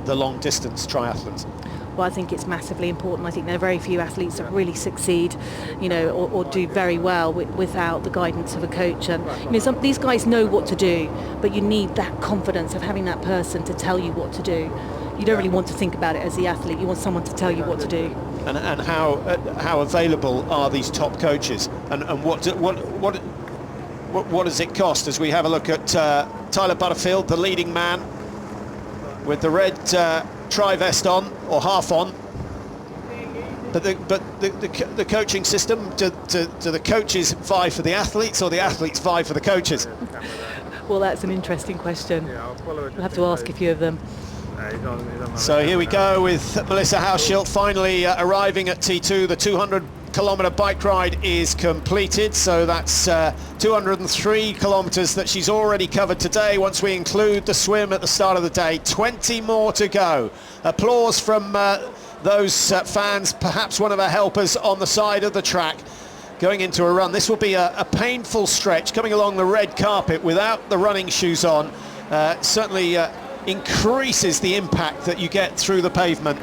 the long distance triathlons? Well, I think it's massively important. I think there are very few athletes that really succeed, you know, or do very well without the guidance of a coach. And you know, these guys know what to do, but you need that confidence of having that person to tell you what to do. You don't really want to think about it as the athlete. You want someone to tell you what to do. And how available are these top coaches? And what does it cost? As we have a look at Tyler Butterfield, the leading man, with the red tri-vest on, or half on, but the coaching system, do the coaches vie for the athletes, or the athletes vie for the coaches? Well, that's an interesting question. We'll have to ask a few of them. So here we go with Melissa Hauschild finally arriving at T2. The 200-kilometre bike ride is completed, so that's 203 kilometres that she's already covered today, once we include the swim at the start of the day. 20 more to go. Applause from those fans, perhaps one of her helpers on the side of the track, going into a run. This will be a painful stretch, coming along the red carpet without the running shoes on. Certainly increases the impact that you get through the pavement.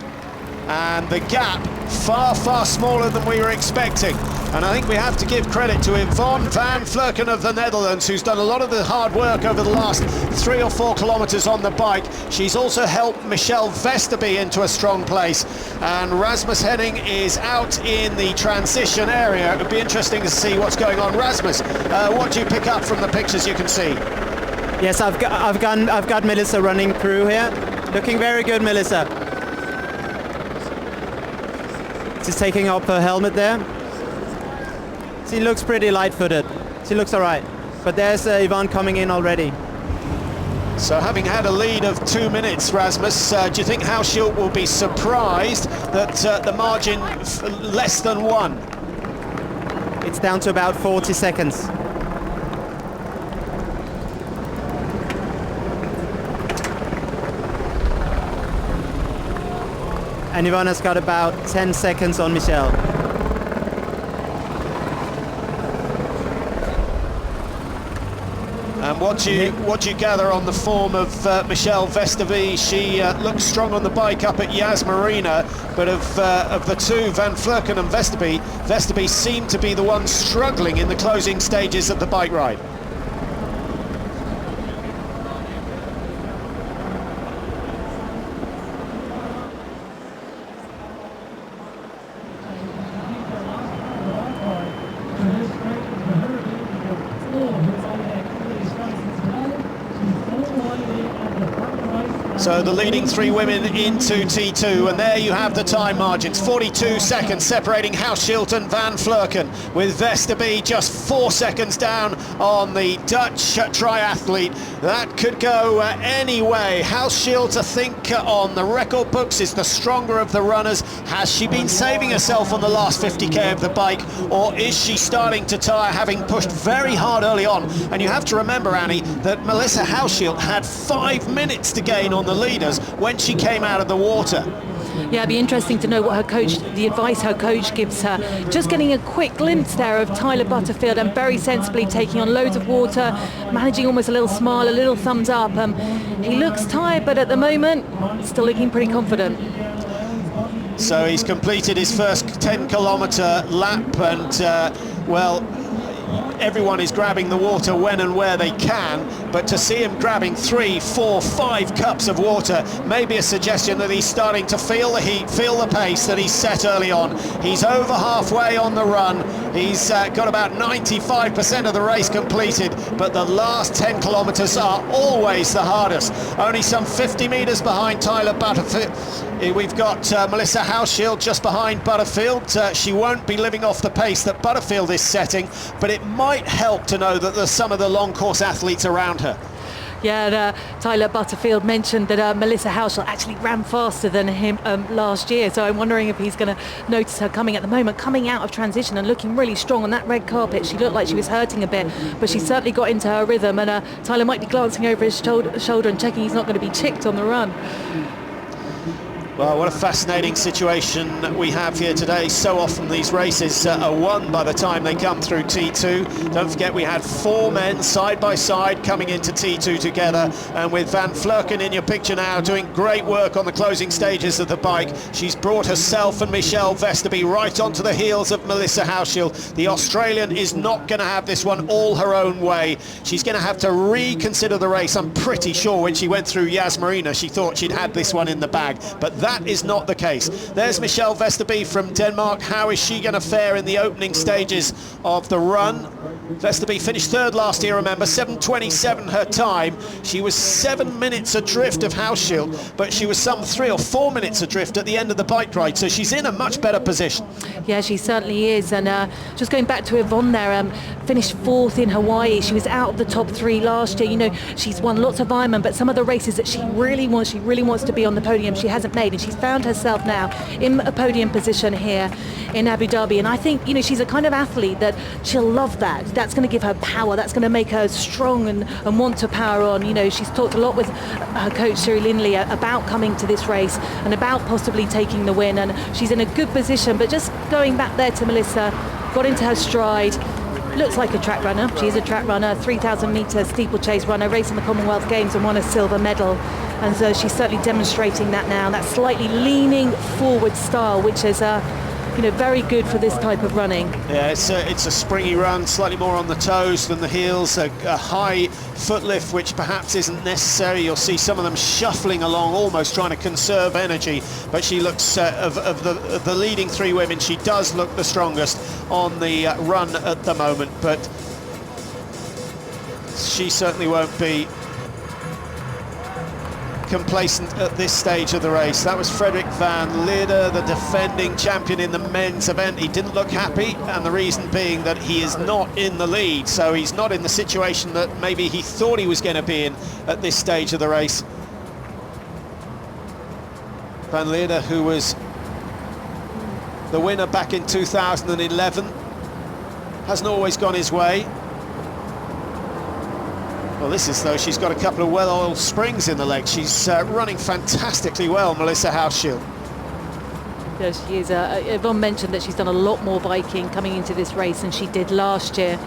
And the gap far, far smaller than we were expecting. And I think we have to give credit to Yvonne van Vleuten of the Netherlands, who's done a lot of the hard work over the last 3 or 4 kilometres on the bike. She's also helped Michelle Vesterby into a strong place. And Rasmus Henning is out in the transition area. It would be interesting to see what's going on. Rasmus, what do you pick up from the pictures you can see? Yes, I've got Melissa running through here. Looking very good, Melissa. She's taking off her helmet there. She looks pretty light-footed. She looks all right. But there's Yvonne coming in already. So having had a lead of 2 minutes, Rasmus, do you think Hauschild will be surprised that the margin less than 1? It's down to about 40 seconds. And Yvonne has got about 10 seconds on Michelle. And what do you gather on the form of Michelle Vesterby? She looks strong on the bike up at Yas Marina, but of the two, Van Vleuten and Vesterby seem to be the ones struggling in the closing stages of the bike ride. So the leading 3 women into T2, and there you have the time margins. 42 seconds separating Hauschild and Van Vleuten, with Vesterby just 4 seconds down on the Dutch triathlete. That could go any way. Hauschild, I think, on the record books is the stronger of the runners. Has she been saving herself on the last 50k of the bike, or is she starting to tire, having pushed very hard early on? And you have to remember, Annie, that Melissa Hauschild had 5 minutes to gain on the leaders when she came out of the water. Yeah, it'd be interesting to know what her coach, the advice her coach gives her. Just getting a quick glimpse there of Tyler Butterfield, and very sensibly taking on loads of water, managing almost a little smile, a little thumbs up. He looks tired, but at the moment, still looking pretty confident. So he's completed his first 10-kilometre lap, and well, everyone is grabbing the water when and where they can, but to see him grabbing 3, 4, 5 cups of water may be a suggestion that he's starting to feel the heat, feel the pace that he set early on. He's over halfway on the run. He's got about 95% of the race completed, but the last 10 kilometres are always the hardest. Only some 50 metres behind Tyler Butterfield. We've got Melissa Hauschild just behind Butterfield. She won't be living off the pace that Butterfield is setting, but it might help to know that there's some of the long course athletes around her. Yeah, Tyler Butterfield mentioned that Melissa Hauschild actually ran faster than him last year, so I'm wondering if he's going to notice her coming at the moment, coming out of transition and looking really strong on that red carpet. She looked like she was hurting a bit, but she certainly got into her rhythm, and Tyler might be glancing over his shoulder and checking he's not going to be chicked on the run. Well, what a fascinating situation we have here today. So often these races are won by the time they come through T2. Don't forget we had 4 men side by side coming into T2 together, and with Van Vleuten in your picture now doing great work on the closing stages of the bike. She's brought herself and Michelle Vesterby right onto the heels of Melissa Hauschild. The Australian is not going to have this one all her own way. She's going to have to reconsider the race. I'm pretty sure when she went through Yas Marina she thought she'd had this one in the bag, but that is not the case. There's Michelle Vesterby from Denmark. How is she going to fare in the opening stages of the run? Vesterby finished 3rd last year, remember, 7:27 her time. She was 7 minutes adrift of Hauschild, but she was some 3 or 4 minutes adrift at the end of the bike ride, so she's in a much better position. Yeah, she certainly is, and just going back to Yvonne there, finished 4th in Hawaii. She was out of the top 3 last year. You know, she's won lots of Ironman, but some of the races that she really wants to be on the podium, she hasn't made, and she's found herself now in a podium position here in Abu Dhabi. And I think, you know, she's a kind of athlete that she'll love that. That's going to give her power. That's going to make her strong and want to power on. You know, she's talked a lot with her coach, Siri Lindley, about coming to this race and about possibly taking the win. And she's in a good position. But just going back there to Melissa, got into her stride. Looks like a track runner. She's a track runner, 3,000 metre steeplechase runner, raced in the Commonwealth Games and won a silver medal. And so she's certainly demonstrating that now, that slightly leaning forward style, which is very good for this type of running. Yeah, it's a springy run, slightly more on the toes than the heels, a high foot lift, which perhaps isn't necessary. You'll see some of them shuffling along, almost trying to conserve energy, but she looks, of the leading three women, she does look the strongest on the run at the moment, but she certainly won't be complacent at this stage of the race. That was Frederik van Lierde, the defending champion in the men's event. He didn't look happy, and the reason being that he is not in the lead, so he's not in the situation that maybe he thought he was going to be in at this stage of the race. Van Lierde, who was the winner back in 2011, hasn't always gone his way. Well, this is though she's got a couple of well-oiled springs in the legs. She's running fantastically well, Melissa Hauschild. Yeah, she is. Yvonne mentioned that she's done a lot more biking coming into this race than she did last year.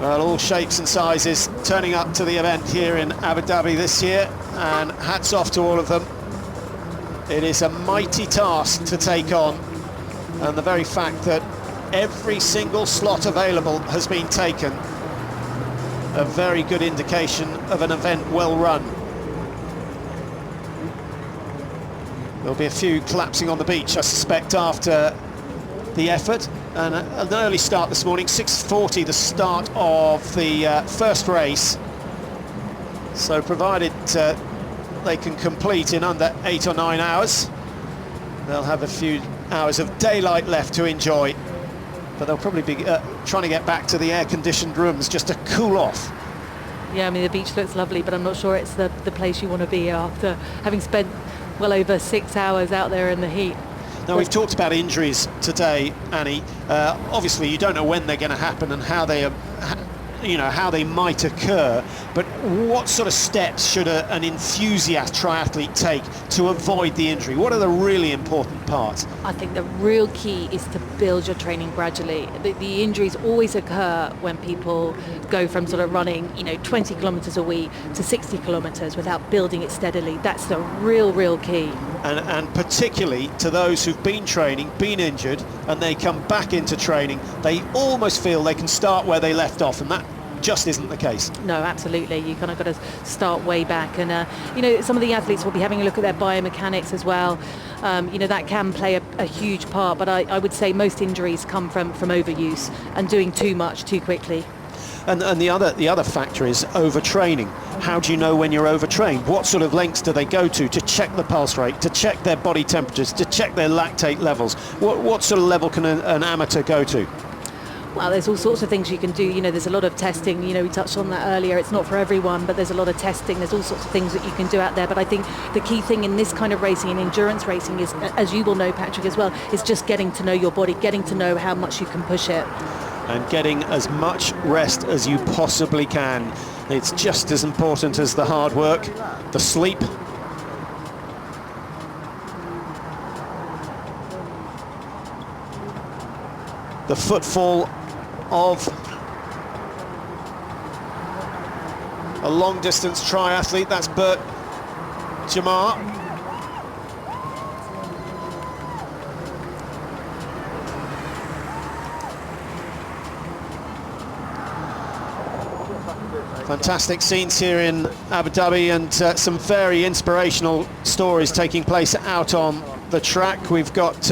Well, all shapes and sizes turning up to the event here in Abu Dhabi this year, and hats off to all of them. It is a mighty task to take on, and the very fact that every single slot available has been taken, a very good indication of an event well run. There'll be a few collapsing on the beach, I suspect, after the effort. And an early start this morning, 6:40 the start of the first race. So provided they can complete in under 8 or 9 hours, they'll have a few hours of daylight left to enjoy. But they'll probably be trying to get back to the air-conditioned rooms just to cool off. Yeah, I mean, the beach looks lovely, but I'm not sure it's the place you want to be after having spent well over 6 hours out there in the heat. Now, we've talked about injuries today, Annie. Obviously, you don't know when they're going to happen and how they how they might occur, but what sort of steps should an enthusiast triathlete take to avoid the injury? What are the really important parts? I think the real key is to build your training gradually. The injuries always occur when people go from sort of running 20 kilometers a week to 60 kilometers without building it steadily. That's the real key. And particularly to those who've been training, been injured, and they come back into training, they almost feel they can start where they left off, and that just isn't the case. No, absolutely. You kind of got to start way back, and some of the athletes will be having a look at their biomechanics as well. That can play a huge part, but I would say most injuries come from overuse and doing too much too quickly. And the other factor is overtraining. How do you know when you're overtrained? What sort of lengths do they go to check the pulse rate, to check their body temperatures, to check their lactate levels? What sort of level can an amateur go to? Well, there's all sorts of things you can do. There's a lot of testing. We touched on that earlier. It's not for everyone, but there's a lot of testing. There's all sorts of things that you can do out there. But I think the key thing in this kind of racing and endurance racing is, as you will know, Patrick, as well, is just getting to know your body, getting to know how much you can push it. And getting as much rest as you possibly can. It's just as important as the hard work, the sleep. The footfall of a long-distance triathlete, that's Bert Jamar. Fantastic scenes here in Abu Dhabi, and some very inspirational stories taking place out on the track. We've got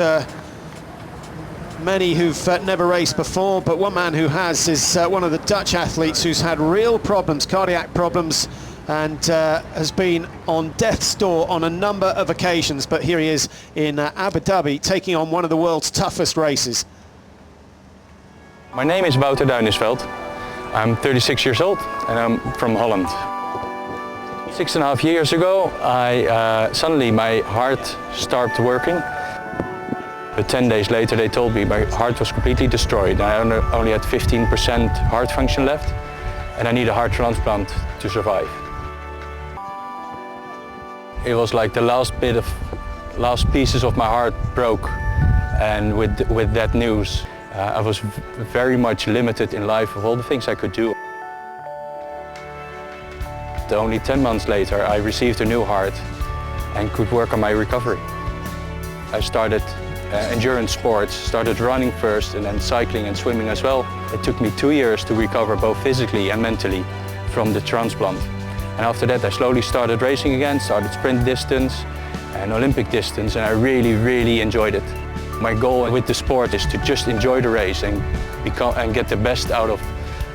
many who've never raced before, but one man who has is one of the Dutch athletes who's had real problems, cardiac problems, and has been on death's door on a number of occasions. But here he is in Abu Dhabi, taking on one of the world's toughest races. My name is Wouter Duinesveld. I'm 36 years old and I'm from Holland. 6.5 years ago, suddenly my heart stopped working. But 10 days later they told me my heart was completely destroyed. I only had 15% heart function left, and I need a heart transplant to survive. It was like the last pieces of my heart broke, and with that news I was very much limited in life of all the things I could do. Only 10 months later I received a new heart and could work on my recovery. I started endurance sports, started running first and then cycling and swimming as well. It took me 2 years to recover both physically and mentally from the transplant. And after that I slowly started racing again, started sprint distance and Olympic distance, and I really enjoyed it. My goal with the sport is to just enjoy the race and get the best out of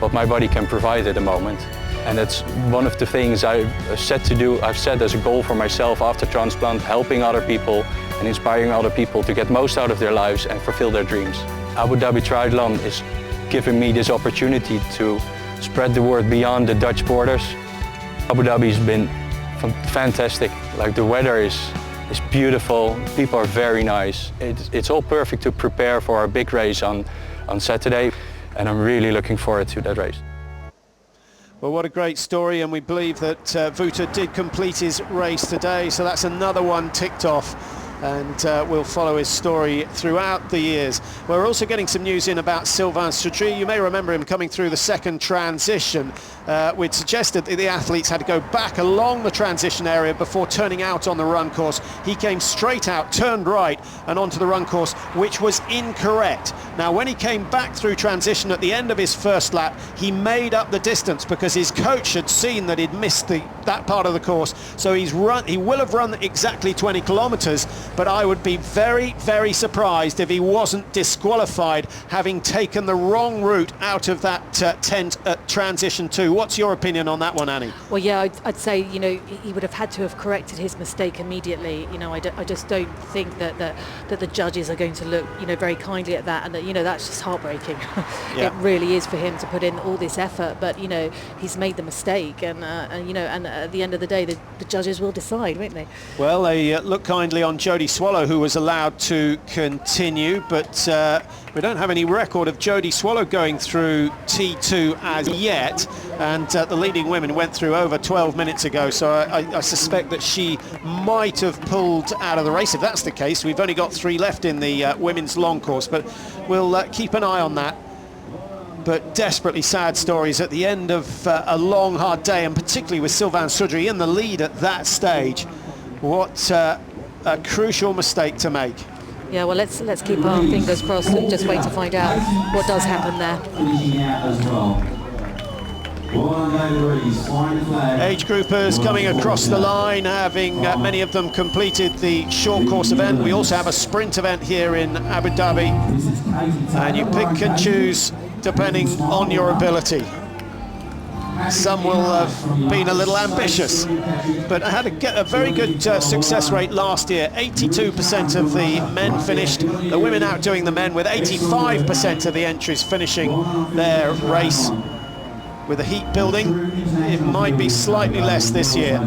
what my body can provide at the moment. And that's one of the things I've set to do. I've set as a goal for myself after transplant, helping other people and inspiring other people to get most out of their lives and fulfill their dreams. Abu Dhabi Triathlon is giving me this opportunity to spread the word beyond the Dutch borders. Abu Dhabi's been fantastic. Like, the weather is beautiful, people are very nice. It's all perfect to prepare for our big race on Saturday, and I'm really looking forward to that race. Well, what a great story, and we believe that Wouter did complete his race today, so that's another one ticked off, and we'll follow his story throughout the years. We're also getting some news in about Sylvain Soudry. You may remember him coming through the second transition. We'd suggested that the athletes had to go back along the transition area before turning out on the run course. He came straight out, turned right and onto the run course, which was incorrect. Now, when he came back through transition at the end of his first lap, he made up the distance because his coach had seen that he'd missed that part of the course. So he will have run exactly 20 kilometers, but I would be very surprised if he wasn't disqualified, having taken the wrong route out of that tent at transition 2. What's your opinion on that one, Annie? Well, yeah, I'd say, you know, he would have had to have corrected his mistake immediately. You know, I just don't think that the judges are going to look, you know, very kindly at that, and that, you know, that's just heartbreaking. Yeah. It really is for him to put in all this effort, but, you know, he's made the mistake, and you know, and at the end of the day, the judges will decide, won't they? Well, they look kindly on Jodie Swallow, who was allowed to continue, but we don't have any record of Jodie Swallow going through T2 as yet, and the leading women went through over 12 minutes ago, so I suspect that she might have pulled out of the race. If that's the case, we've only got 3 left in the women's long course, but we'll keep an eye on that. But desperately sad stories at the end of a long, hard day, and particularly with Sylvain Soudry in the lead at that stage. What a crucial mistake to make. Yeah, well, let's keep our fingers crossed and just wait to find out what does happen there. Age groupers coming across the line, having many of them completed the short course event. We also have a sprint event here in Abu Dhabi, and you pick and choose depending on your ability. Some will have been a little ambitious, but I had a very good success rate last year. 82% of the men finished, the women outdoing the men, with 85% of the entries finishing their race. With the heat building, it might be slightly less this year.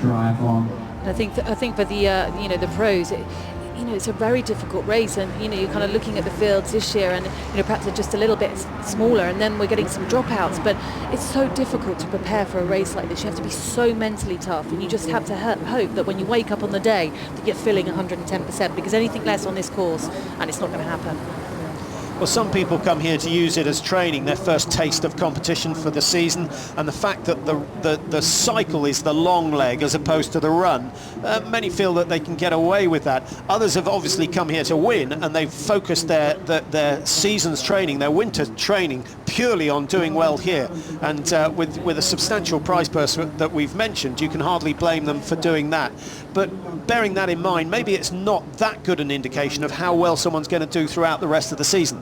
I think for the you know, the pros, you know, it's a very difficult race, and you know, you're kind of looking at the fields this year, and you know, perhaps they're just a little bit smaller, and then we're getting some dropouts. But it's so difficult to prepare for a race like this. You have to be so mentally tough, and you just have to hope that when you wake up on the day that you're feeling 110%, because anything less on this course, and it's not going to happen. Well, some people come here to use it as training, their first taste of competition for the season, and the fact that the cycle is the long leg as opposed to the run, many feel that they can get away with that. Others have obviously come here to win, and they've focused their season's training, their winter training, purely on doing well here. And with a substantial prize purse that we've mentioned, you can hardly blame them for doing that. But bearing that in mind, maybe it's not that good an indication of how well someone's going to do throughout the rest of the season.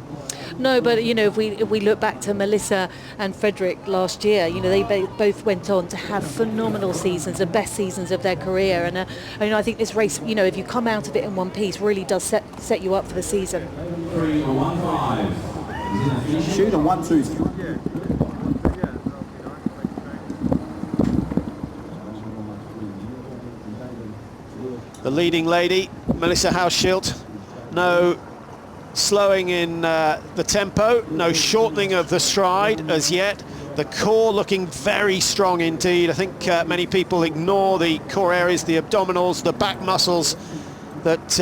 No, but you know, if we look back to Melissa and Frederick last year, you know, they both went on to have phenomenal seasons, the best seasons of their career, and you know, I think this race, you know, if you come out of it in one piece, really does set you up for the season. 3:15. Shoot a 1-2. The leading lady, Melissa Hauschild, no slowing in the tempo, no shortening of the stride as yet. The core looking very strong indeed. I think many people ignore the core areas, the abdominals, the back muscles that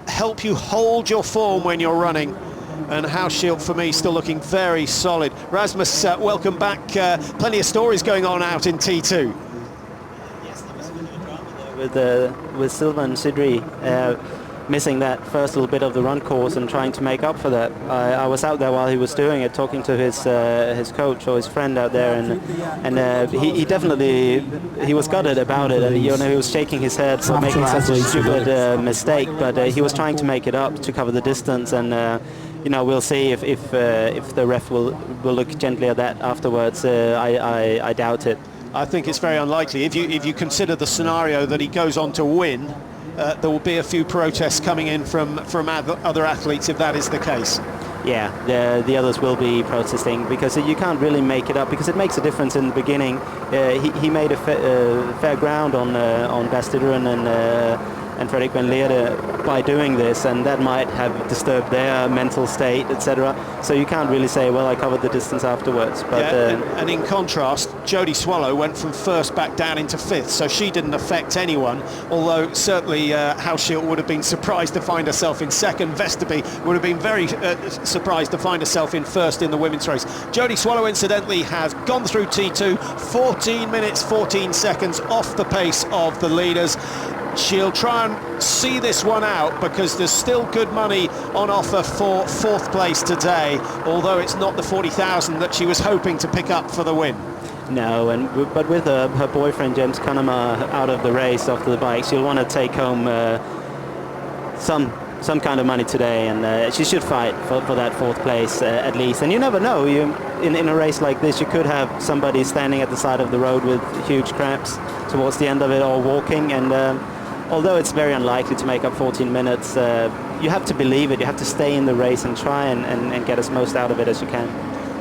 help you hold your form when you're running. And Hauschild, for me, still looking very solid. Rasmus, welcome back. Plenty of stories going on out in T2. With Sylvain Soudry, missing that first little bit of the run course and trying to make up for that. I was out there while he was doing it, talking to his coach or his friend out there, and he definitely he was gutted about it, and he was shaking his head for making such a stupid mistake, but he was trying to make it up to cover the distance, and we'll see if the ref will look gently at that afterwards. I doubt it. I think it's very unlikely. If you consider the scenario that he goes on to win, there will be a few protests coming in from other athletes if that is the case. Yeah, the others will be protesting, because you can't really make it up, because it makes a difference in the beginning. He made a fair ground on Bastideren and Fredrik van Leerde by doing this, and that might have disturbed their mental state, etc. So you can't really say, well, I covered the distance afterwards. But and in contrast, Jodie Swallow went from first back down into fifth, so she didn't affect anyone, although certainly Hauschild would have been surprised to find herself in second. Vesterby would have been very surprised to find herself in first in the women's race. Jodie Swallow, incidentally, has gone through T2, 14 minutes, 14 seconds off the pace of the leaders. She'll try and see this one out, because there's still good money on offer for fourth place today, although it's not the 40,000 that she was hoping to pick up for the win. No, but with her boyfriend James Cunnama out of the race after the bike, she'll want to take home some kind of money today, and she should fight for that fourth place at least. And you never know, in a race like this, you could have somebody standing at the side of the road with huge cramps towards the end of it, or walking, and although it's very unlikely to make up 14 minutes, you have to believe it. You have to stay in the race and try and get as most out of it as you can.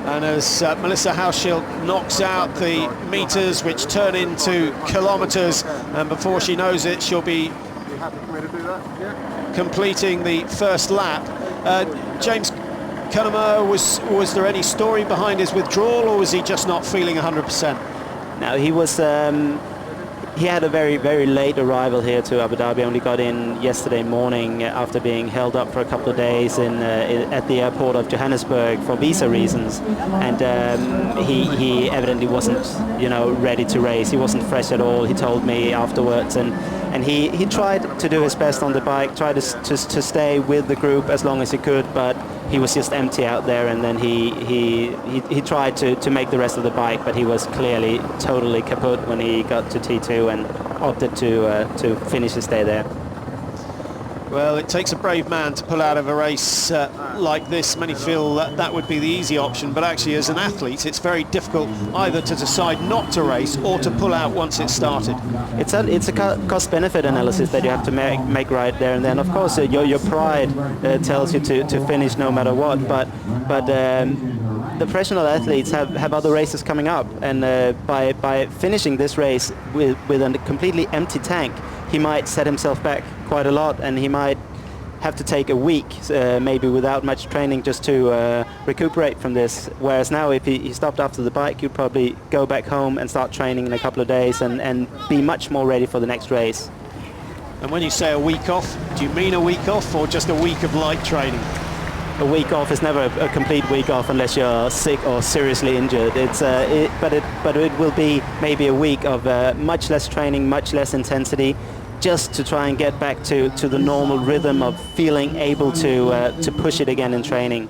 And as Melissa Hauschild knocks out the meters, which turn into kilometres, and before she knows it, she'll be completing the first lap. James Cunnama, was there any story behind his withdrawal, or was he just not feeling 100%? No, he was. He had a very, very late arrival here to Abu Dhabi. Only got in yesterday morning after being held up for a couple of days at the airport of Johannesburg for visa reasons, and he evidently wasn't, ready to race. He wasn't fresh at all. He told me afterwards, and he tried to do his best on the bike, tried to stay with the group as long as he could, but he was just empty out there, and then he tried to make the rest of the bike, but he was clearly totally kaput when he got to T2 and opted to finish his day there. Well, it takes a brave man to pull out of a race like this. Many feel that would be the easy option, but actually as an athlete it's very difficult either to decide not to race or to pull out once it's started. It's a cost-benefit analysis that you have to make right there and then. Of course, your pride tells you to finish no matter what, but the professional athletes have other races coming up, and by finishing this race with a completely empty tank, he might set himself back quite a lot, and he might have to take a week, maybe without much training, just to recuperate from this. Whereas now, if he stopped after the bike, he'd probably go back home and start training in a couple of days and be much more ready for the next race. And when you say a week off, do you mean a week off or just a week of light training? A week off is never a complete week off unless you're sick or seriously injured. But it will be maybe a week of much less training, much less intensity, just to try and get back to the normal rhythm of feeling able to push it again in training.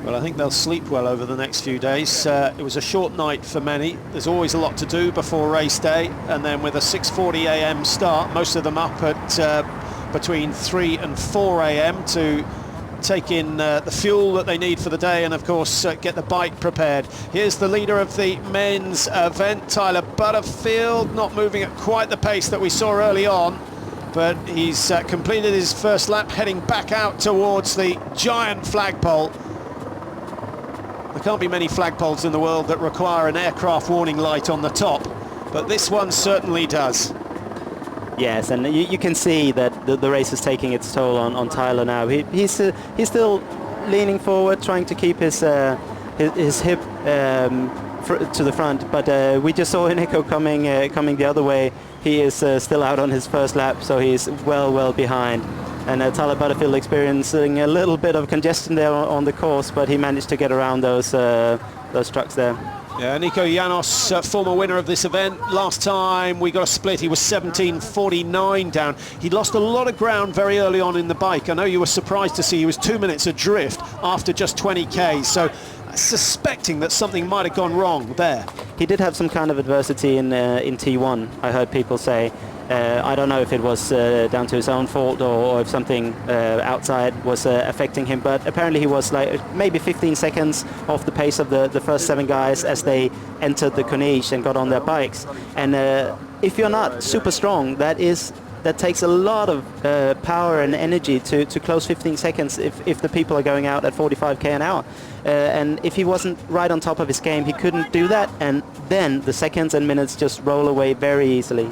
Well, I think they'll sleep well over the next few days. It was a short night for many. There's always a lot to do before race day, and then with a 6:40 a.m. start, most of them up at between 3 and 4 a.m. to take in the fuel that they need for the day, and of course get the bike prepared. Here's the leader of the men's event, Tyler Butterfield, not moving at quite the pace that we saw early on, but he's completed his first lap, heading back out towards the giant flagpole. There can't be many flagpoles in the world that require an aircraft warning light on the top, but this one certainly does. Yes, and you can see that the race is taking its toll on Tyler now. He's still leaning forward, trying to keep his hip to the front, but we just saw Nico coming the other way. He is still out on his first lap, so he's well behind. And Tyler Butterfield experiencing a little bit of congestion there on the course, but he managed to get around those trucks there. Yeah, Nico Janos, former winner of this event. Last time we got a split, he was 17:49 down. He lost a lot of ground very early on in the bike. I know you were surprised to see he was 2 minutes adrift after just 20 Ks. So suspecting that something might have gone wrong there. He did have some kind of adversity in T1, I heard people say. I don't know if it was down to his own fault or if something outside was affecting him, but apparently he was like maybe 15 seconds off the pace of the first 7 guys as they entered the Corniche and got on their bikes. And if you're not super strong, that takes a lot of power and energy to close 15 seconds if the people are going out at 45 k an hour. And if he wasn't right on top of his game, he couldn't do that, and then the seconds and minutes just roll away very easily.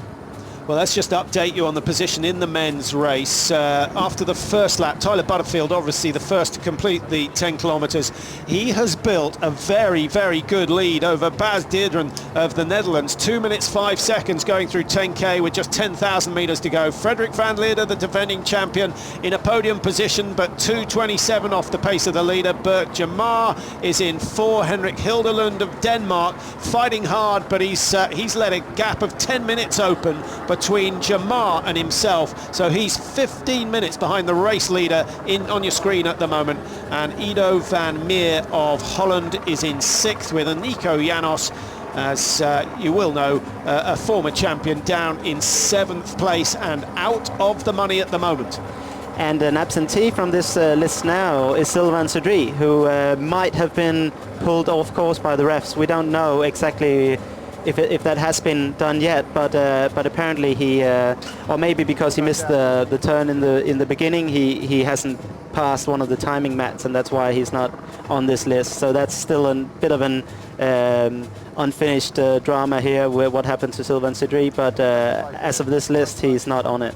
Well, let's just update you on the position in the men's race. After the first lap, Tyler Butterfield, obviously the first to complete the 10 kilometres. He has built a very, very good lead over Bas Diederen of the Netherlands. 2 minutes 5 seconds going through 10k with just 10,000 metres to go. Frederik van Leerde, the defending champion, in a podium position, but 2:27 off the pace of the leader. Bert Jamar is in 4. Henrik Hilderlund of Denmark fighting hard, but he's let a gap of 10 minutes open between Jamar and himself, so he's 15 minutes behind the race leader on your screen at the moment. And Ido van Meer of Holland is in 6th with Nico Janos, as you will know, a former champion, down in 7th place and out of the money at the moment. And an absentee from this list now is Sylvain Sudry, who might have been pulled off course by the refs. We don't know exactly if that has been done yet, but apparently he, or maybe because he missed the turn in the beginning, he hasn't passed one of the timing mats, and that's why he's not on this list. So that's still a bit of an unfinished drama here with what happened to Sylvain Sudry, but as of this list, he's not on it.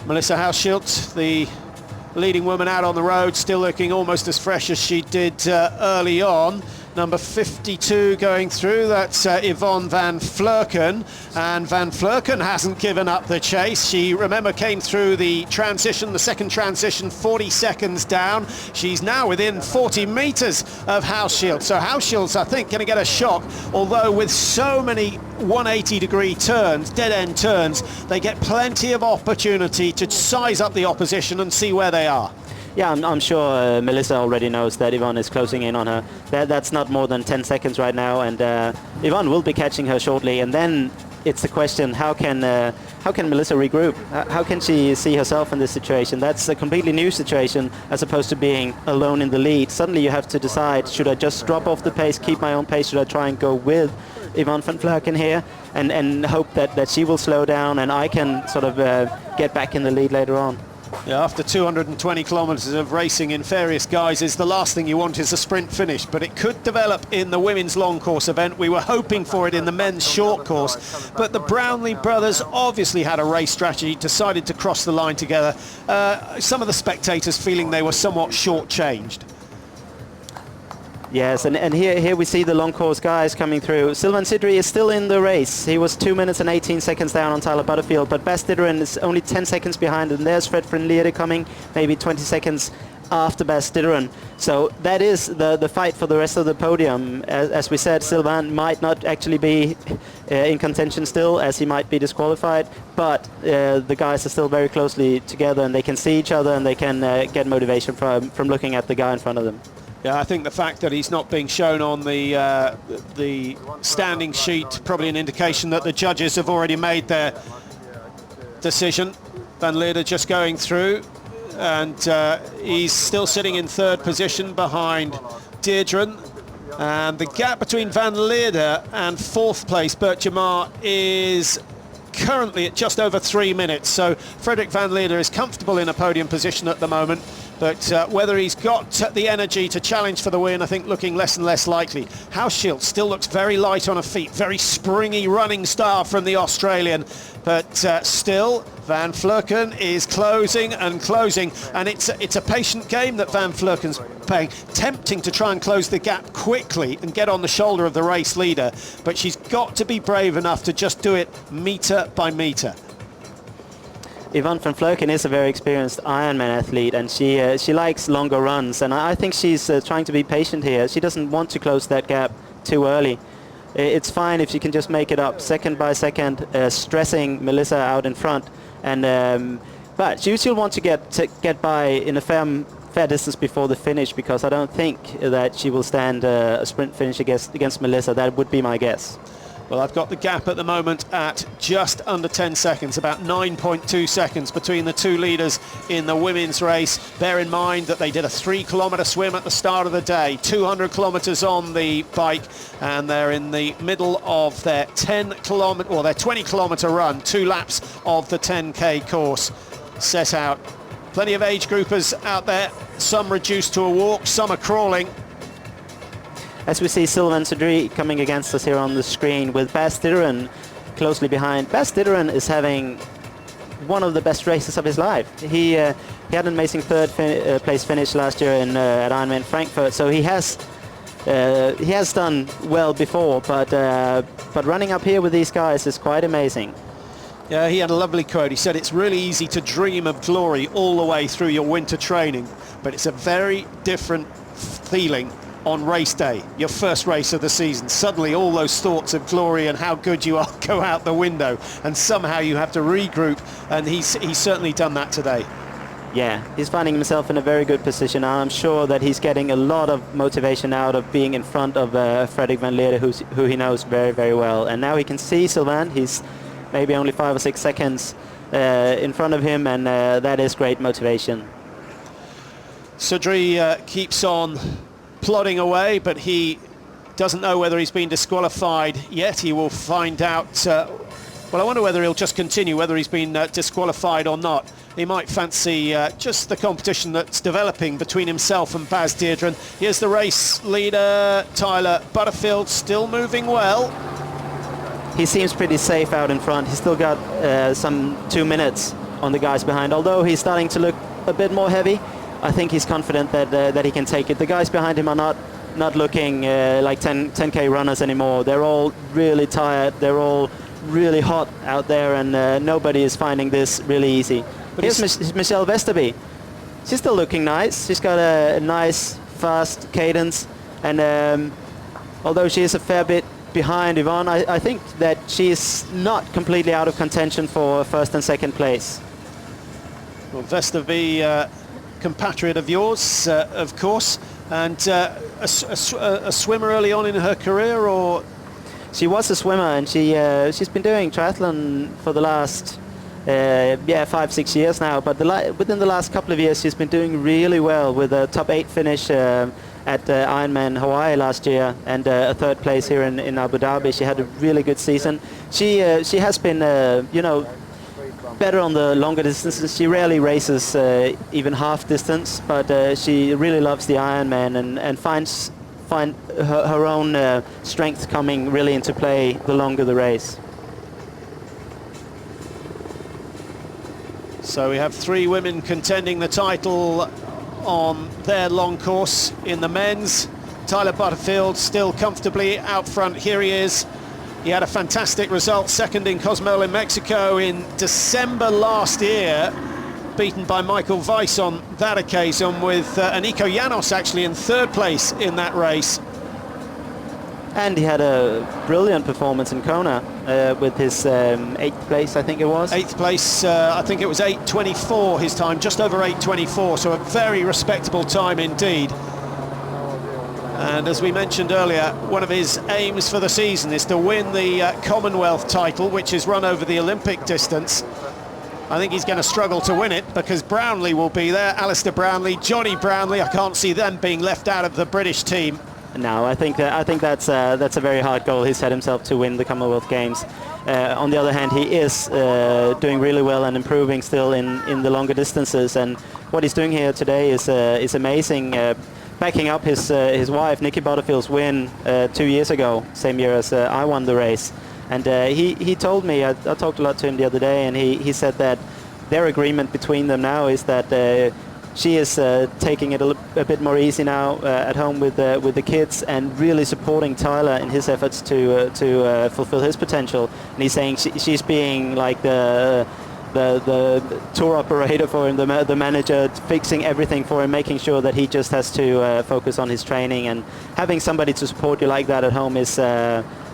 Melissa Hauschild, the leading woman out on the road, still looking almost as fresh as she did early on. Number 52 going through, that's Yvonne van Vleuten, and van Vleuten hasn't given up the chase. She, remember, came through the transition, the second transition, 40 seconds down. She's now within 40 metres of Hauschild, so Hauschild's, I think, going to get a shock, although with so many 180-degree turns, dead-end turns, they get plenty of opportunity to size up the opposition and see where they are. Yeah, I'm sure Melissa already knows that Yvonne is closing in on her. That's not more than 10 seconds right now, and Yvonne will be catching her shortly. And then it's the question: how can Melissa regroup? How can she see herself in this situation? That's a completely new situation as opposed to being alone in the lead. Suddenly you have to decide: should I just drop off the pace, keep my own pace? Should I try and go with Yvonne van Vleuten here and hope that she will slow down and I can sort of get back in the lead later on? Yeah, after 220 kilometres of racing in various guises, the last thing you want is a sprint finish, but it could develop in the women's long course event. We were hoping for it in the men's short course, but the Brownlee brothers obviously had a race strategy, decided to cross the line together. Some of the spectators feeling they were somewhat shortchanged. Yes, and here we see the long course guys coming through. Sylvain Sudry is still in the race. He was 2 minutes and 18 seconds down on Tyler Butterfield, but Bas Diederen is only 10 seconds behind, and there's Fred van Leerde coming maybe 20 seconds after Bas Diederen. So that is the fight for the rest of the podium. As we said, Sylvain might not actually be in contention still, as he might be disqualified, but the guys are still very closely together, and they can see each other, and they can get motivation from looking at the guy in front of them. Yeah, I think the fact that he's not being shown on the standing sheet, probably an indication that the judges have already made their decision. Van Leerde just going through, and he's still sitting in 3rd position behind Diederen. And the gap between Van Leerde and 4th place Bert Jamar is currently at just over 3 minutes. So Frederik van Leerde is comfortable in a podium position at the moment. But whether he's got the energy to challenge for the win, I think looking less and less likely. Hauschild still looks very light on her feet, very springy running style from the Australian. But still, Van Vleuten is closing and closing, and it's a patient game that Van Vleuten's playing, tempting to try and close the gap quickly and get on the shoulder of the race leader. But she's got to be brave enough to just do it metre by metre. Yvonne van Vleuten is a very experienced Ironman athlete, and she likes longer runs, and I think she's trying to be patient here. She doesn't want to close that gap too early. It's fine if she can just make it up second by second, stressing Melissa out in front, and but she'll want to get by in a fair distance before the finish, because I don't think that she will stand a sprint finish against Melissa. That would be my guess. Well, I've got the gap at the moment at just under 10 seconds, about 9.2 seconds between the two leaders in the women's race. Bear in mind that they did a 3-kilometre swim at the start of the day, 200 kilometres on the bike, and they're in the middle of their 20-kilometre run, 2 laps of the 10K course set out. Plenty of age groupers out there, some reduced to a walk, some are crawling. As we see Sylvain Sedry coming against us here on the screen with Bas Diderot closely behind. Bas Diderot is having one of the best races of his life. He had an amazing third place finish last year at Ironman Frankfurt, so he has done well before, but running up here with these guys is quite amazing. Yeah, he had a lovely quote. He said, "It's really easy to dream of glory all the way through your winter training, but it's a very different feeling on race day, your first race of the season. Suddenly all those thoughts of glory and how good you are go out the window, and somehow you have to regroup," and he's certainly done that today. Yeah, he's finding himself in a very good position. I'm sure that he's getting a lot of motivation out of being in front of Fredrik van Leerde, who he knows very, very well. And now he can see Sylvain. He's maybe only 5 or 6 seconds in front of him, and that is great motivation. Sedry keeps on plodding away, but he doesn't know whether he's been disqualified yet. He will find out. Well, I wonder whether he'll just continue, whether he's been disqualified or not. He might fancy just the competition that's developing between himself and Bas Diderot. Here's the race leader, Tyler Butterfield, still moving well. He seems pretty safe out in front. He's still got some 2 minutes on the guys behind, although he's starting to look a bit more heavy. I think he's confident that he can take it. The guys behind him are not looking like 10K runners anymore. They're all really tired. They're all really hot out there, and nobody is finding this really easy. But here's Michelle Vesterby. She's still looking nice. She's got a nice, fast cadence, and although she is a fair bit behind Yvonne, I think that she is not completely out of contention for first and second place. Well, Vesterby, compatriot of yours, of course, and a swimmer early on in her career, or? She was a swimmer, and she's been doing triathlon for the last 5-6 years now, but within the last couple of years she's been doing really well with a top 8 finish at Ironman Hawaii last year, and a 3rd place here in Abu Dhabi. She had a really good season. She has been better on the longer distances. She rarely races even half distance, but she really loves the Ironman and finds her own strength coming really into play the longer the race. So we have 3 women contending the title on their long course in the men's. Tyler Butterfield still comfortably out front. Here he is. He had a fantastic result, second in Cozumel in Mexico in December last year, beaten by Michael Weiss on that occasion, with Nico Llanos actually in 3rd place in that race. And he had a brilliant performance in Kona with his 8th place, I think it was. 8th place, I think it was 8:24 his time, just over 8:24, so a very respectable time indeed. And as we mentioned earlier, one of his aims for the season is to win the Commonwealth title, which is run over the Olympic distance. I think he's going to struggle to win it, because Brownlee will be there, Alistair Brownlee, Johnny Brownlee. I can't see them being left out of the British team. No, I think that's a very hard goal he's set himself, to win the Commonwealth Games. On the other hand, he is doing really well and improving still in the longer distances, and what he's doing here today is amazing. Backing up his wife, Nikki Butterfield's win 2 years ago, same year as I won the race. And he told me, I talked a lot to him the other day, and he said that their agreement between them now is that she is taking it a bit more easy now at home with the kids, and really supporting Tyler in his efforts to fulfill his potential. And he's saying she's being like the the tour operator for him, the manager, fixing everything for him, making sure that he just has to focus on his training. And having somebody to support you like that at home is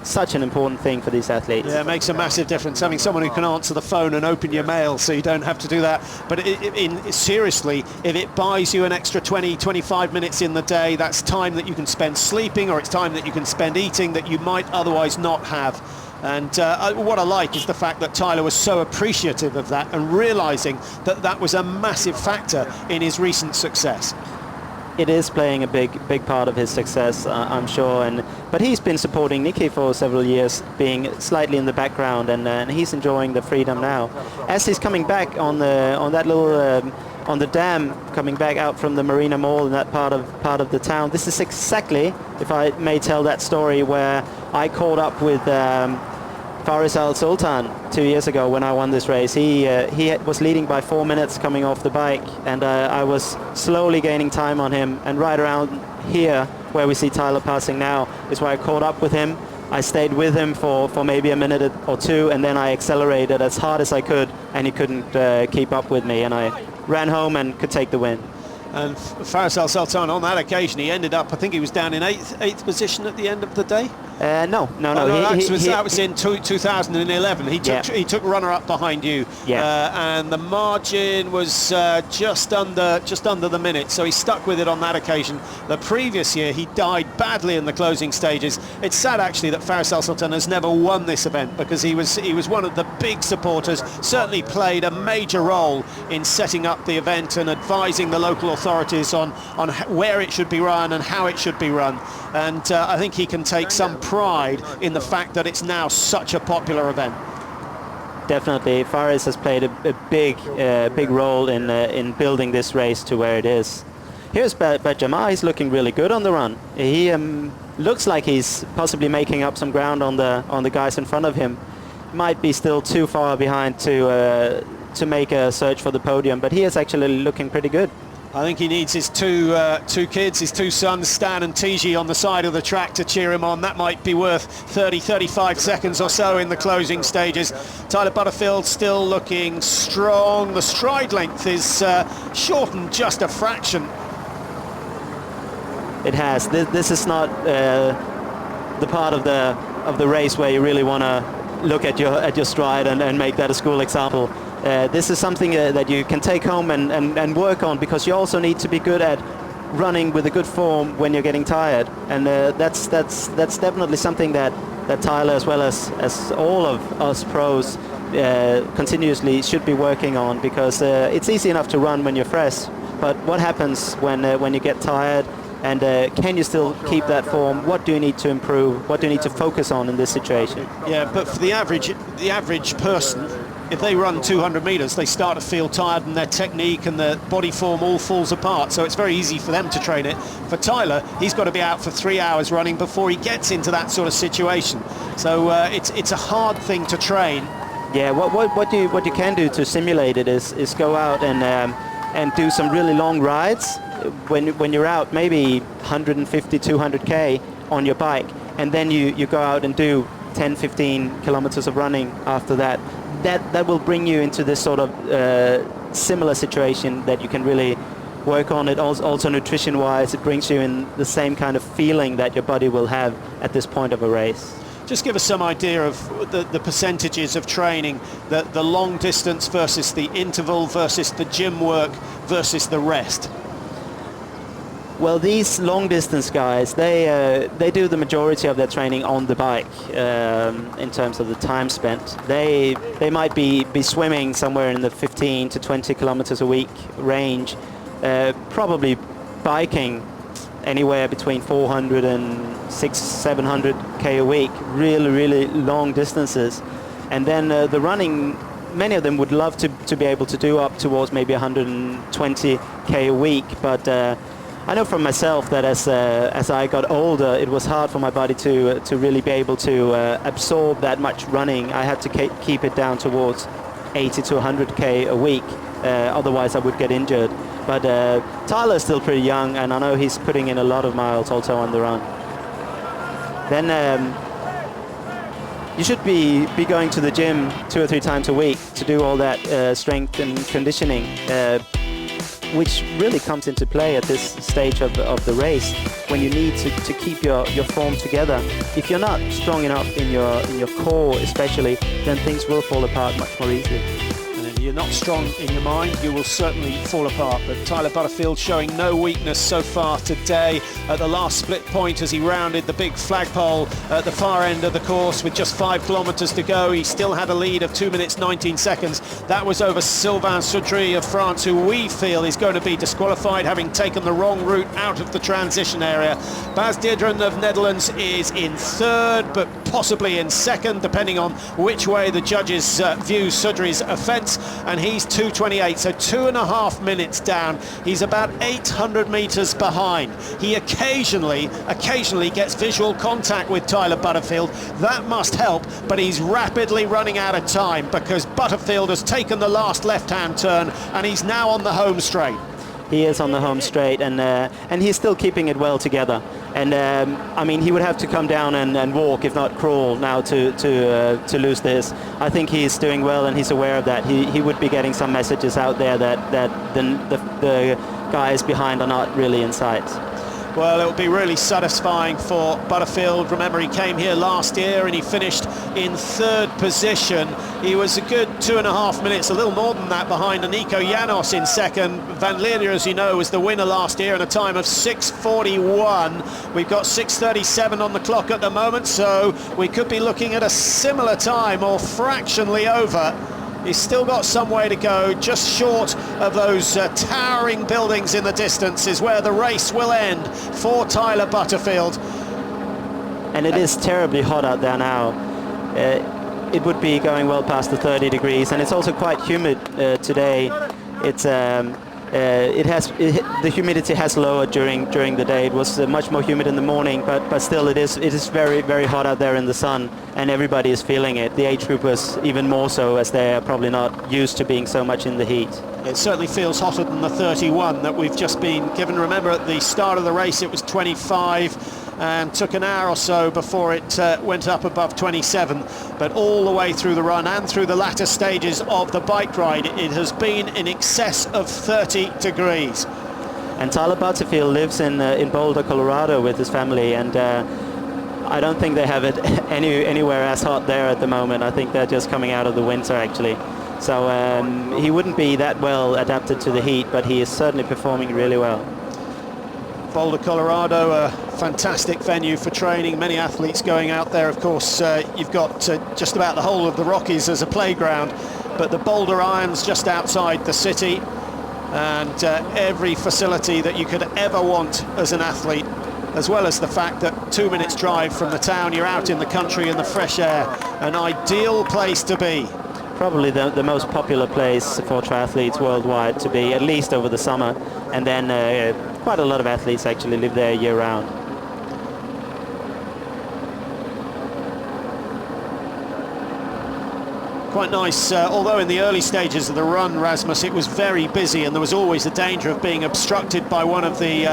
such an important thing for these athletes. Yeah, it makes a massive difference, having someone who can answer the phone and open your mail so you don't have to do that. But seriously, if it buys you an extra 20-25 minutes in the day, that's time that you can spend sleeping, or it's time that you can spend eating that you might otherwise not have. And what I like is the fact that Tyler was so appreciative of that and realising that that was a massive factor in his recent success. It is playing a big part of his success, I'm sure. But he's been supporting Nicky for several years, being slightly in the background, and he's enjoying the freedom now. As he's coming back on that little on the dam, coming back out from the Marina Mall in that part of the town. This is exactly, if I may tell that story, where I caught up with Faris Al Sultan 2 years ago when I won this race. He was leading by 4 minutes coming off the bike, and I was slowly gaining time on him. And right around here, where we see Tyler passing now, is where I caught up with him. I stayed with him for maybe a minute or two, and then I accelerated as hard as I could, and he couldn't keep up with me, and I ran home and could take the win. And Faris Al Sultan, on that occasion, he ended up, I think he was down in eighth position at the end of the day. No. That was in 2011. He took runner-up behind you, and the margin was just under the minute. So he stuck with it on that occasion. The previous year, he died badly in the closing stages. It's sad actually that Faris Al Sultan has never won this event, because he was one of the big supporters. Certainly played a major role in setting up the event and advising the local authorities on where it should be run and how it should be run. And I think he can take some pride in the fact that it's now such a popular event. Definitely, Faris has played a big role in building this race to where it is. Here's Bajamar. He's looking really good on the run. He looks like he's possibly making up some ground on the guys in front of him. Might be still too far behind to make a search for the podium, but he is actually looking pretty good. I think he needs his two kids, his two sons, Stan and Tiji, on the side of the track to cheer him on. That might be worth 30-35 seconds or so in the closing stages. Tyler Butterfield still looking strong. The stride length is shortened just a fraction. It has. This is not the part of the race where you really want to look at your stride and make that a school example. This is something that you can take home and work on, because you also need to be good at running with a good form when you're getting tired, and that's definitely something that Tyler, as well as all of us pros, continuously should be working on, because it's easy enough to run when you're fresh, but what happens when you get tired, and can you still keep that form? What do you need to improve? What do you need to focus on in this situation? Yeah, but for the average person, if they run 200 meters, they start to feel tired, and their technique and their body form all falls apart. So it's very easy for them to train it. For Tyler, he's got to be out for 3 hours running before he gets into that sort of situation. So it's a hard thing to train. Yeah, what you can do to simulate it is go out and do some really long rides when you're out, maybe 150, 200k on your bike, and then you go out and do 10-15 kilometers of running after that. That will bring you into this sort of similar situation that you can really work on it. Also nutrition-wise, it brings you in the same kind of feeling that your body will have at this point of a race. Just give us some idea of the percentages of training, the long distance versus the interval versus the gym work versus the rest. Well, these long distance guys, they do the majority of their training on the bike in terms of the time spent. They might be swimming somewhere in the 15 to 20 kilometers a week range, probably biking anywhere between 400 and 600-700k a week, really long distances. And then the running, many of them would love to be able to do up towards maybe 120k a week, but I know from myself that as I got older, it was hard for my body to really be able to absorb that much running. I had to keep it down towards 80 to 100k a week, otherwise I would get injured. But Tyler's still pretty young, and I know he's putting in a lot of miles also on the run. Then you should be going to the gym 2 or 3 times a week to do all that strength and conditioning, which really comes into play at this stage of the race, when you need to keep your form together. If you're not strong enough in your core especially, then things will fall apart much more easily. And if you're not strong in your mind, you will certainly fall apart. But Tyler Butterfield showing no weakness so far today at the last split point as he rounded the big flagpole at the far end of the course with just 5 kilometers to go. He still had a lead of 2 minutes 19 seconds. That was over Sylvain Soudry of France, who we feel is going to be disqualified, having taken the wrong route out of the transition area. Bas Diederen of Netherlands is in 3rd, but possibly in 2nd, depending on which way the judges view Soudry's offence, and he's 2:28, so 2.5 minutes down. He's about 800 metres behind. He occasionally gets visual contact with Tyler Butterfield. That must help, but he's rapidly running out of time because Butterfield has taken the last left-hand turn and he's now on the home straight. He is on the home straight, and he's still keeping it well together. And I mean, he would have to come down and walk, if not crawl, now to lose this. I think he's doing well, and he's aware of that. He would be getting some messages out there that the guys behind are not really in sight. Well, it will be really satisfying for Butterfield. Remember, he came here last year and he finished in 3rd position. He was a good 2.5 minutes, a little more than that, behind Nico Janos in 2nd. Van Lier, as you know, was the winner last year in a time of 6:41. We've got 6:37 on the clock at the moment, so we could be looking at a similar time or fractionally over. He's still got some way to go. Just short of those towering buildings in the distance is where the race will end for Tyler Butterfield. And it is terribly hot out there now. It would be going well past the 30 degrees, and it's also quite humid today. It's the humidity has lowered during the day. It was much more humid in the morning, but still it is very, very hot out there in the sun, and everybody is feeling it. The age groupers even more so, as they are probably not used to being so much in the heat. It certainly feels hotter than the 31 that we've just been given. Remember, at the start of the race it was 25 and took an hour or so before it went up above 27, but all the way through the run and through the latter stages of the bike ride it has been in excess of 30 degrees. And Tyler Butterfield lives in Boulder, Colorado with his family, and I don't think they have it anywhere as hot there at the moment. I think they're just coming out of the winter actually. So he wouldn't be that well adapted to the heat, but he is certainly performing really well. Boulder, Colorado, a fantastic venue for training. Many athletes going out there. Of course, you've got just about the whole of the Rockies as a playground, but the Boulder Iron's just outside the city, and every facility that you could ever want as an athlete, as well as the fact that 2 minutes drive from the town, you're out in the country in the fresh air. An ideal place to be. Probably the most popular place for triathletes worldwide to be, at least over the summer, and then quite a lot of athletes actually live there year-round. Quite nice, although in the early stages of the run, Rasmus, it was very busy and there was always the danger of being obstructed by one of the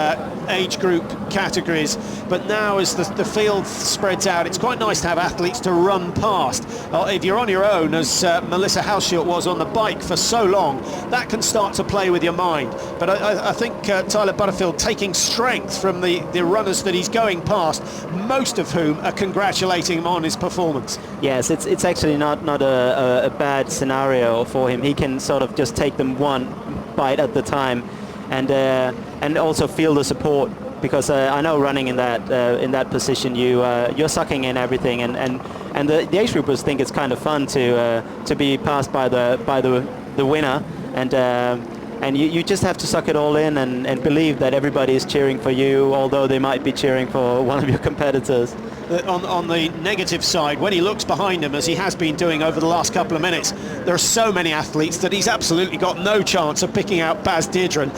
age group categories, but now as the field spreads out, it's quite nice to have athletes to run past. If you're on your own, as Melissa Hauschild was on the bike for so long, that can start to play with your mind. But I think Tyler Butterfield taking strength from the runners that he's going past, most of whom are congratulating him on his performance. Yes, it's actually not a bad scenario for him. He can sort of just take them one bite at the time, and also feel the support, because I know running in that position, you're sucking in everything, and the age groupers think it's kind of fun to be passed by the winner, and you just have to suck it all in and believe that everybody is cheering for you, although they might be cheering for one of your competitors. On the negative side, when he looks behind him, as he has been doing over the last couple of minutes, there are so many athletes that he's absolutely got no chance of picking out Bas Diederen.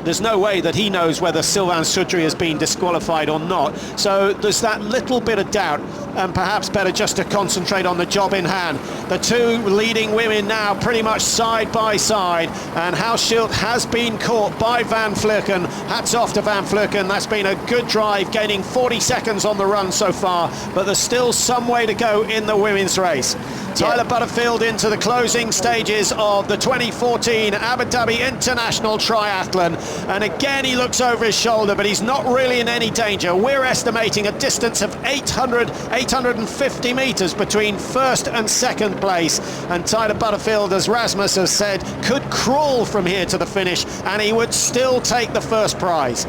There's no way that he knows whether Sylvain Soudry has been disqualified or not. So there's that little bit of doubt, and perhaps better just to concentrate on the job in hand. The two leading women now pretty much side by side, and Hauschild has been caught by Van Vleuten. Hats off to Van Vleuten. That's been a good drive, gaining 40 seconds on the run so far. far, but there's still some way to go in the women's race. Tyler Butterfield into the closing stages of the 2014 Abu Dhabi International Triathlon, and again he looks over his shoulder, but he's not really in any danger. We're estimating a distance of 850 metres between first and second place, and Tyler Butterfield, as Rasmus has said, could crawl from here to the finish and he would still take the first prize.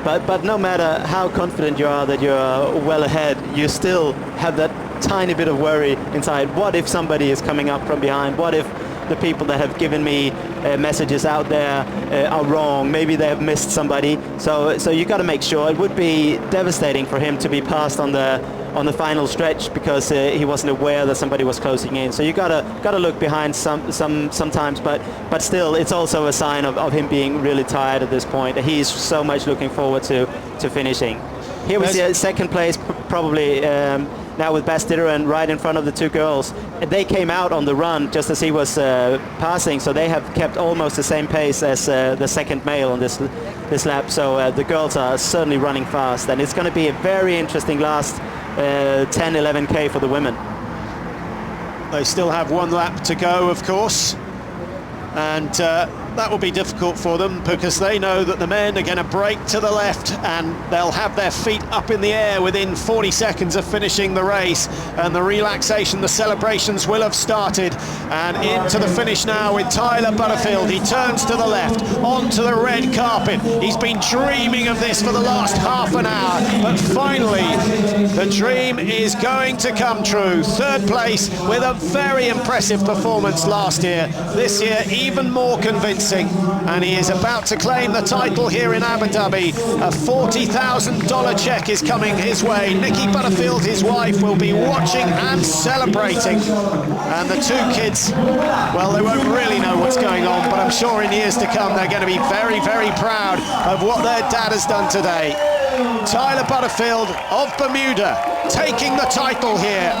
But no matter how confident you are that you're well ahead, you still have that tiny bit of worry inside. What if somebody is coming up from behind? What if the people that have given me messages out there are wrong? Maybe they have missed somebody. So you got to make sure. It would be devastating for him to be passed on the final stretch because he wasn't aware that somebody was closing in. So you gotta look behind sometimes, but still, it's also a sign of him being really tired at this point. He's so much looking forward to finishing. Here we see a second place, probably now with Bas Diderot right in front of the two girls. They came out on the run just as he was passing, so they have kept almost the same pace as the second male on this lap. So the girls are certainly running fast, and it's going to be a very interesting last 10-11k for the women. They still have one lap to go, of course, and that will be difficult for them because they know that the men are going to break to the left and they'll have their feet up in the air within 40 seconds of finishing the race, and the relaxation, the celebrations will have started. And into the finish now with Tyler Butterfield. He turns to the left onto the red carpet. He's been dreaming of this for the last half an hour, but finally the dream is going to come true. Third place with a very impressive performance last year. This year even more convincing, and he is about to claim the title here in Abu Dhabi. A $40,000 check is coming his way. Nikki Butterfield, his wife, will be watching and celebrating, and the two kids, well, they won't really know what's going on, but I'm sure in years to come they're going to be very, very proud of what their dad has done today. Tyler Butterfield of Bermuda taking the title here.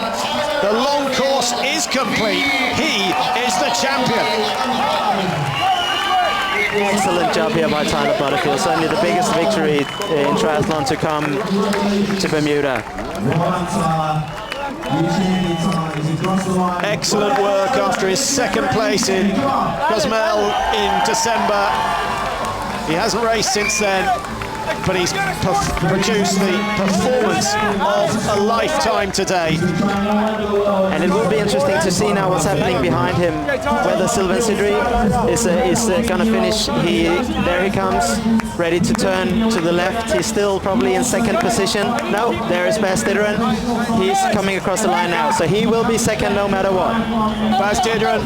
The long course is complete. He is the champion. Excellent job here by Tyler Butterfield. Certainly the biggest victory in triathlon to come to Bermuda. Excellent work after his second place in Cozumel in December. He hasn't raced since then, but he's produced the performance of a lifetime today. And it will be interesting to see now what's happening behind him, whether Sylvain Sidri is going to finish. There he comes, ready to turn to the left. He's still probably in second position. No, there is Bas Diderot. He's coming across the line now, so he will be second no matter what. Bas Diderot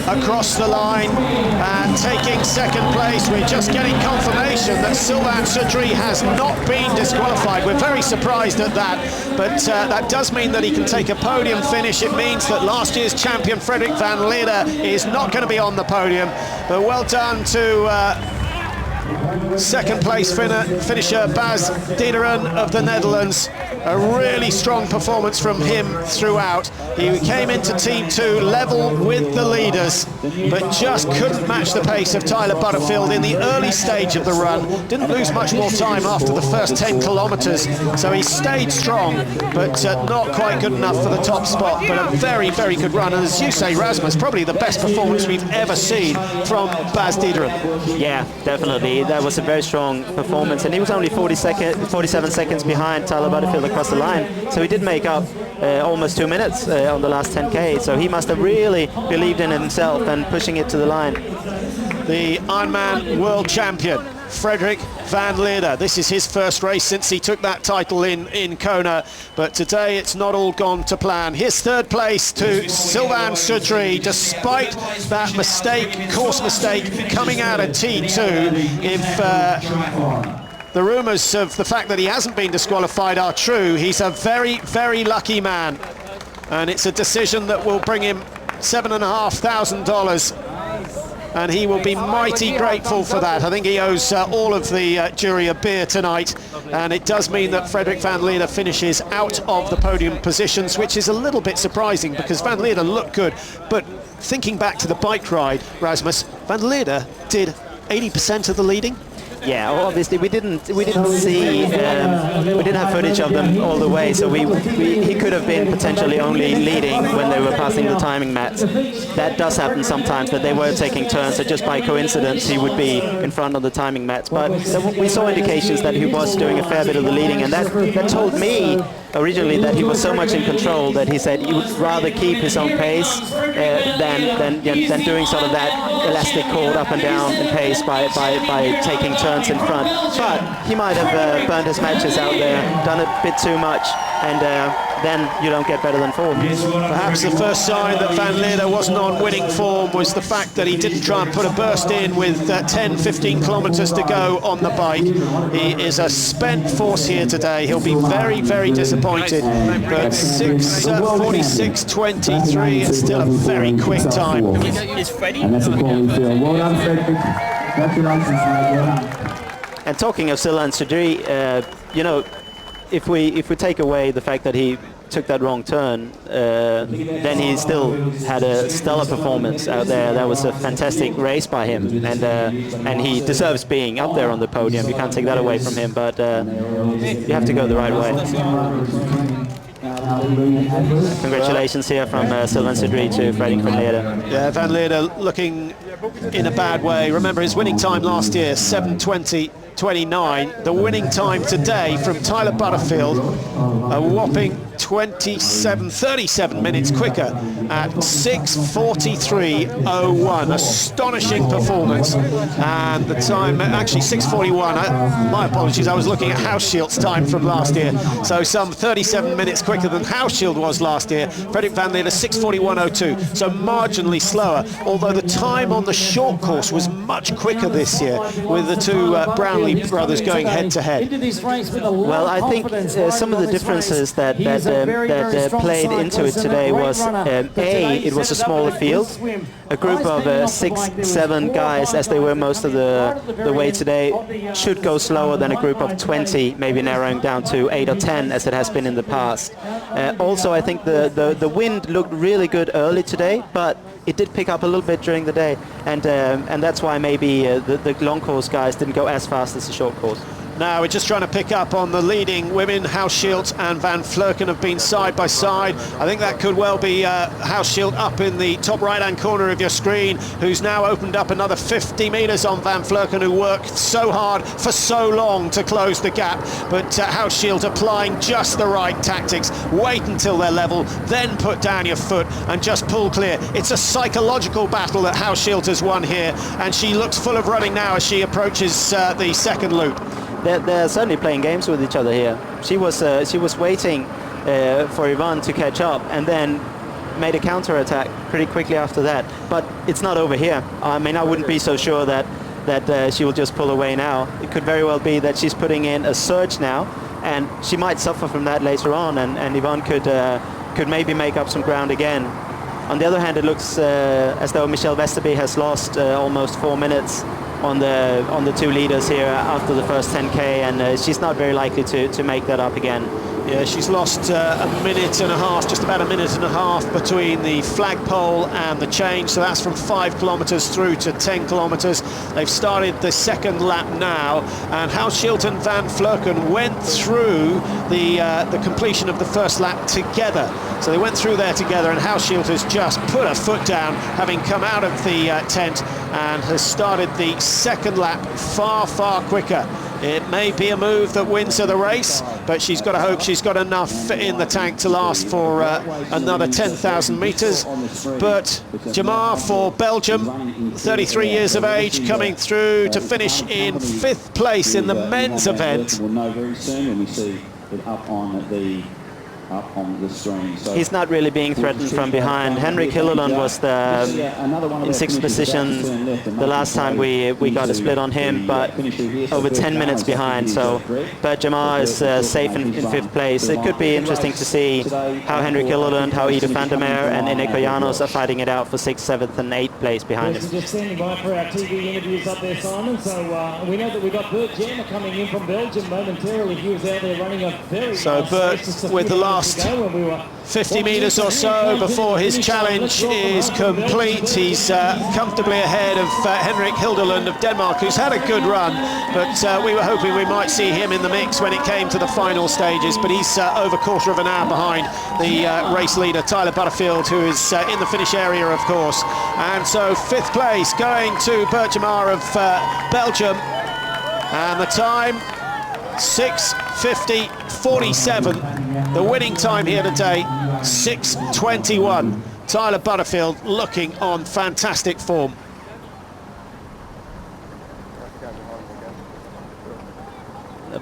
across the line and taking second place. We're just getting confirmation that Sylvain Sidri has not been disqualified. We're very surprised at that, but that does mean that he can take a podium finish. It means that last year's champion Frederik van Leerde is not going to be on the podium, but well done to second place finisher Bas Diderot of the Netherlands. A really strong performance from him throughout. He came into Team 2 level with the leaders, but just couldn't match the pace of Tyler Butterfield in the early stage of the run. Didn't lose much more time after the first 10 kilometres, so he stayed strong, but not quite good enough for the top spot. But a very, very good run, and as you say, Rasmus, probably the best performance we've ever seen from Bas Diderot. Yeah, definitely. That was a very strong performance, and he was only 47 seconds behind Tyler Butterfield across the line, so he did make up almost 2 minutes on the last 10k, so he must have really believed in himself and pushing it to the line. The Ironman world champion Frederik van Leerde. This is his first race since he took that title in Kona, but today it's not all gone to plan. Here's third place to Sylvain Sidri, despite that course mistake coming out of T2. If the rumours of the fact that he hasn't been disqualified are true, he's a very, very lucky man, and it's a decision that will bring him $7,500. And he will be mighty grateful for that. I think he owes all of the jury a beer tonight, and it does mean that Frederik van Leerde finishes out of the podium positions, which is a little bit surprising because van Leerde looked good, but thinking back to the bike ride, Rasmus, van Leerde did 80% of the leading. Yeah, obviously we didn't see we didn't have footage of them all the way, so he could have been potentially only leading when they were passing the timing mats. That does happen sometimes, that they were taking turns, so just by coincidence he would be in front of the timing mats. But we saw indications that he was doing a fair bit of the leading, and that told me originally that he was so much in control that he said he would rather keep his own pace than doing sort of that elastic cord up and down in pace by taking turns in front. But he might have burned his matches out there, done a bit too much, and then you don't get better than fourth. Perhaps the first sign that Van Leerde wasn't on winning form was the fact that he didn't try and put a burst in with 10-15 kilometres to go on the bike. He is a spent force here today. He'll be very, very disappointed. But 6:46.23 is still a very quick time. Is Freddie? And that's a quality field. Well done, Frederick. Congratulations, mate. And talking of Silla and Sedri, you know, if we take away the fact that he took that wrong turn, then he still had a stellar performance out there. That was a fantastic race by him, and he deserves being up there on the podium. You can't take that away from him, but you have to go the right way. Congratulations here from Silla and Sedri to Fredrik Van Leerde. Yeah, Van Leerde looking in a bad way. Remember his winning time last year, 7:20.29. The winning time today from Tyler Butterfield, a whopping 37 minutes quicker at 6:43.01. Astonishing performance. And the time, actually 6:41. My apologies, I was looking at Hauschildt's time from last year. So some 37 minutes quicker than Hauschild was last year. Fredrik Van Leerde 6:41.02. So marginally slower, although the time on the short course was much quicker this year, with the two Brownlee brothers going head to head. Well, I think some of the differences that played into it today was it was a smaller field. A group of 6-7 guys, as they were most of the way today, should go slower than a group of 20, maybe narrowing down to 8 or 10 as it has been in the past. Also, I think the wind looked really good early today, but it did pick up a little bit during the day, and that's why maybe the long course guys didn't go as fast as the short course. Now we're just trying to pick up on the leading women. Hauschild and Van Vleuten have been side by side. I think that could well be Hauschild up in the top right-hand corner of your screen, who's now opened up another 50 metres on Van Vleuten, who worked so hard for so long to close the gap. But Hauschild applying just the right tactics. Wait until they're level, then put down your foot and just pull clear. It's a psychological battle that Hauschild has won here, and she looks full of running now as she approaches the second loop. They're certainly playing games with each other here. She was waiting for Yvonne to catch up, and then made a counter-attack pretty quickly after that. But it's not over here. I mean, I wouldn't be so sure that she will just pull away now. It could very well be that she's putting in a surge now, and she might suffer from that later on, and Yvonne could maybe make up some ground again. On the other hand, it looks as though Michelle Vesterby has lost almost 4 minutes on the two leaders here after the first 10k, and she's not very likely to make that up again. Yeah, she's lost a minute and a half, just about a minute and a half between the flagpole and the change, so that's from 5 kilometres through to 10 kilometres. They've started the second lap now, and Hauschild and Van Vleuten went through the completion of the first lap together. So they went through there together, and Hauschild has just put her foot down, having come out of the tent, and has started the second lap far, far quicker. It may be a move that wins her the race, but she's got to hope she's got enough in the tank to last for another 10,000 metres. But Jamar for Belgium, 33 years of age, coming through to finish in 5th place in the men's event. We'll know very soon when we see it up on the screen. So he's not really being threatened from behind. Henrik Hilleland was in 6th position the last time we got a split on him, but over 10 minutes behind. So, but Jamar is safe in 5th place. It could be interesting to see how Henrik Hilleland, how Ida van der Meer and Eneko Janos are fighting it out for 6th, 7th and 8th place behind us. Just standing by for our TV interviews up there, Simon. So we know that we've got Bert Jammer coming in from Belgium momentarily. He was out there running a very so Bert with the last last 50 metres or so before his challenge is complete. He's comfortably ahead of Henrik Hilderlund of Denmark, who's had a good run, but we were hoping we might see him in the mix when it came to the final stages, but he's over a quarter of an hour behind the race leader, Tyler Butterfield, who is in the finish area, of course. And so 5th place going to Bertjemar of Belgium, and the time 6:50.47. The winning time here today, 6:21. Tyler Butterfield looking on fantastic form.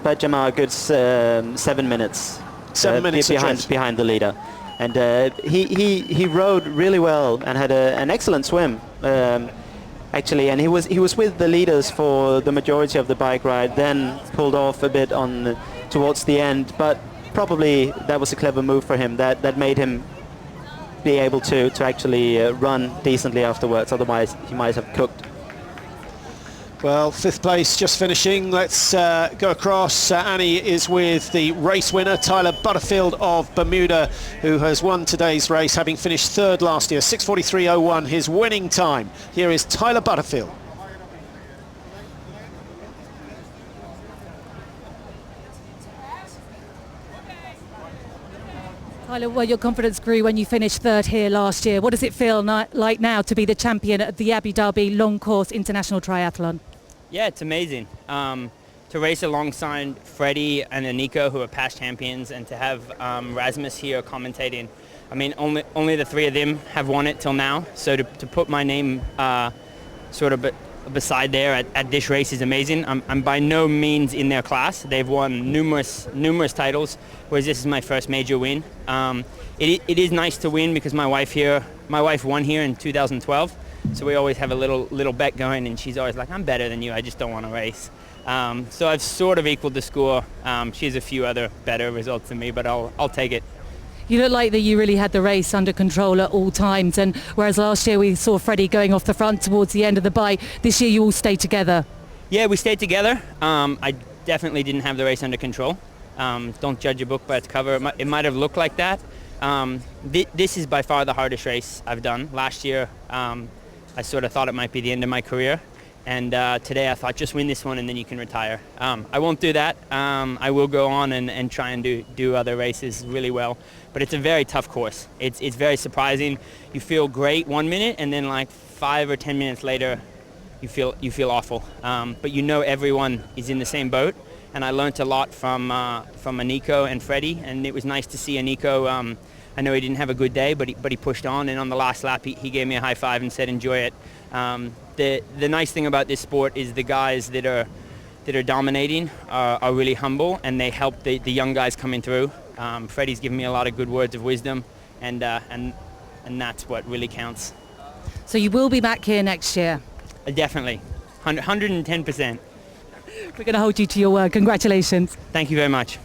Bertjemar, a good 7 minutes. 7 minutes behind the leader. And he rode really well and had an excellent swim. Actually, and he was with the leaders for the majority of the bike ride, then pulled off a bit towards the end, but probably that was a clever move for him that made him be able to actually run decently afterwards, otherwise he might have cooked. Well, 5th place just finishing. Let's go across. Annie is with the race winner, Tyler Butterfield of Bermuda, who has won today's race, having finished 3rd last year, 6:43.01, his winning time. Here is Tyler Butterfield. Tyler, well, your confidence grew when you finished 3rd here last year. What does it feel like now to be the champion at the Abu Dhabi Long Course International Triathlon? Yeah, it's amazing. To race alongside Freddie and Aniko, who are past champions, and to have Rasmus here commentating. I mean, only the 3 of them have won it till now, so to put my name sort of beside there at this race is amazing. I'm by no means in their class. They've won numerous titles, whereas this is my first major win. It is nice to win because my wife won here in 2012, so we always have a little bet going, and she's always like, I'm better than you, I just don't want to race. So I've sort of equaled the score. She has a few other better results than me, but I'll take it. You look like that you really had the race under control at all times, and whereas last year we saw Freddie going off the front towards the end of the bike, this year you all stayed together. Yeah, we stayed together. I definitely didn't have the race under control. Don't judge a book by its cover. It might have looked like that. This is by far the hardest race I've done. Last year I sort of thought it might be the end of my career, and today I thought just win this one and then you can retire. I won't do that. I will go on and try and do other races really well, but it's a very tough course. It's very surprising. You feel great 1 minute, and then like 5 or 10 minutes later you feel awful. But you know everyone is in the same boat, and I learned a lot from Aniko and Freddie, and it was nice to see Aniko. I know he didn't have a good day, but he pushed on, and on the last lap he gave me a high five and said enjoy it. The nice thing about this sport is the guys that are dominating are really humble, and they help the young guys coming through. Freddie's given me a lot of good words of wisdom, and that's what really counts. So you will be back here next year? Definitely, 110%. We're going to hold you to your word. Congratulations. Thank you very much.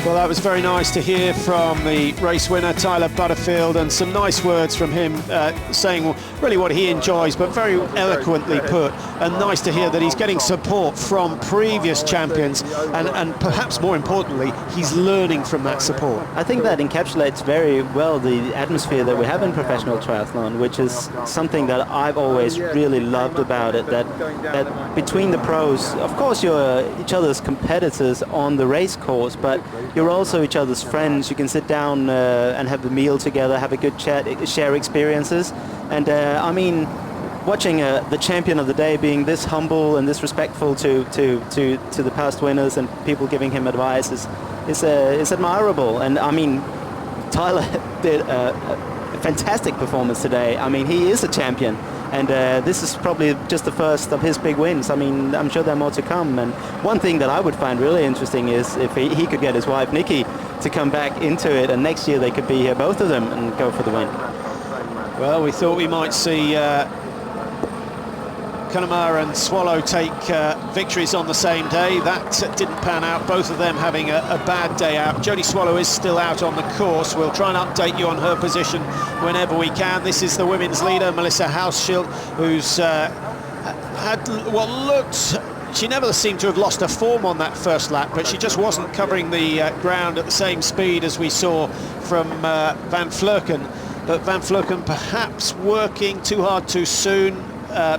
Well, that was very nice to hear from the race winner, Tyler Butterfield, and some nice words from him saying really what he enjoys, but very eloquently put, and nice to hear that he's getting support from previous champions, and perhaps more importantly, he's learning from that support. I think that encapsulates very well the atmosphere that we have in professional triathlon, which is something that I've always really loved about it, that between the pros, of course you're each other's competitors on the race course, but you're also each other's friends. You can sit down and have a meal together, have a good chat, share experiences. And I mean, watching the champion of the day being this humble and this respectful to the past winners and people giving him advice is admirable. And I mean, Tyler did a fantastic performance today. I mean, he is a champion. And this is probably just the first of his big wins. I mean, I'm sure there are more to come. And one thing that I would find really interesting is if he could get his wife, Nikki, to come back into it. And next year they could be here, both of them, and go for the win. Well, we thought we might see Connemara and Swallow take victories on the same day. That didn't pan out, both of them having a bad day out. Jodie Swallow is still out on the course. We'll try and update you on her position whenever we can. This is the women's leader, Melissa Hausschild, who's had what looked... She never seemed to have lost her form on that first lap, but she just wasn't covering the ground at the same speed as we saw from Van Vleuten. But Van Vleuten perhaps working too hard too soon.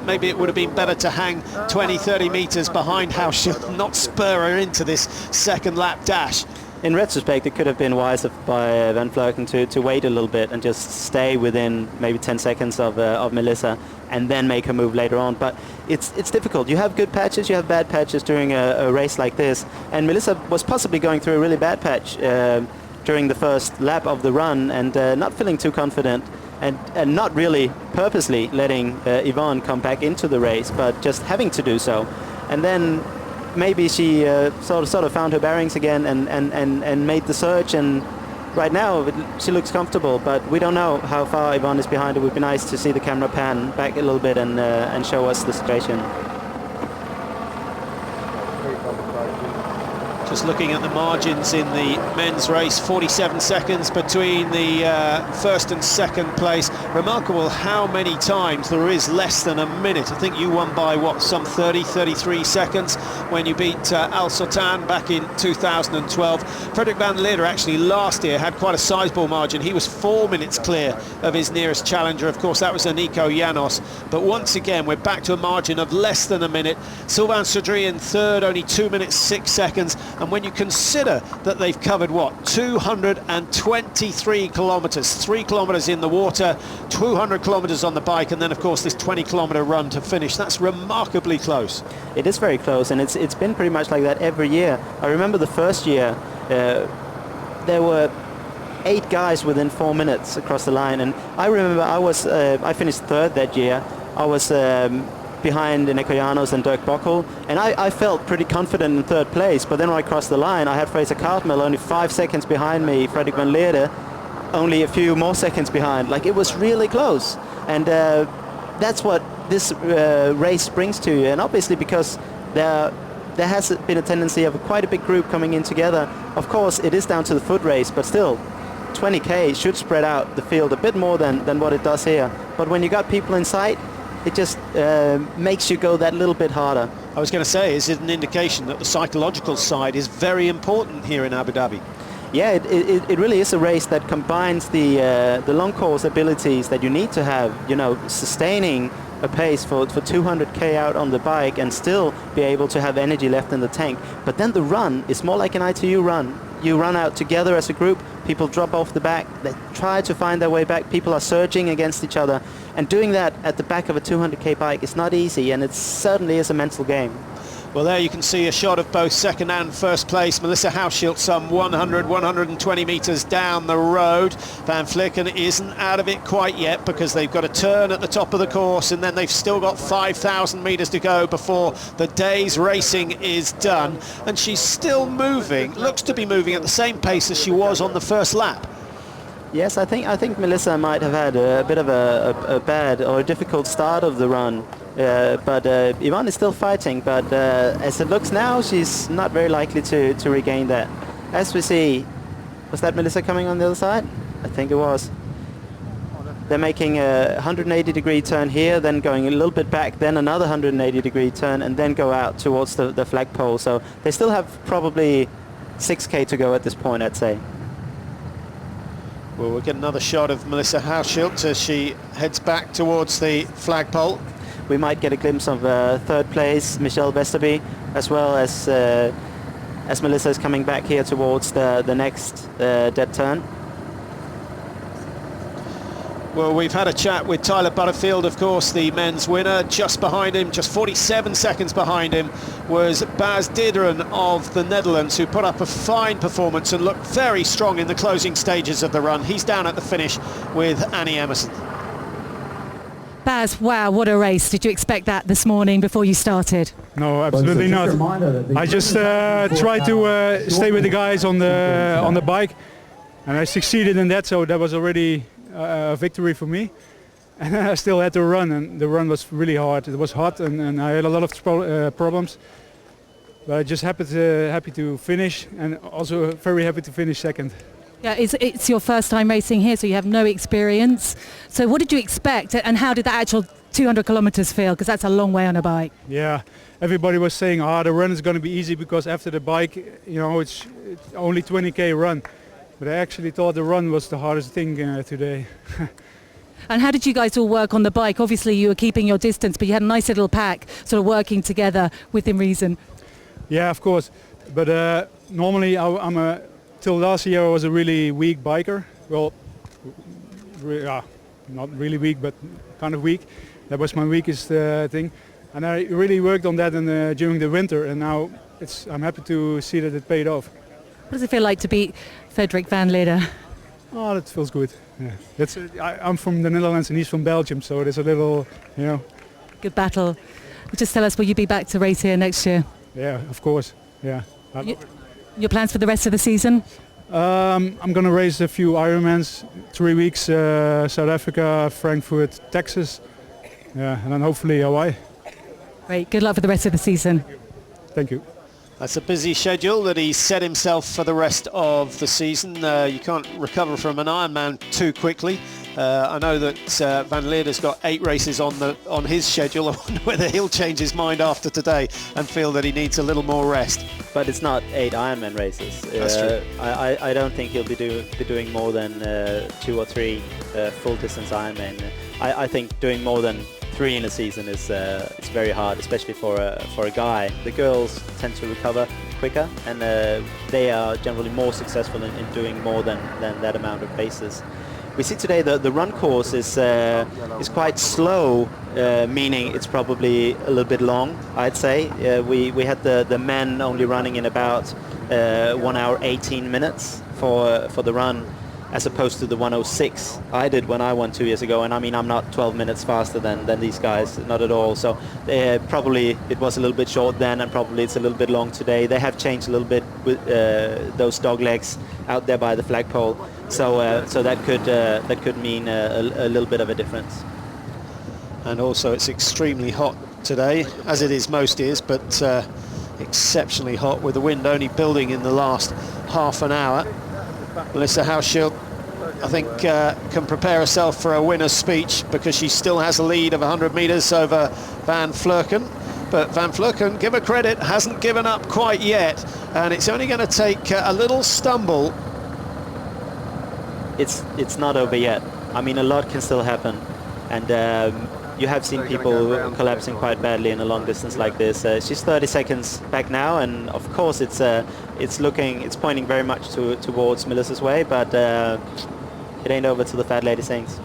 Maybe it would have been better to hang 20-30 meters behind Hausschild, not spur her into this second lap dash. In retrospect, it could have been wiser by Van Vleuten to wait a little bit and just stay within maybe 10 seconds of Melissa and then make her move later on. But it's difficult. You have good patches, you have bad patches during a race like this. And Melissa was possibly going through a really bad patch during the first lap of the run and not feeling too confident. And not really purposely letting Yvonne come back into the race, but just having to do so. And then maybe she sort of found her bearings again and made the surge. And right now she looks comfortable, but we don't know how far Yvonne is behind. It would be nice to see the camera pan back a little bit and show us the situation. Just looking at the margins in the men's race, 47 seconds between the first and second place. Remarkable how many times there is less than a minute. I think you won by, what, some 33 seconds when you beat Al Sultan back in 2012. Frederik van Leerde actually last year had quite a sizable margin. He was 4 minutes clear of his nearest challenger. Of course, that was Nico Janos. But once again, we're back to a margin of less than a minute. Sylvain Chaudry in third, only 2 minutes 6 seconds. And when you consider that they've covered, what, 223 kilometres, 3 kilometres in the water, 200 kilometres on the bike, and then, of course, this 20-kilometre run to finish. That's remarkably close. It is very close, and it's been pretty much like that every year. I remember the first year, there were 8 guys within 4 minutes across the line, and I remember I finished third that year. I was behind Nico Janos and Dirk Bockel, and I felt pretty confident in third place, but then when I crossed the line, I had Fraser Cartmel only 5 seconds behind me, Frederik van Leerde only a few more seconds behind. Like, it was really close, and that's what this race brings to you. And obviously, because there has been a tendency of quite a big group coming in together. Of course, it is down to the foot race, but still, 20k should spread out the field a bit more than what it does here. But when you got people in sight, it just makes you go that little bit harder. I was going to say, is it an indication that the psychological side is very important here in Abu Dhabi? Yeah, it really is a race that combines the long course abilities that you need to have, you know, sustaining a pace for 200k out on the bike and still be able to have energy left in the tank. But then the run is more like an ITU run. You run out together as a group, people drop off the back, they try to find their way back, people are surging against each other, and doing that at the back of a 200k bike is not easy, and it certainly is a mental game. Well, there you can see a shot of both second and first place. Melissa Hausschild some 120 metres down the road. Van Vleuten isn't out of it quite yet because they've got a turn at the top of the course, and then they've still got 5,000 metres to go before the day's racing is done. And she's still moving, looks to be moving at the same pace as she was on the first lap. Yes, I think Melissa might have had a bit of a bad or a difficult start of the run. But Yvonne is still fighting, but as it looks now, she's not very likely to regain that. as we see, was that Melissa coming on the other side? I think it was. They're making a 180-degree turn here, then going a little bit back, then another 180-degree turn, and then go out towards the flagpole. So they still have probably 6K to go at this point, I'd say. Well, we'll get another shot of Melissa Hauschild as she heads back towards the flagpole. We might get a glimpse of third place, Michelle Vesterby, as well as Melissa is coming back here towards the next dead turn. Well, we've had a chat with Tyler Butterfield, of course, the men's winner. Just behind him, just 47 seconds behind him, was Bas Dideren of the Netherlands, who put up a fine performance and looked very strong in the closing stages of the run. He's down at the finish with Annie Emerson. Baz, wow, what a race. Did you expect that this morning before you started? No, absolutely not. I just tried to stay with the guys on the bike, and I succeeded in that, so that was already a victory for me. And I still had to run, and the run was really hard. It was hot, and I had a lot of problems. But I just happy to finish, and also very happy to finish second. Yeah, it's your first time racing here, so you have no experience. So what did you expect, and how did that actual 200 kilometers feel? Because that's a long way on a bike. Yeah, everybody was saying, the run is going to be easy because after the bike, you know, it's only 20K run. But I actually thought the run was the hardest thing today. And how did you guys all work on the bike? Obviously you were keeping your distance, but you had a nice little pack sort of working together within reason. Yeah, of course. But normally till last year I was a really weak biker. Well, not really weak, but kind of weak. That was my weakest thing. And I really worked on that during the winter, and now I'm happy to see that it paid off. What does it feel like to beat Frederik van Leeuwen? Oh, that feels good. Yeah. I'm from the Netherlands and he's from Belgium, so there's a little, you know. Good battle. Just tell us, will you be back to race here next year? Yeah, of course. Yeah. Your plans for the rest of the season? I'm going to race a few Ironmans, 3 weeks, South Africa, Frankfurt, Texas, yeah, and then hopefully Hawaii. Great. Good luck for the rest of the season. Thank you. That's a busy schedule that he's set himself for the rest of the season. You can't recover from an Ironman too quickly. I know that Van Leeuwen's got 8 races on his schedule. I wonder whether he'll change his mind after today and feel that he needs a little more rest. But it's not 8 Ironman races. That's true. I don't think he'll be doing more than 2 or 3 full distance Ironman. I think doing more than 3 in a season is very hard, especially for a guy. The girls tend to recover quicker, and they are generally more successful in doing more than that amount of races. We see today the run course is quite slow, meaning it's probably a little bit long, I'd say. We had the men only running in about 1 hour 18 minutes for the run, as opposed to the 106 I did when I won 2 years ago. And I mean, I'm not 12 minutes faster than these guys, not at all. So probably it was a little bit short then, and probably it's a little bit long today. They have changed a little bit with those dog legs out there by the flagpole. So that could mean a little bit of a difference. And also it's extremely hot today, as it is most years, but exceptionally hot, with the wind only building in the last half an hour. Melissa Hauschild, I think, can prepare herself for a winner's speech, because she still has a lead of 100 metres over Van Vleuten. But Van Vleuten, give her credit, hasn't given up quite yet, and it's only going to take a little stumble. It's not over yet. I mean, a lot can still happen, and you have seen people collapsing quite badly in a long distance like this. She's 30 seconds back now, and of course it's pointing very much towards Melissa's way, but it ain't over till the fat lady sings.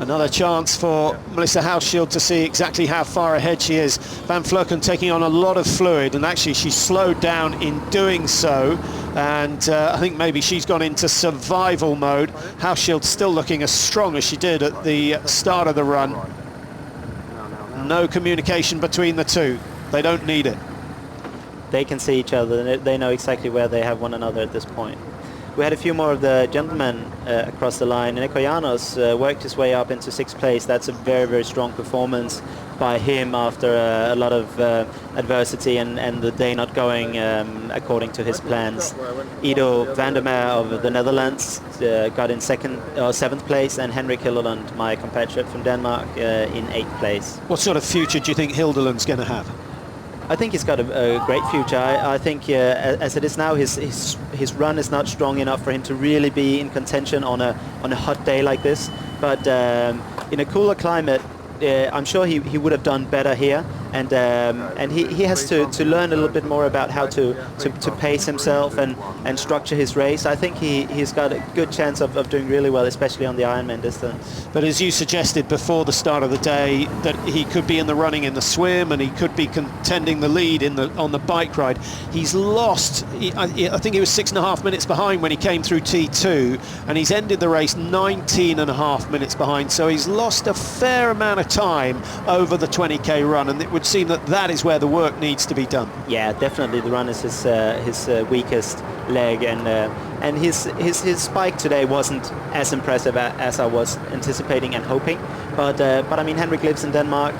Another chance for Melissa Hauschild to see exactly how far ahead she is. Van Vleuten taking on a lot of fluid, and actually she slowed down in doing so, and I think maybe she's gone into survival mode. Hauschild still looking as strong as she did at the start of the run. No communication between the two. They don't need it. They can see each other. They know exactly where they have one another at this point. We had a few more of the gentlemen across the line. Nico Janos worked his way up into 6th place. That's a very, very strong performance. by him after a lot of adversity and the day not going according to his plans. Ido van der Meer of the Netherlands got in 7th place, and Henrik Hildeland, my compatriot from Denmark, in 8th place. What sort of future do you think Hildeland's going to have? I think he's got a great future. I think as it is now, his run is not strong enough for him to really be in contention on a hot day like this. But in a cooler climate, I'm sure he would have done better here, and he has to learn a little bit more about how to pace himself and structure his race. I think he's got a good chance of doing really well, especially on the Ironman distance. But as you suggested before the start of the day, that he could be in the running in the swim, and he could be contending the lead on the bike ride. He's lost. I think he was 6.5 minutes behind when he came through T2, and he's ended the race 19.5 minutes behind. So he's lost a fair amount of time over the 20k run, and it would seem that is where the work needs to be done. Yeah, definitely the run is his weakest leg, and his spike today wasn't as impressive as I was anticipating and hoping. But I mean, Henrik lives in Denmark.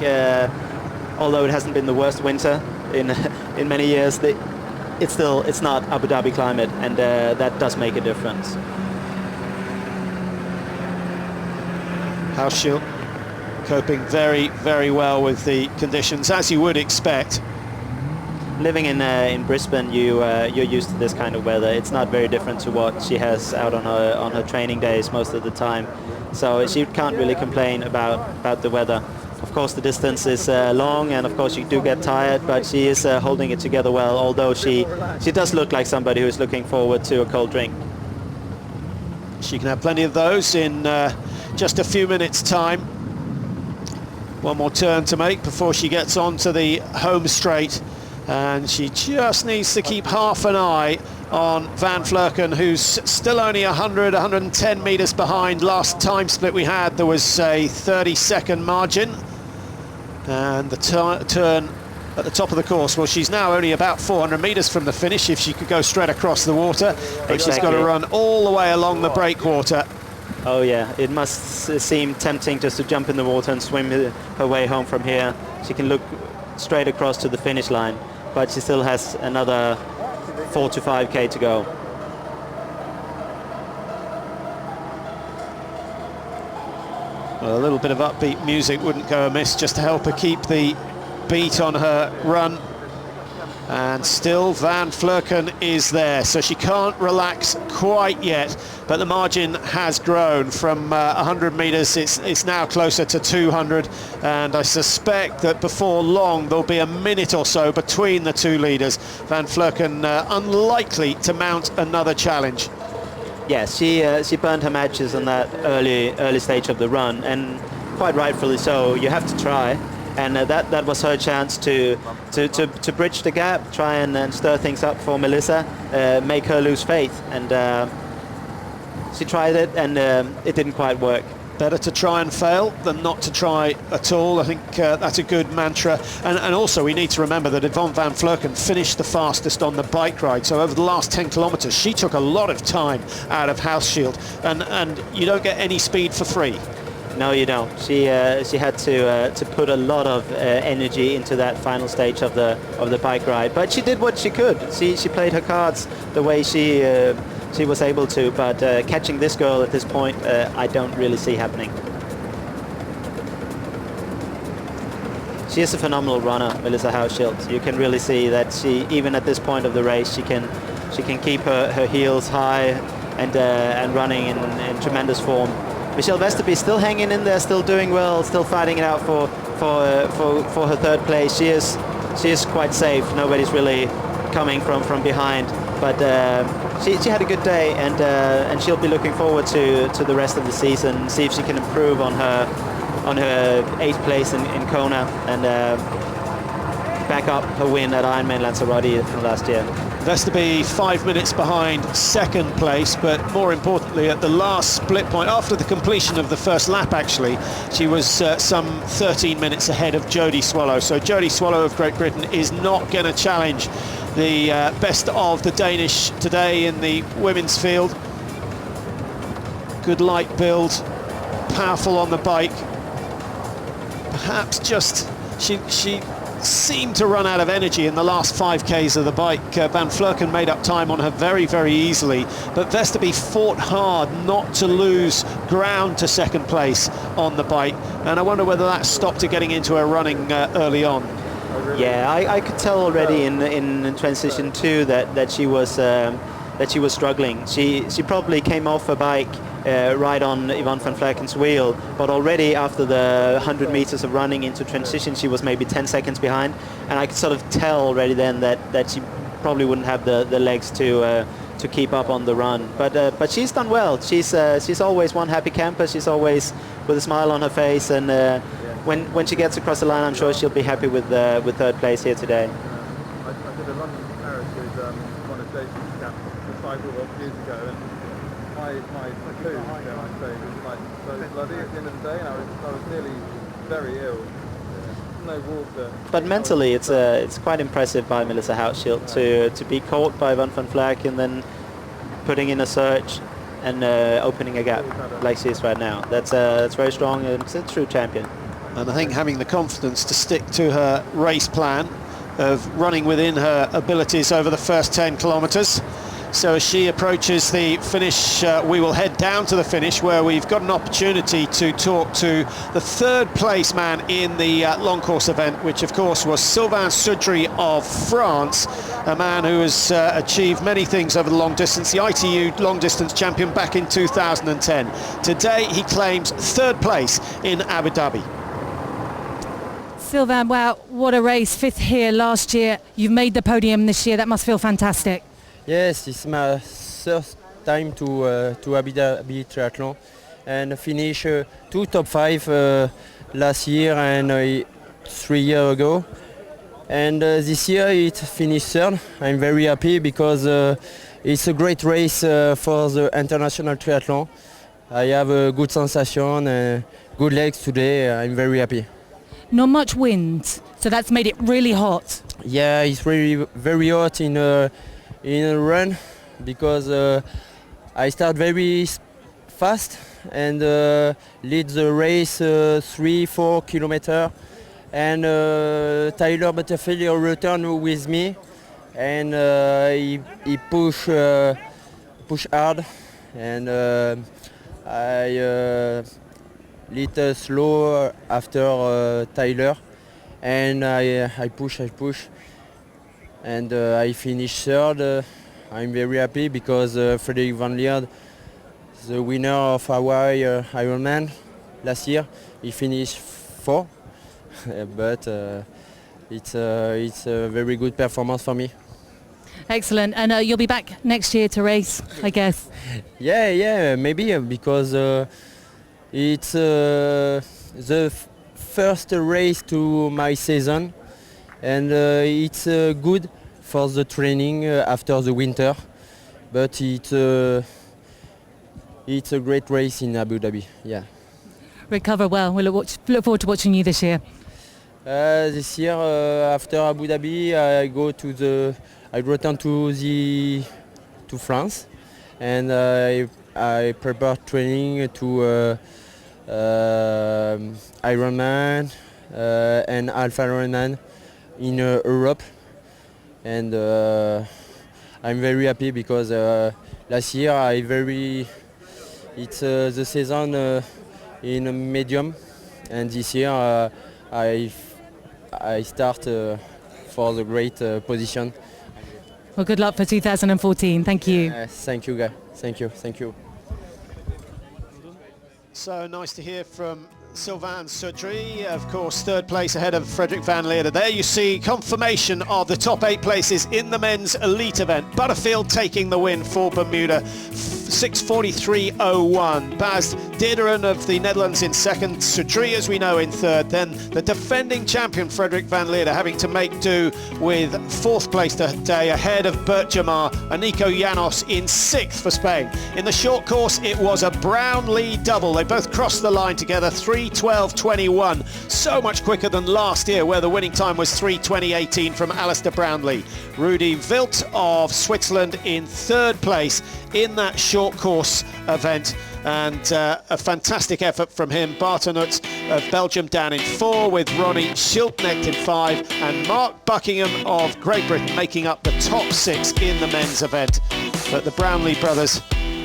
Although it hasn't been the worst winter in many years, it's not Abu Dhabi climate, and that does make a difference. Hauschild coping very, very well with the conditions, as you would expect. Living in Brisbane, you're used to this kind of weather. It's not very different to what she has out on her training days most of the time. So she can't really complain about the weather. Of course, the distance is long, and of course you do get tired, but she is holding it together well, although she does look like somebody who's looking forward to a cold drink. She can have plenty of those in just a few minutes' time. One more turn to make before she gets on to the home straight, and she just needs to keep half an eye on Van Vleuten, who's still only 110 meters behind. Last time split we had, there was a 30-second margin, and the turn at the top of the course, well, she's now only about 400 meters from the finish if she could go straight across the water, but she's got to run all the way along the breakwater. Oh yeah, it must seem tempting just to jump in the water and swim her way home from here. She can look straight across to the finish line, but she still has another 4 to 5k to go. Well, a little bit of upbeat music wouldn't go amiss just to help her keep the beat on her run. And still Van Vleuten is there, so she can't relax quite yet, but the margin has grown from 100 meters. It's now closer to 200, and I suspect that before long there'll be a minute or so between the two leaders. Van Vleuten unlikely to mount another challenge. Yes, she burned her matches on that early stage of the run, and quite rightfully so. You have to try. And that was her chance to bridge the gap, try and stir things up for Melissa, make her lose faith. And she tried it, and it didn't quite work. Better to try and fail than not to try at all. I think that's a good mantra. And also we need to remember that Yvonne Van Vleuten finished the fastest on the bike ride. So over the last 10 kilometers, she took a lot of time out of Hauschild. And you don't get any speed for free. No, you don't. She had to put a lot of energy into that final stage of the bike ride, but she did what she could. She played her cards the way she was able to. But catching this girl at this point, I don't really see happening. She is a phenomenal runner, Melissa Hauschild. You can really see that she, even at this point of the race, she can keep her heels high and running in tremendous form. Michelle Vesterby still hanging in there, still doing well, still fighting it out for her third place. She is quite safe. Nobody's really coming from behind, but she had a good day, and she'll be looking forward to the rest of the season. See if she can improve on her 8th place in Kona and back up her win at Ironman Lanzarote from last year. Vesterby 5 minutes behind second place, but more importantly at the last split point, after the completion of the first lap actually, she was some 13 minutes ahead of Jodie Swallow. So Jodie Swallow of Great Britain is not going to challenge the best of the Danish today in the women's field. Good light build, powerful on the bike, perhaps just she seemed to run out of energy in the last 5Ks of the bike. Van Vleuten made up time on her very, very easily, but Vesterby fought hard not to lose ground to second place on the bike, and I wonder whether that stopped her getting into her running early on. Yeah, I could tell already in transition 2 that she was struggling. She probably came off her bike right on Yvonne van Vleeken's wheel, but already after the 100 meters of running into transition, she was maybe 10 seconds behind, and I could sort of tell already then that she probably wouldn't have the legs to keep up on the run. But she's done well. She's always one happy camper. She's always with a smile on her face, and when she gets across the line, I'm sure she'll be happy with third place here today. I did a run in Paris with one of Jason's camp 5 years ago, and my poo, dare I say, was like so bloody at the end of the day, and I was nearly very ill. No water. But mentally, it's quite impressive by Melissa Hautschild to be caught by Van Vleuten and then putting in a surge and opening a gap like she is right now. That's very strong, and it's a true champion. And I think having the confidence to stick to her race plan of running within her abilities over the first 10 kilometres. So as she approaches the finish, we will head down to the finish, where we've got an opportunity to talk to the third place man in the long course event, which of course was Sylvain Soudry of France, a man who has achieved many things over the long distance, the ITU long distance champion back in 2010. Today he claims third place in Abu Dhabi. Sylvain, wow, what a race. 5th here last year. You've made the podium this year. That must feel fantastic. Yes, it's my first time to Abu Dhabi Triathlon, and finish 2 top 5 last year and 3 years ago. And this year it finished 3rd. I'm very happy because it's a great race for the international triathlon. I have a good sensation and good legs today. I'm very happy. Not much wind, so that's made it really hot. Yeah, it's really very hot in a run, because I start very fast and lead the race 3-4 kilometers, and Tyler Butterfield returned with me, and he push hard, and I little slow after Tyler, and I push, and I finished 3rd. I'm very happy because Frederick Van Lierde, the winner of Hawaii Ironman last year, he finished 4th, but it's a very good performance for me. Excellent, and you'll be back next year to race, I guess. Yeah, maybe, because it's the first race to my season, and it's good for the training after the winter, but it's a great race in Abu Dhabi. Yeah. Recover well. We'll look forward to watching you this year. This year, after Abu Dhabi, I return to France, and I prepare training to Ironman and Alpha Ironman in Europe, and I'm very happy because last year it's the season in a medium, and this year I start for the great position. Well, good luck for 2014. Thank you. Thank you, guys. Thank you. So nice to hear from Sylvain Soudry, of course, third place ahead of Frederick Van Lierde. There you see confirmation of the top 8 places in the men's elite event. Butterfield taking the win for Bermuda, 6:43.01. Bas Diederen of the Netherlands in second, Soudry, as we know, in third. Then the defending champion Frederick Van Lierde having to make do with 4th place today ahead of Bert Jamar and Nico Llanos in 6th for Spain. In the short course, it was a Brownlee double. They both crossed the line together, 3:12.21, so much quicker than last year, where the winning time was 3:20.18 from Alistair Brownlee. Rudi Wild of Switzerland in 3rd place in that short course event. and a fantastic effort from him. Bartonut of Belgium down in 4, with Ronnie Schildknecht in 5, and Mark Buckingham of Great Britain making up the top 6 in the men's event. But the Brownlee brothers,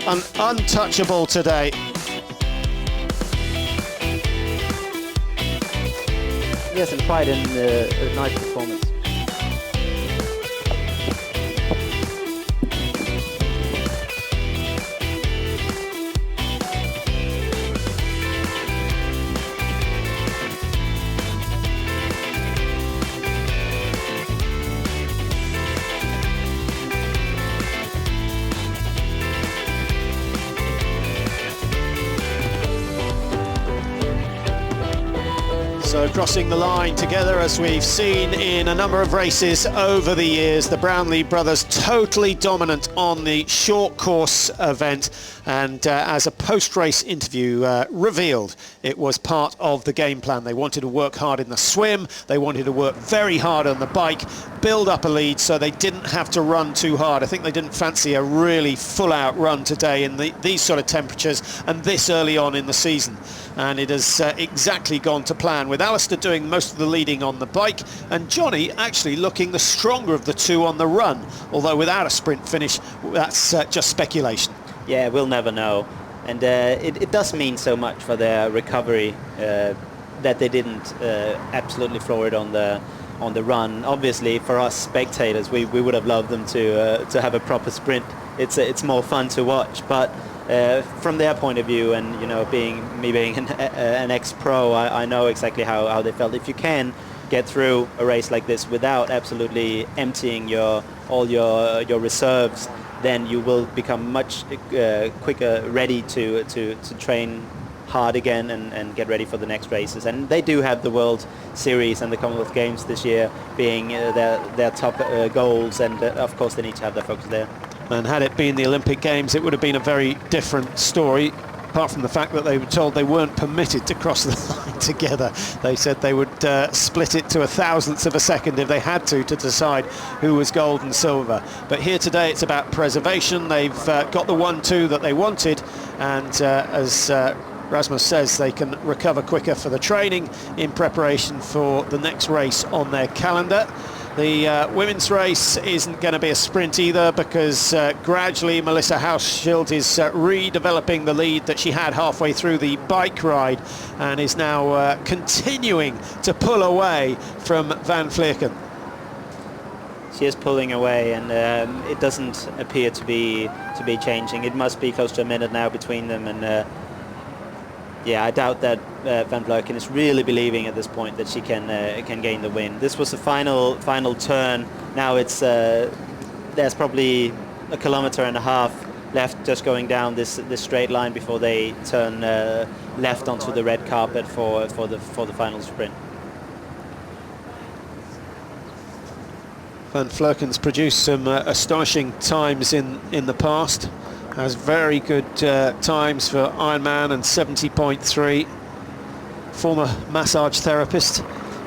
untouchable today. Yes, and quite a nice performance. So crossing the line together, as we've seen in a number of races over the years, the Brownlee brothers totally dominant on the short course event, and as a post-race interview revealed, it was part of the game plan. They wanted to work hard in the swim, they wanted to work very hard on the bike, build up a lead so they didn't have to run too hard. I think they didn't fancy a really full-out run today in these sort of temperatures and this early on in the season. And it has exactly gone to plan, with Alistair doing most of the leading on the bike and Johnny actually looking the stronger of the two on the run, although without a sprint finish, that's just speculation. Yeah, we'll never know. And it does mean so much for their recovery that they didn't absolutely floor it on the run. Obviously, for us spectators, we would have loved them to have a proper sprint. It's more fun to watch, but from their point of view, and you know, being an ex-pro, I know exactly how they felt. If you can get through a race like this without absolutely emptying all your reserves, then you will become much quicker ready to train hard again and get ready for the next races. And they do have the World Series and the Commonwealth Games this year being their top goals, and of course they need to have their focus there. And had it been the Olympic Games, it would have been a very different story, apart from the fact that they were told they weren't permitted to cross the line together. They said they would split it to 1,000th of a second if they had to decide who was gold and silver. But here today it's about preservation. They've got the 1-2 that they wanted, and as Rasmus says, they can recover quicker for the training in preparation for the next race on their calendar. The women's race isn't going to be a sprint either, because gradually Melissa Hauschild is redeveloping the lead that she had halfway through the bike ride, and is now continuing to pull away from Van Vleuten. She is pulling away, and it doesn't appear to be changing. It must be close to a minute now between them, and yeah, I doubt that Van Vleuten is really believing at this point that she can gain the win. This was the final turn. Now it's there's probably 1.5 kilometers left, just going down this straight line before they turn left onto the red carpet for the final sprint. Van Vleuten's produced some astonishing times in the past. Has very good times for Ironman, and 70.3. Former massage therapist.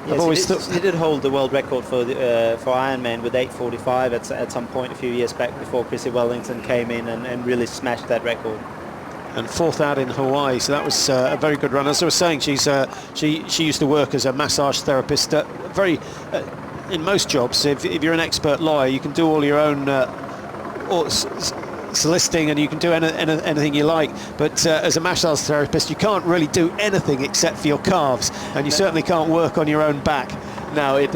Yes, I've always he did hold the world record for Ironman with 8:45 at some point a few years back, before Chrissy Wellington came in and really smashed that record. And 4th out in Hawaii, so that was a very good run. As I was saying, she used to work as a massage therapist. In most jobs, if you're an expert lawyer, you can do all your own soliciting, and you can do anything you like, but as a massage therapist you can't really do anything except for your calves, and you certainly can't work on your own back. No, it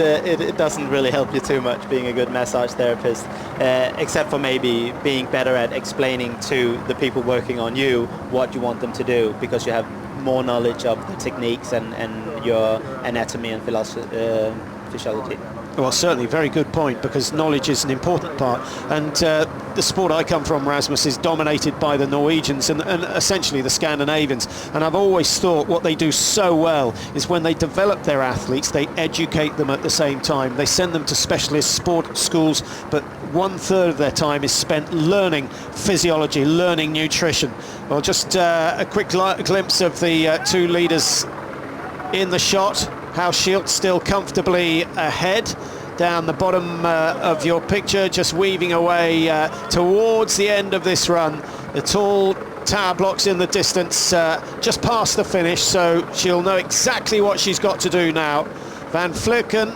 doesn't really help you too much being a good massage therapist, except for maybe being better at explaining to the people working on you what you want them to do, because you have more knowledge of the techniques and your anatomy and physiology. Well, certainly, very good point, because knowledge is an important part, and the sport I come from, Rasmus, is dominated by the Norwegians and essentially the Scandinavians, and I've always thought what they do so well is when they develop their athletes, they educate them at the same time. They send them to specialist sport schools, but 1/3 of their time is spent learning physiology, learning nutrition. Well, just a quick glimpse of the two leaders in the shot. Hauschild still comfortably ahead down the bottom of your picture, just weaving away towards the end of this run. The tall tower blocks in the distance just past the finish, so she'll know exactly what she's got to do now. Van Vleuten,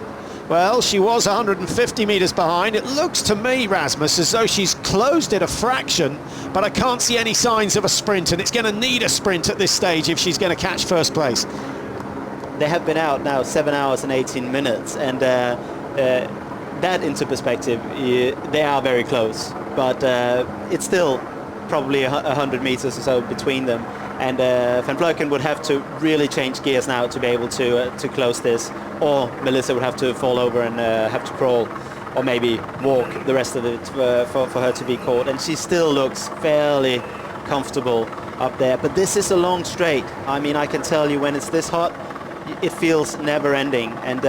well, she was 150 metres behind. It looks to me, Rasmus, as though she's closed it a fraction, but I can't see any signs of a sprint, and it's going to need a sprint at this stage if she's going to catch first place. They have been out now 7 hours and 18 minutes, and that into perspective, they are very close, but it's still probably 100 meters or so between them, and Van Vleuten would have to really change gears now to be able to close this, or Melissa would have to fall over and have to crawl, or maybe walk the rest of it for her to be caught, and she still looks fairly comfortable up there. But this is a long straight. I mean, I can tell you, when it's this hot, it feels never ending, and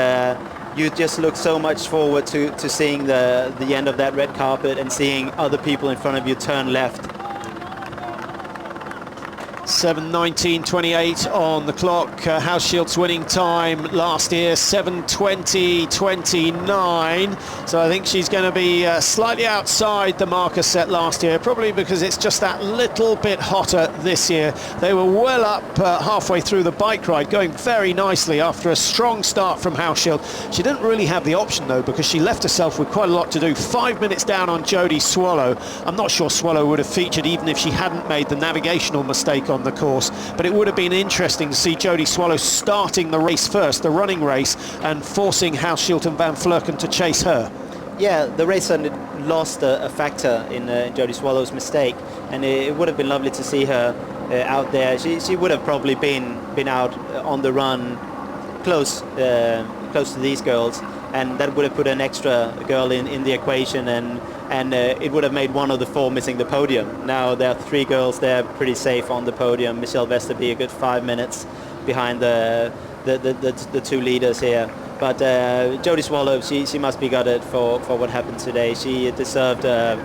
you just look so much forward to seeing the end of that red carpet and seeing other people in front of you turn left. 7:19.28 on the clock. House Shield's winning time last year 7:20.29, so I think she's going to be slightly outside the marker set last year, probably because it's just that little bit hotter this year. They were well up halfway through the bike ride, going very nicely after a strong start from House Shield. She didn't really have the option though, because she left herself with quite a lot to do. 5 minutes down on Jodie Swallow. I'm not sure Swallow would have featured even if she hadn't made the navigational mistake on the course, but it would have been interesting to see Jodie Swallow starting the race first, the running race, and forcing House Shield and Van Vleuten to chase her. Yeah, the race lost a factor in Jodie Swallow's mistake, and it would have been lovely to see her out there. She would have probably been out on the run close to these girls, and that would have put an extra girl in the equation, and it would have made one of the four missing the podium. Now there are three girls there pretty safe on the podium. Michelle Vesterby a good 5 minutes behind the two leaders here. But Jodie Swallow, she must be gutted for what happened today. She deserved a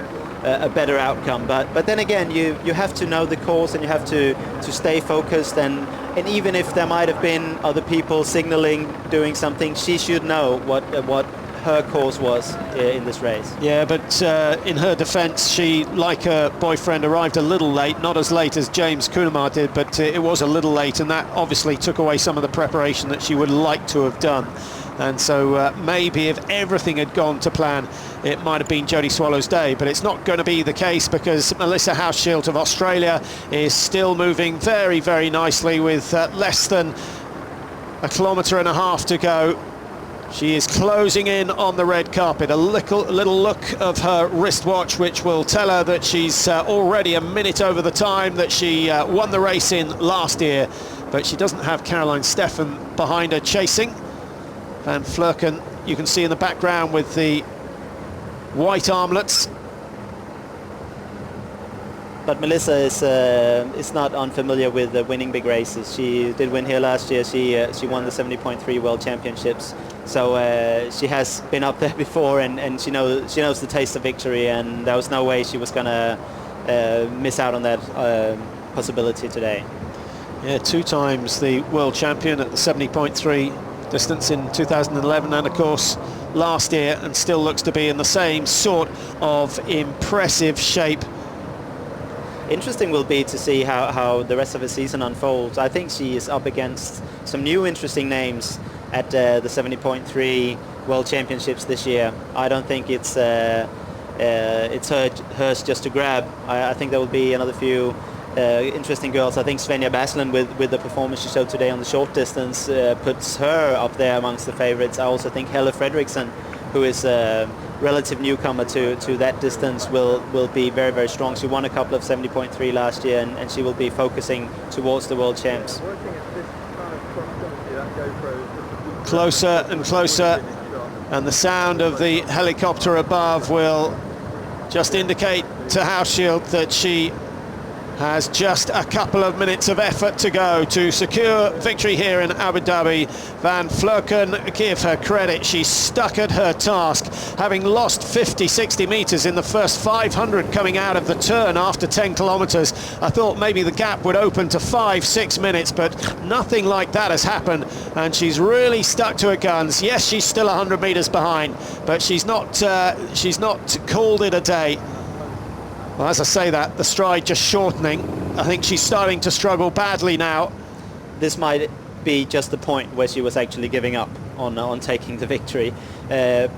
better outcome. But then again, you have to know the course, and you have to stay focused, and even if there might have been other people signaling, doing something, she should know what her course was in this race. Yeah, but in her defence, she, like her boyfriend, arrived a little late, not as late as James Kunemar did, but it was a little late, and that obviously took away some of the preparation that she would like to have done. And so maybe if everything had gone to plan, it might have been Jodie Swallow's day, but it's not going to be the case, because Melissa House Shield of Australia is still moving very, very nicely with less than 1.5 kilometres to go. She is closing in on the red carpet. A little look of her wristwatch, which will tell her that she's already a minute over the time that she won the race in last year. But she doesn't have Caroline Steffen behind her chasing. Van Vleuten, you can see in the background with the white armlets. But Melissa is not unfamiliar with winning big races. She did win here last year. She won the 70.3 World Championships. So she has been up there before, and she knows the taste of victory, and there was no way she was going to miss out on that possibility today. Yeah, 2 times the world champion at the 70.3 distance in 2011, and of course last year, and still looks to be in the same sort of impressive shape. Interesting will be to see how the rest of the season unfolds. I think she is up against some new interesting names at the 70.3 World Championships this year. I don't think it's hers just to grab. I think there will be another few interesting girls. I think Svenja Baslin, with the performance she showed today on the short distance, puts her up there amongst the favorites. I also think Helle Fredriksson, who is a relative newcomer to that distance, will be very, very strong. She won a couple of 70.3 last year, and she will be focusing towards the world champs. Closer and closer, and the sound of the helicopter above will just indicate to House Shield that she has just a couple of minutes of effort to go to secure victory here in Abu Dhabi. Van Vleuten, give her credit, she's stuck at her task, having lost 50-60 metres in the first 500 coming out of the turn after 10 kilometres. I thought maybe the gap would open to 5-6 minutes, but nothing like that has happened, and she's really stuck to her guns. Yes, she's still 100 metres behind, but she's not called it a day. Well, as I say that, the stride just shortening, I think she's starting to struggle badly now. This might be just the point where she was actually giving up on taking the victory,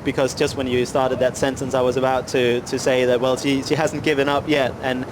because just when you started that sentence, I was about to say that, well, she hasn't given up yet, and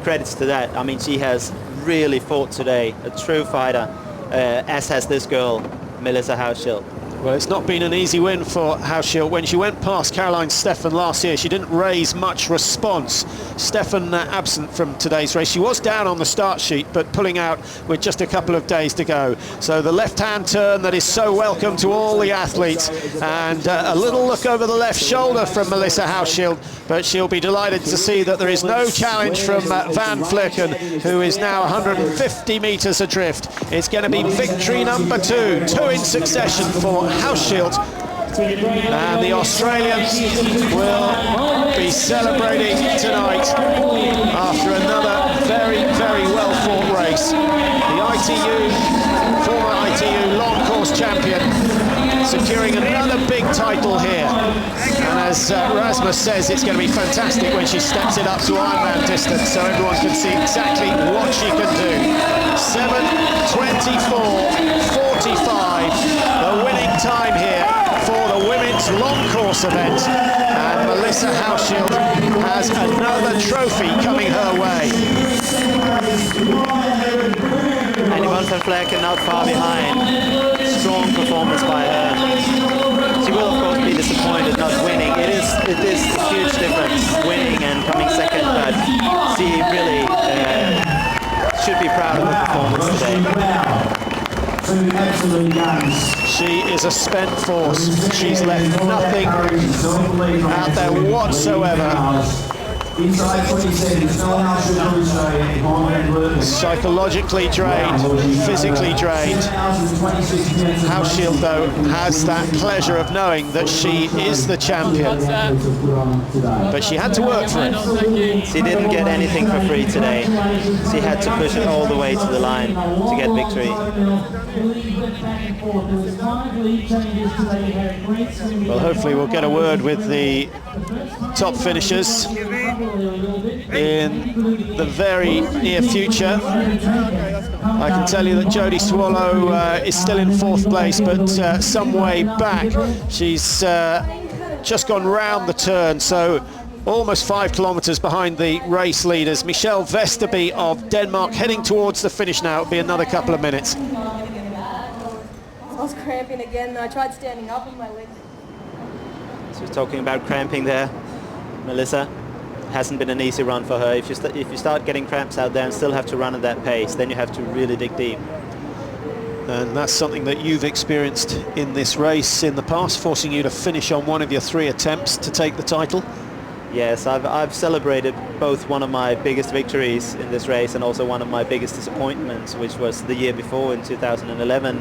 credits to that. I mean, she has really fought today, a true fighter, as has this girl, Melissa Hauschild. Well, it's not been an easy win for Hauschild. When she went past Caroline Steffen last year, she didn't raise much response. Steffen absent from today's race. She was down on the start sheet, but pulling out with just a couple of days to go. So the left-hand turn that is so welcome to all the athletes, and a little look over the left shoulder from Melissa Hauschild, but she'll be delighted to see that there is no challenge from Van Vleuten, who is now 150 metres adrift. It's going to be victory number 2 in succession for Hauschild, and the Australians will be celebrating tonight after another very, very well fought race. The former ITU long course champion, securing another big title here, and as Rasmus says, it's going to be fantastic when she steps it up to Ironman distance so everyone can see exactly what she can do. 7:24.45, the winning time here for the women's long course event, and Melissa Hauschild has another trophy coming her way. Anyone Van Vleuten not far behind. Strong performance by her. She will of course be disappointed not winning. It is a huge difference winning and coming second, but she really should be proud of her performance today. She is a spent force. She's left nothing out there whatsoever. Psychologically drained, physically drained. Hauschild, though, has that pleasure of knowing that she is the champion. But she had to work for it. She didn't get anything for free today. She had to push it all the way to the line to get victory. Well, hopefully we'll get a word with the top finishers in the very near future. I can tell you that Jodie Swallow is still in 4th place, but some way back. She's just gone round the turn, so almost 5 kilometres behind the race leaders. Michelle Vesterby of Denmark heading towards the finish now. It'll be another couple of minutes. I was cramping again. I tried standing up and my legs. She was talking about cramping there. Melissa, hasn't been an easy run for her. If you start getting cramps out there and still have to run at that pace, then you have to really dig deep. And that's something that you've experienced in this race in the past, forcing you to finish on one of your 3 attempts to take the title. Yes, I've celebrated both one of my biggest victories in this race and also one of my biggest disappointments, which was the year before in 2011,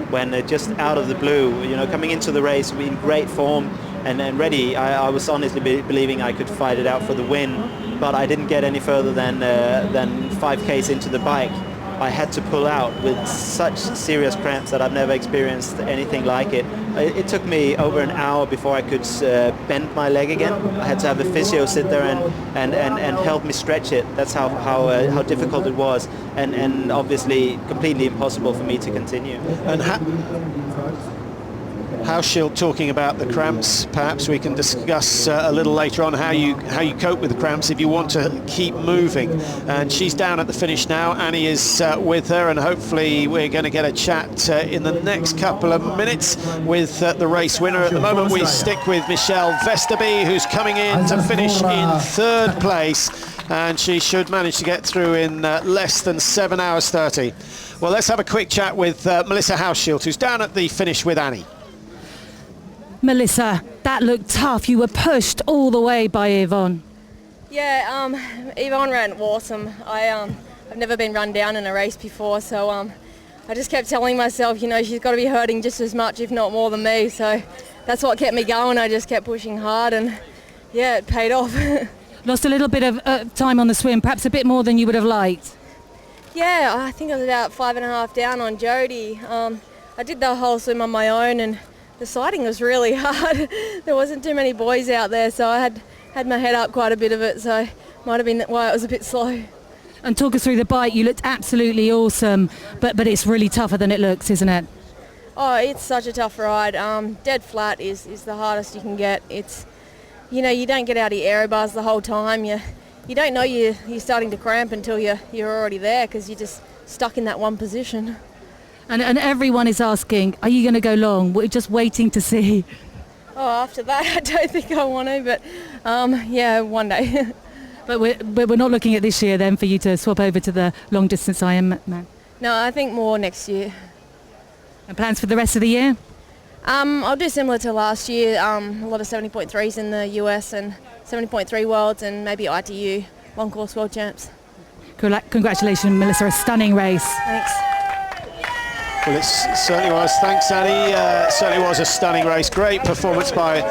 when just out of the blue, coming into the race in great form and ready, I was honestly believing I could fight it out for the win, but I didn't get any further than 5Ks into the bike. I had to pull out with such serious cramps that I've never experienced anything like it. It took me over an hour before I could bend my leg again. I had to have a physio sit there and help me stretch it. That's how difficult it was, and obviously completely impossible for me to continue. And Hauschild talking about the cramps. Perhaps we can discuss a little later on how you cope with the cramps if you want to keep moving. And she's down at the finish now. Annie is with her, and hopefully we're going to get a chat in the next couple of minutes with the race winner. At the moment we stick with Michelle Vesterby, who's coming in to finish in 3rd place, and she should manage to get through in less than 7 hours 30. Well, let's have a quick chat with Melissa Hauschild, who's down at the finish with Annie. Melissa, that looked tough. You were pushed all the way by Yvonne. Yeah, Yvonne ran awesome. I've never been run down in a race before, so I just kept telling myself, she's got to be hurting just as much, if not more than me. So that's what kept me going. I just kept pushing hard, and yeah, it paid off. Lost a little bit of time on the swim, perhaps a bit more than you would have liked. Yeah, I think I was about 5.5 down on Jodie. I did the whole swim on my own, and the sighting was really hard. There wasn't too many boys out there, so I had my head up quite a bit of it, so might have been why it was a bit slow. And talk us through the bike. You looked absolutely awesome, but it's really tougher than it looks, isn't it? Oh, it's such a tough ride. Dead flat is the hardest you can get. It's, you know, you don't get out of your aero bars the whole time. You don't know you're starting to cramp until you're already there, because you're just stuck in that one position. And everyone is asking, are you going to go long? We're just waiting to see. Oh, after that, I don't think I want to, but yeah, one day. But we're not looking at this year then for you to swap over to the long distance Ironman? No, I think more next year. And plans for the rest of the year? I'll do similar to last year, a lot of 70.3s in the US and 70.3 worlds, and maybe ITU, long course world champs. Congratulations, Melissa, a stunning race. Thanks. Well, it certainly was. Thanks, Annie. Certainly was a stunning race. Great performance by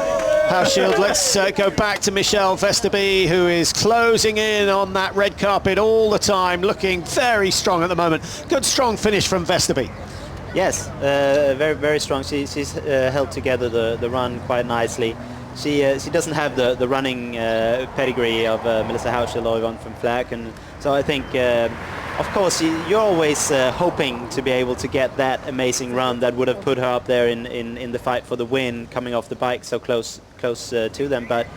Hauschild. Let's go back to Michelle Vesterby, who is closing in on that red carpet all the time, looking very strong at the moment. Good, strong finish from Vesterby. Yes, very, very strong. She's held together the run quite nicely. She doesn't have the running pedigree of Melissa Hauschild or Yvonne van Vleck, and so I think, of course, you're always hoping to be able to get that amazing run that would have put her up there in the fight for the win, coming off the bike so close to them. But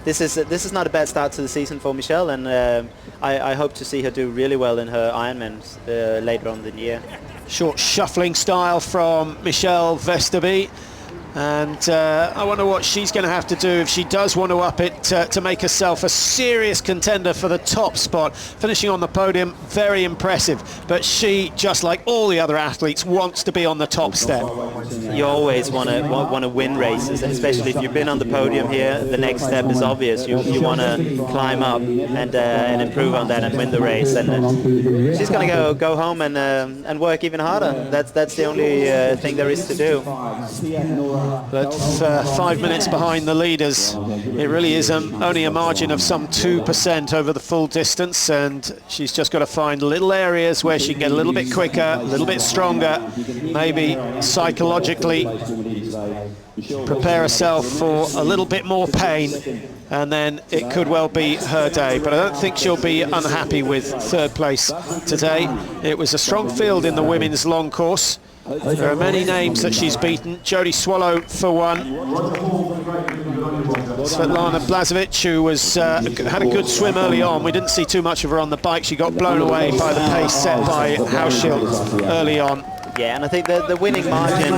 this is not a bad start to the season for Michelle, and I hope to see her do really well in her Ironmans later on in the year. Short shuffling style from Michelle Vesterby. And I wonder what she's going to have to do if she does want to up it to make herself a serious contender for the top spot. Finishing on the podium, very impressive. But she, just like all the other athletes, wants to be on the top step. You always want to win races, especially if you've been on the podium here. The next step is obvious. You want to climb up and improve on that and win the race. And she's going to go home and work even harder. That's the only thing there is to do. But 5 minutes behind the leaders, it really is only a margin of some 2% over the full distance, and she's just got to find little areas where she can get a little bit quicker, a little bit stronger, maybe psychologically prepare herself for a little bit more pain, and then it could well be her day. But I don't think she'll be unhappy with third place today. It was a strong field in the women's long course. There are many names that she's beaten. Jodie Swallow for one. Svetlana Blažević, who was had a good swim early on. We didn't see too much of her on the bike. She got blown away by the pace set by Hauschild early on. Yeah, and I think the winning margin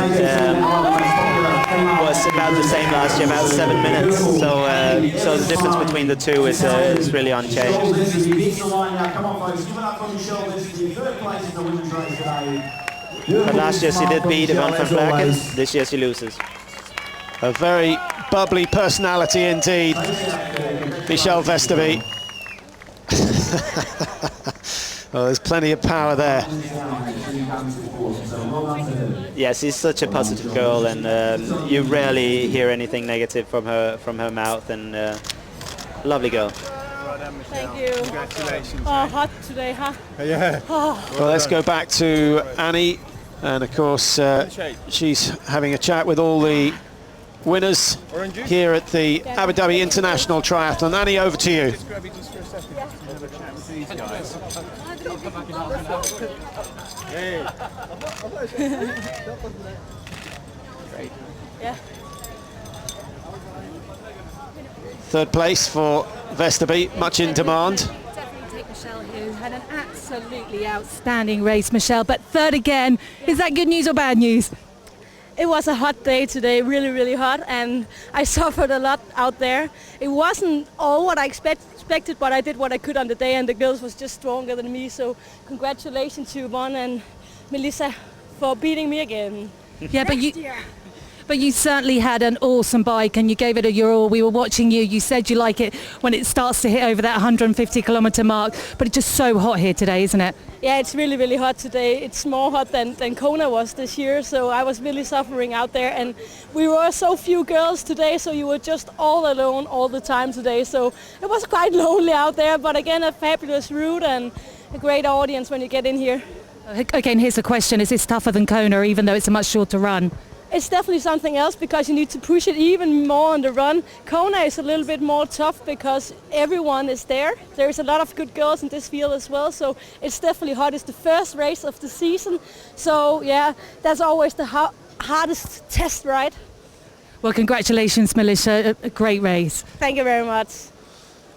was about the same last year, about 7 minutes. So the difference between the two is really unchanged. But last year she did beat Yvonne van Vleck, and this year she loses. A very bubbly personality indeed, Michelle Vesterby. Well, there's plenty of power there. Yeah, she's such a positive girl, and you rarely hear anything negative from her mouth, and lovely girl. Thank you. Congratulations. Oh, hot today, huh? Yeah. Oh. Well, let's go back to Annie, and of course she's having a chat with all the winners here at the Abu Dhabi International Triathlon. Annie, over to you. Great. Yeah. Third place for Vesterby, much in demand. Definitely take Michelle, who had an absolutely outstanding race, Michelle. But third again, is that good news or bad news? It was a hot day today, really, really hot, and I suffered a lot out there. It wasn't all what I expected, but I did what I could on the day, and the girls was just stronger than me. So congratulations to Yvonne and Melissa for beating me again. Yeah, but you certainly had an awesome bike and you gave it your all. We were watching you. You said you like it when it starts to hit over that 150 kilometer mark, but it's just so hot here today, isn't it? Yeah, it's really, really hot today. It's more hot than Kona was this year, so I was really suffering out there. And we were so few girls today, so you were just all alone all the time today. So it was quite lonely out there, but again, a fabulous route and a great audience when you get in here. Okay, and here's the question. Is this tougher than Kona, even though it's a much shorter run? it's definitely something else because you need to push it even more on the run. Kona is a little bit more tough because everyone is there. There's a lot of good girls in this field as well, so it's definitely hard. It's the first race of the season, so yeah, that's always the hardest test, right? Well, congratulations, Melissa. A great race. Thank you very much.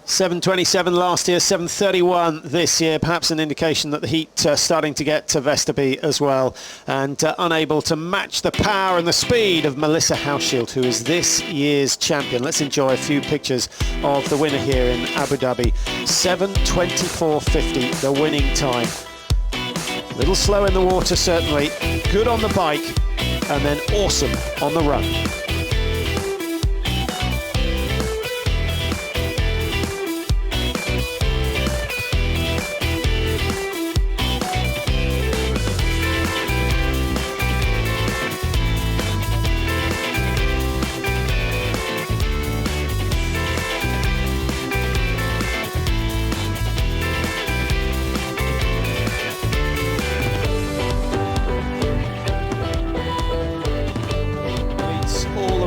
7:27 last year, 7:31 this year. Perhaps an indication that the heat starting to get to Vesterby as well, and unable to match the power and the speed of Melissa Hauschild, who is this year's champion. Let's enjoy a few pictures of the winner here in Abu Dhabi. 7:24.50, the winning time. A little slow in the water, certainly. Good on the bike, and then awesome on the run.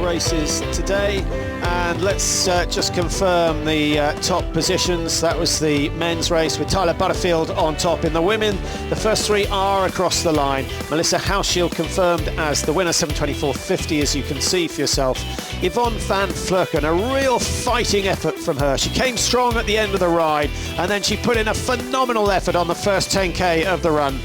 Races today, and let's just confirm the top positions. That was the men's race with Tyler Butterfield on top. In the women, the first three are across the line. Melissa Hauschild confirmed as the winner, 7:24.50, as you can see for yourself. Yvonne van Vleuten, a real fighting effort from her. She came strong at the end of the ride, and then she put in a phenomenal effort on the first 10k of the run.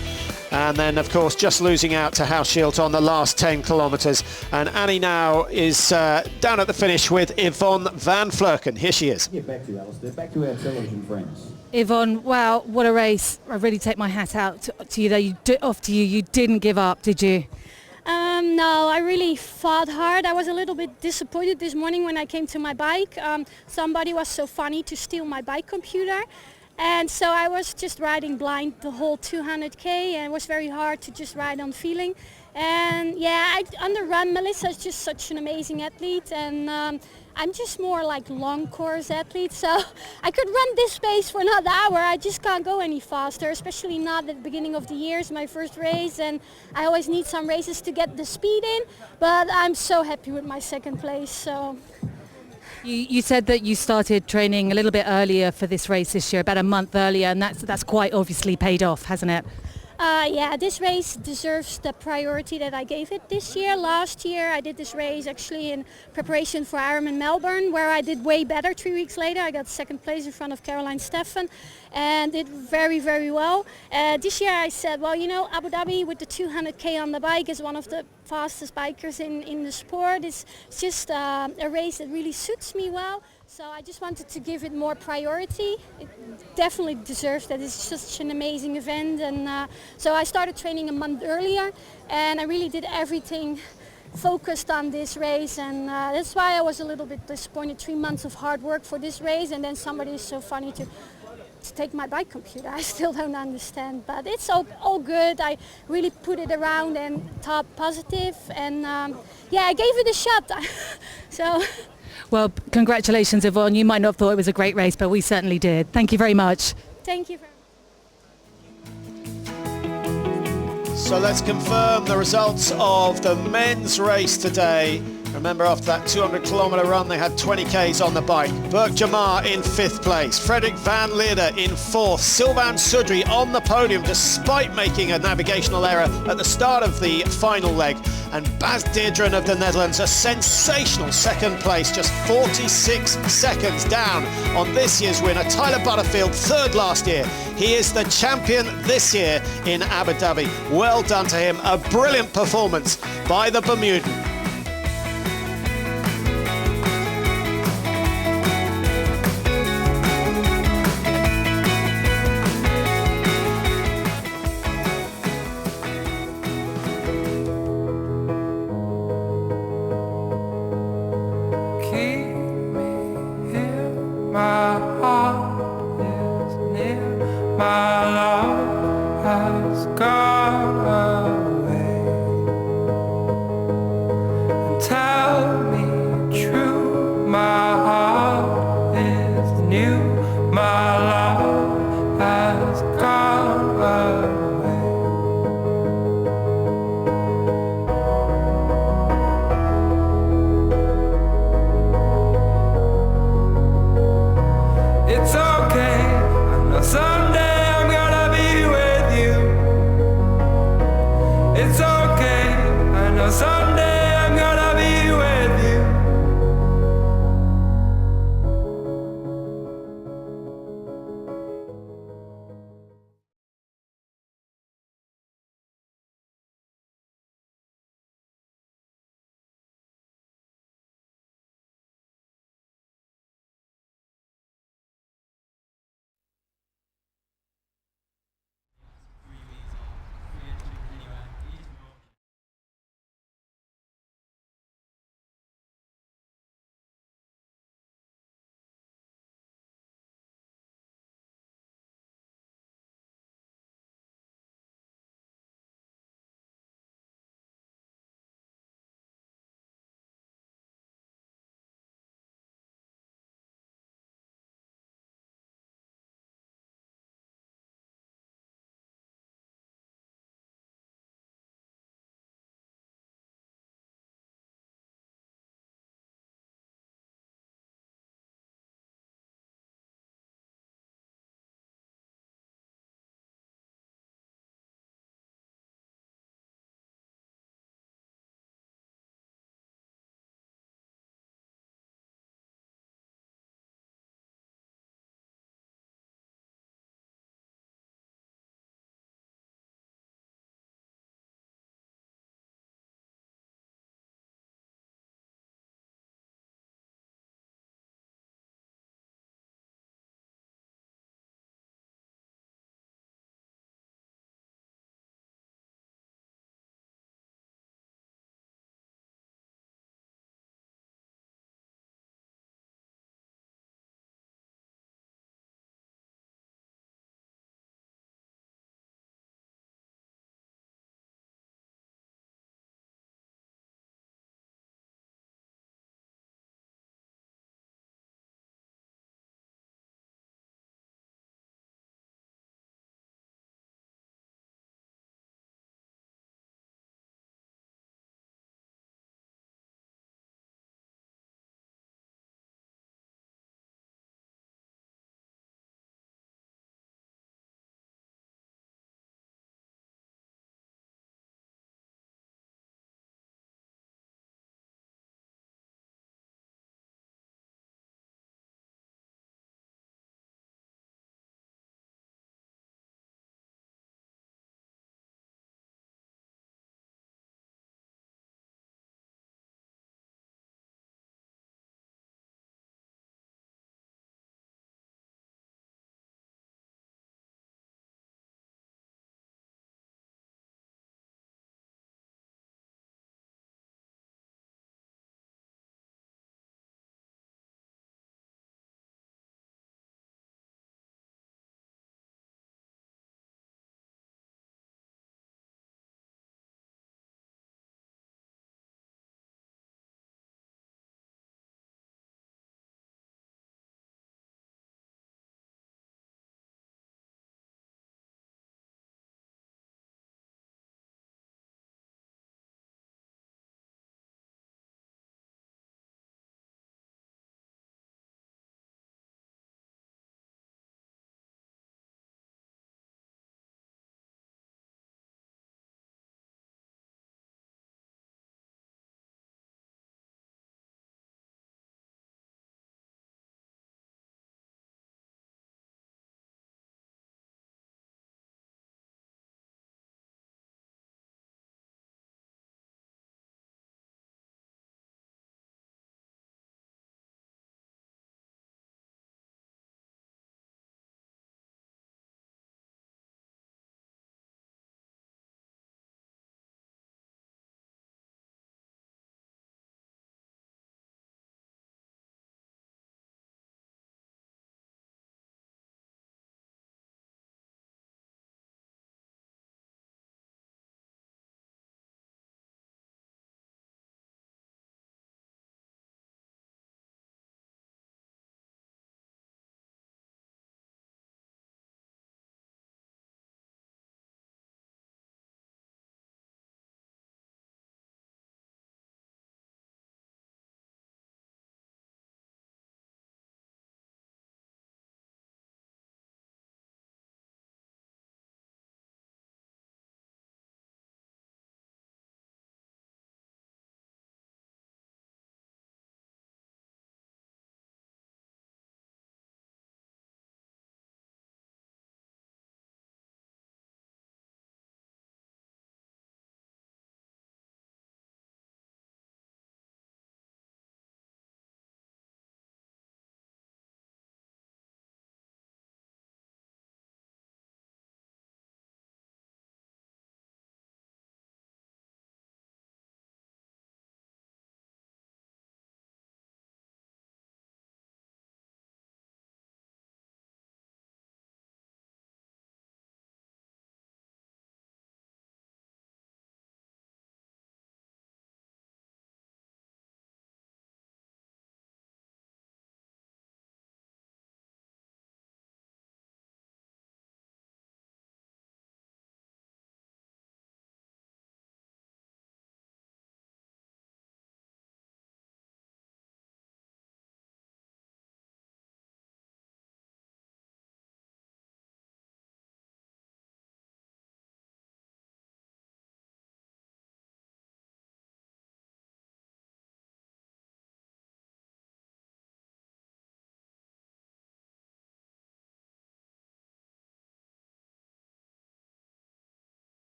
And then, of course, just losing out to Hauschild on the last 10 kilometres. And Annie now is down at the finish with Yvonne van Vleuten. Here she is. Get back to you, Alistair. Back to our television friends. Yvonne, wow, what a race. I really take my hat out to you there. Off to you. You didn't give up, did you? No, I really fought hard. I was a little bit disappointed this morning when I came to my bike. Somebody was so funny to steal my bike computer. And so I was just riding blind the whole 200k, and it was very hard to just ride on feeling. And yeah, on the run, Melissa is just such an amazing athlete, and I'm just more like long course athlete, so I could run this pace for another hour. I just can't go any faster, especially not at the beginning of the year. It's my first race, and I always need some races to get the speed in, but I'm so happy with my second place. So. You said that you started training a little bit earlier for this race this year, about a month earlier, and that's quite obviously paid off, hasn't it? Yeah, this race deserves the priority that I gave it this year. Last year I did this race actually in preparation for Ironman Melbourne, where I did way better 3 weeks later. I got second place in front of Caroline Steffen and did very, very well. This year I said, well, you know, Abu Dhabi with the 200k on the bike is one of the fastest bikers in the sport. It's just a race that really suits me well. So I just wanted to give it more priority. It definitely deserves that. It's such an amazing event, and so I started training a month earlier, and I really did everything focused on this race, and that's why I was a little bit disappointed. 3 months of hard work for this race, and then somebody is so funny to take my bike computer. I still don't understand, but it's all good. I really put it around and top positive, and yeah, I gave it a shot. So. Well, congratulations, Yvonne. You might not have thought it was a great race, but we certainly did. Thank you very much. Thank you very much. So let's confirm the results of the men's race today. Remember, after that 200-kilometre run, they had 20Ks on the bike. Burke Jamar in 5th place. Frederik van Leerde in 4th. Sylvain Soudry on the podium, despite making a navigational error at the start of the final leg. And Bas Deerdren of the Netherlands, a sensational 2nd place, just 46 seconds down on this year's winner. Tyler Butterfield, 3rd last year. He is the champion this year in Abu Dhabi. Well done to him. A brilliant performance by the Bermudan.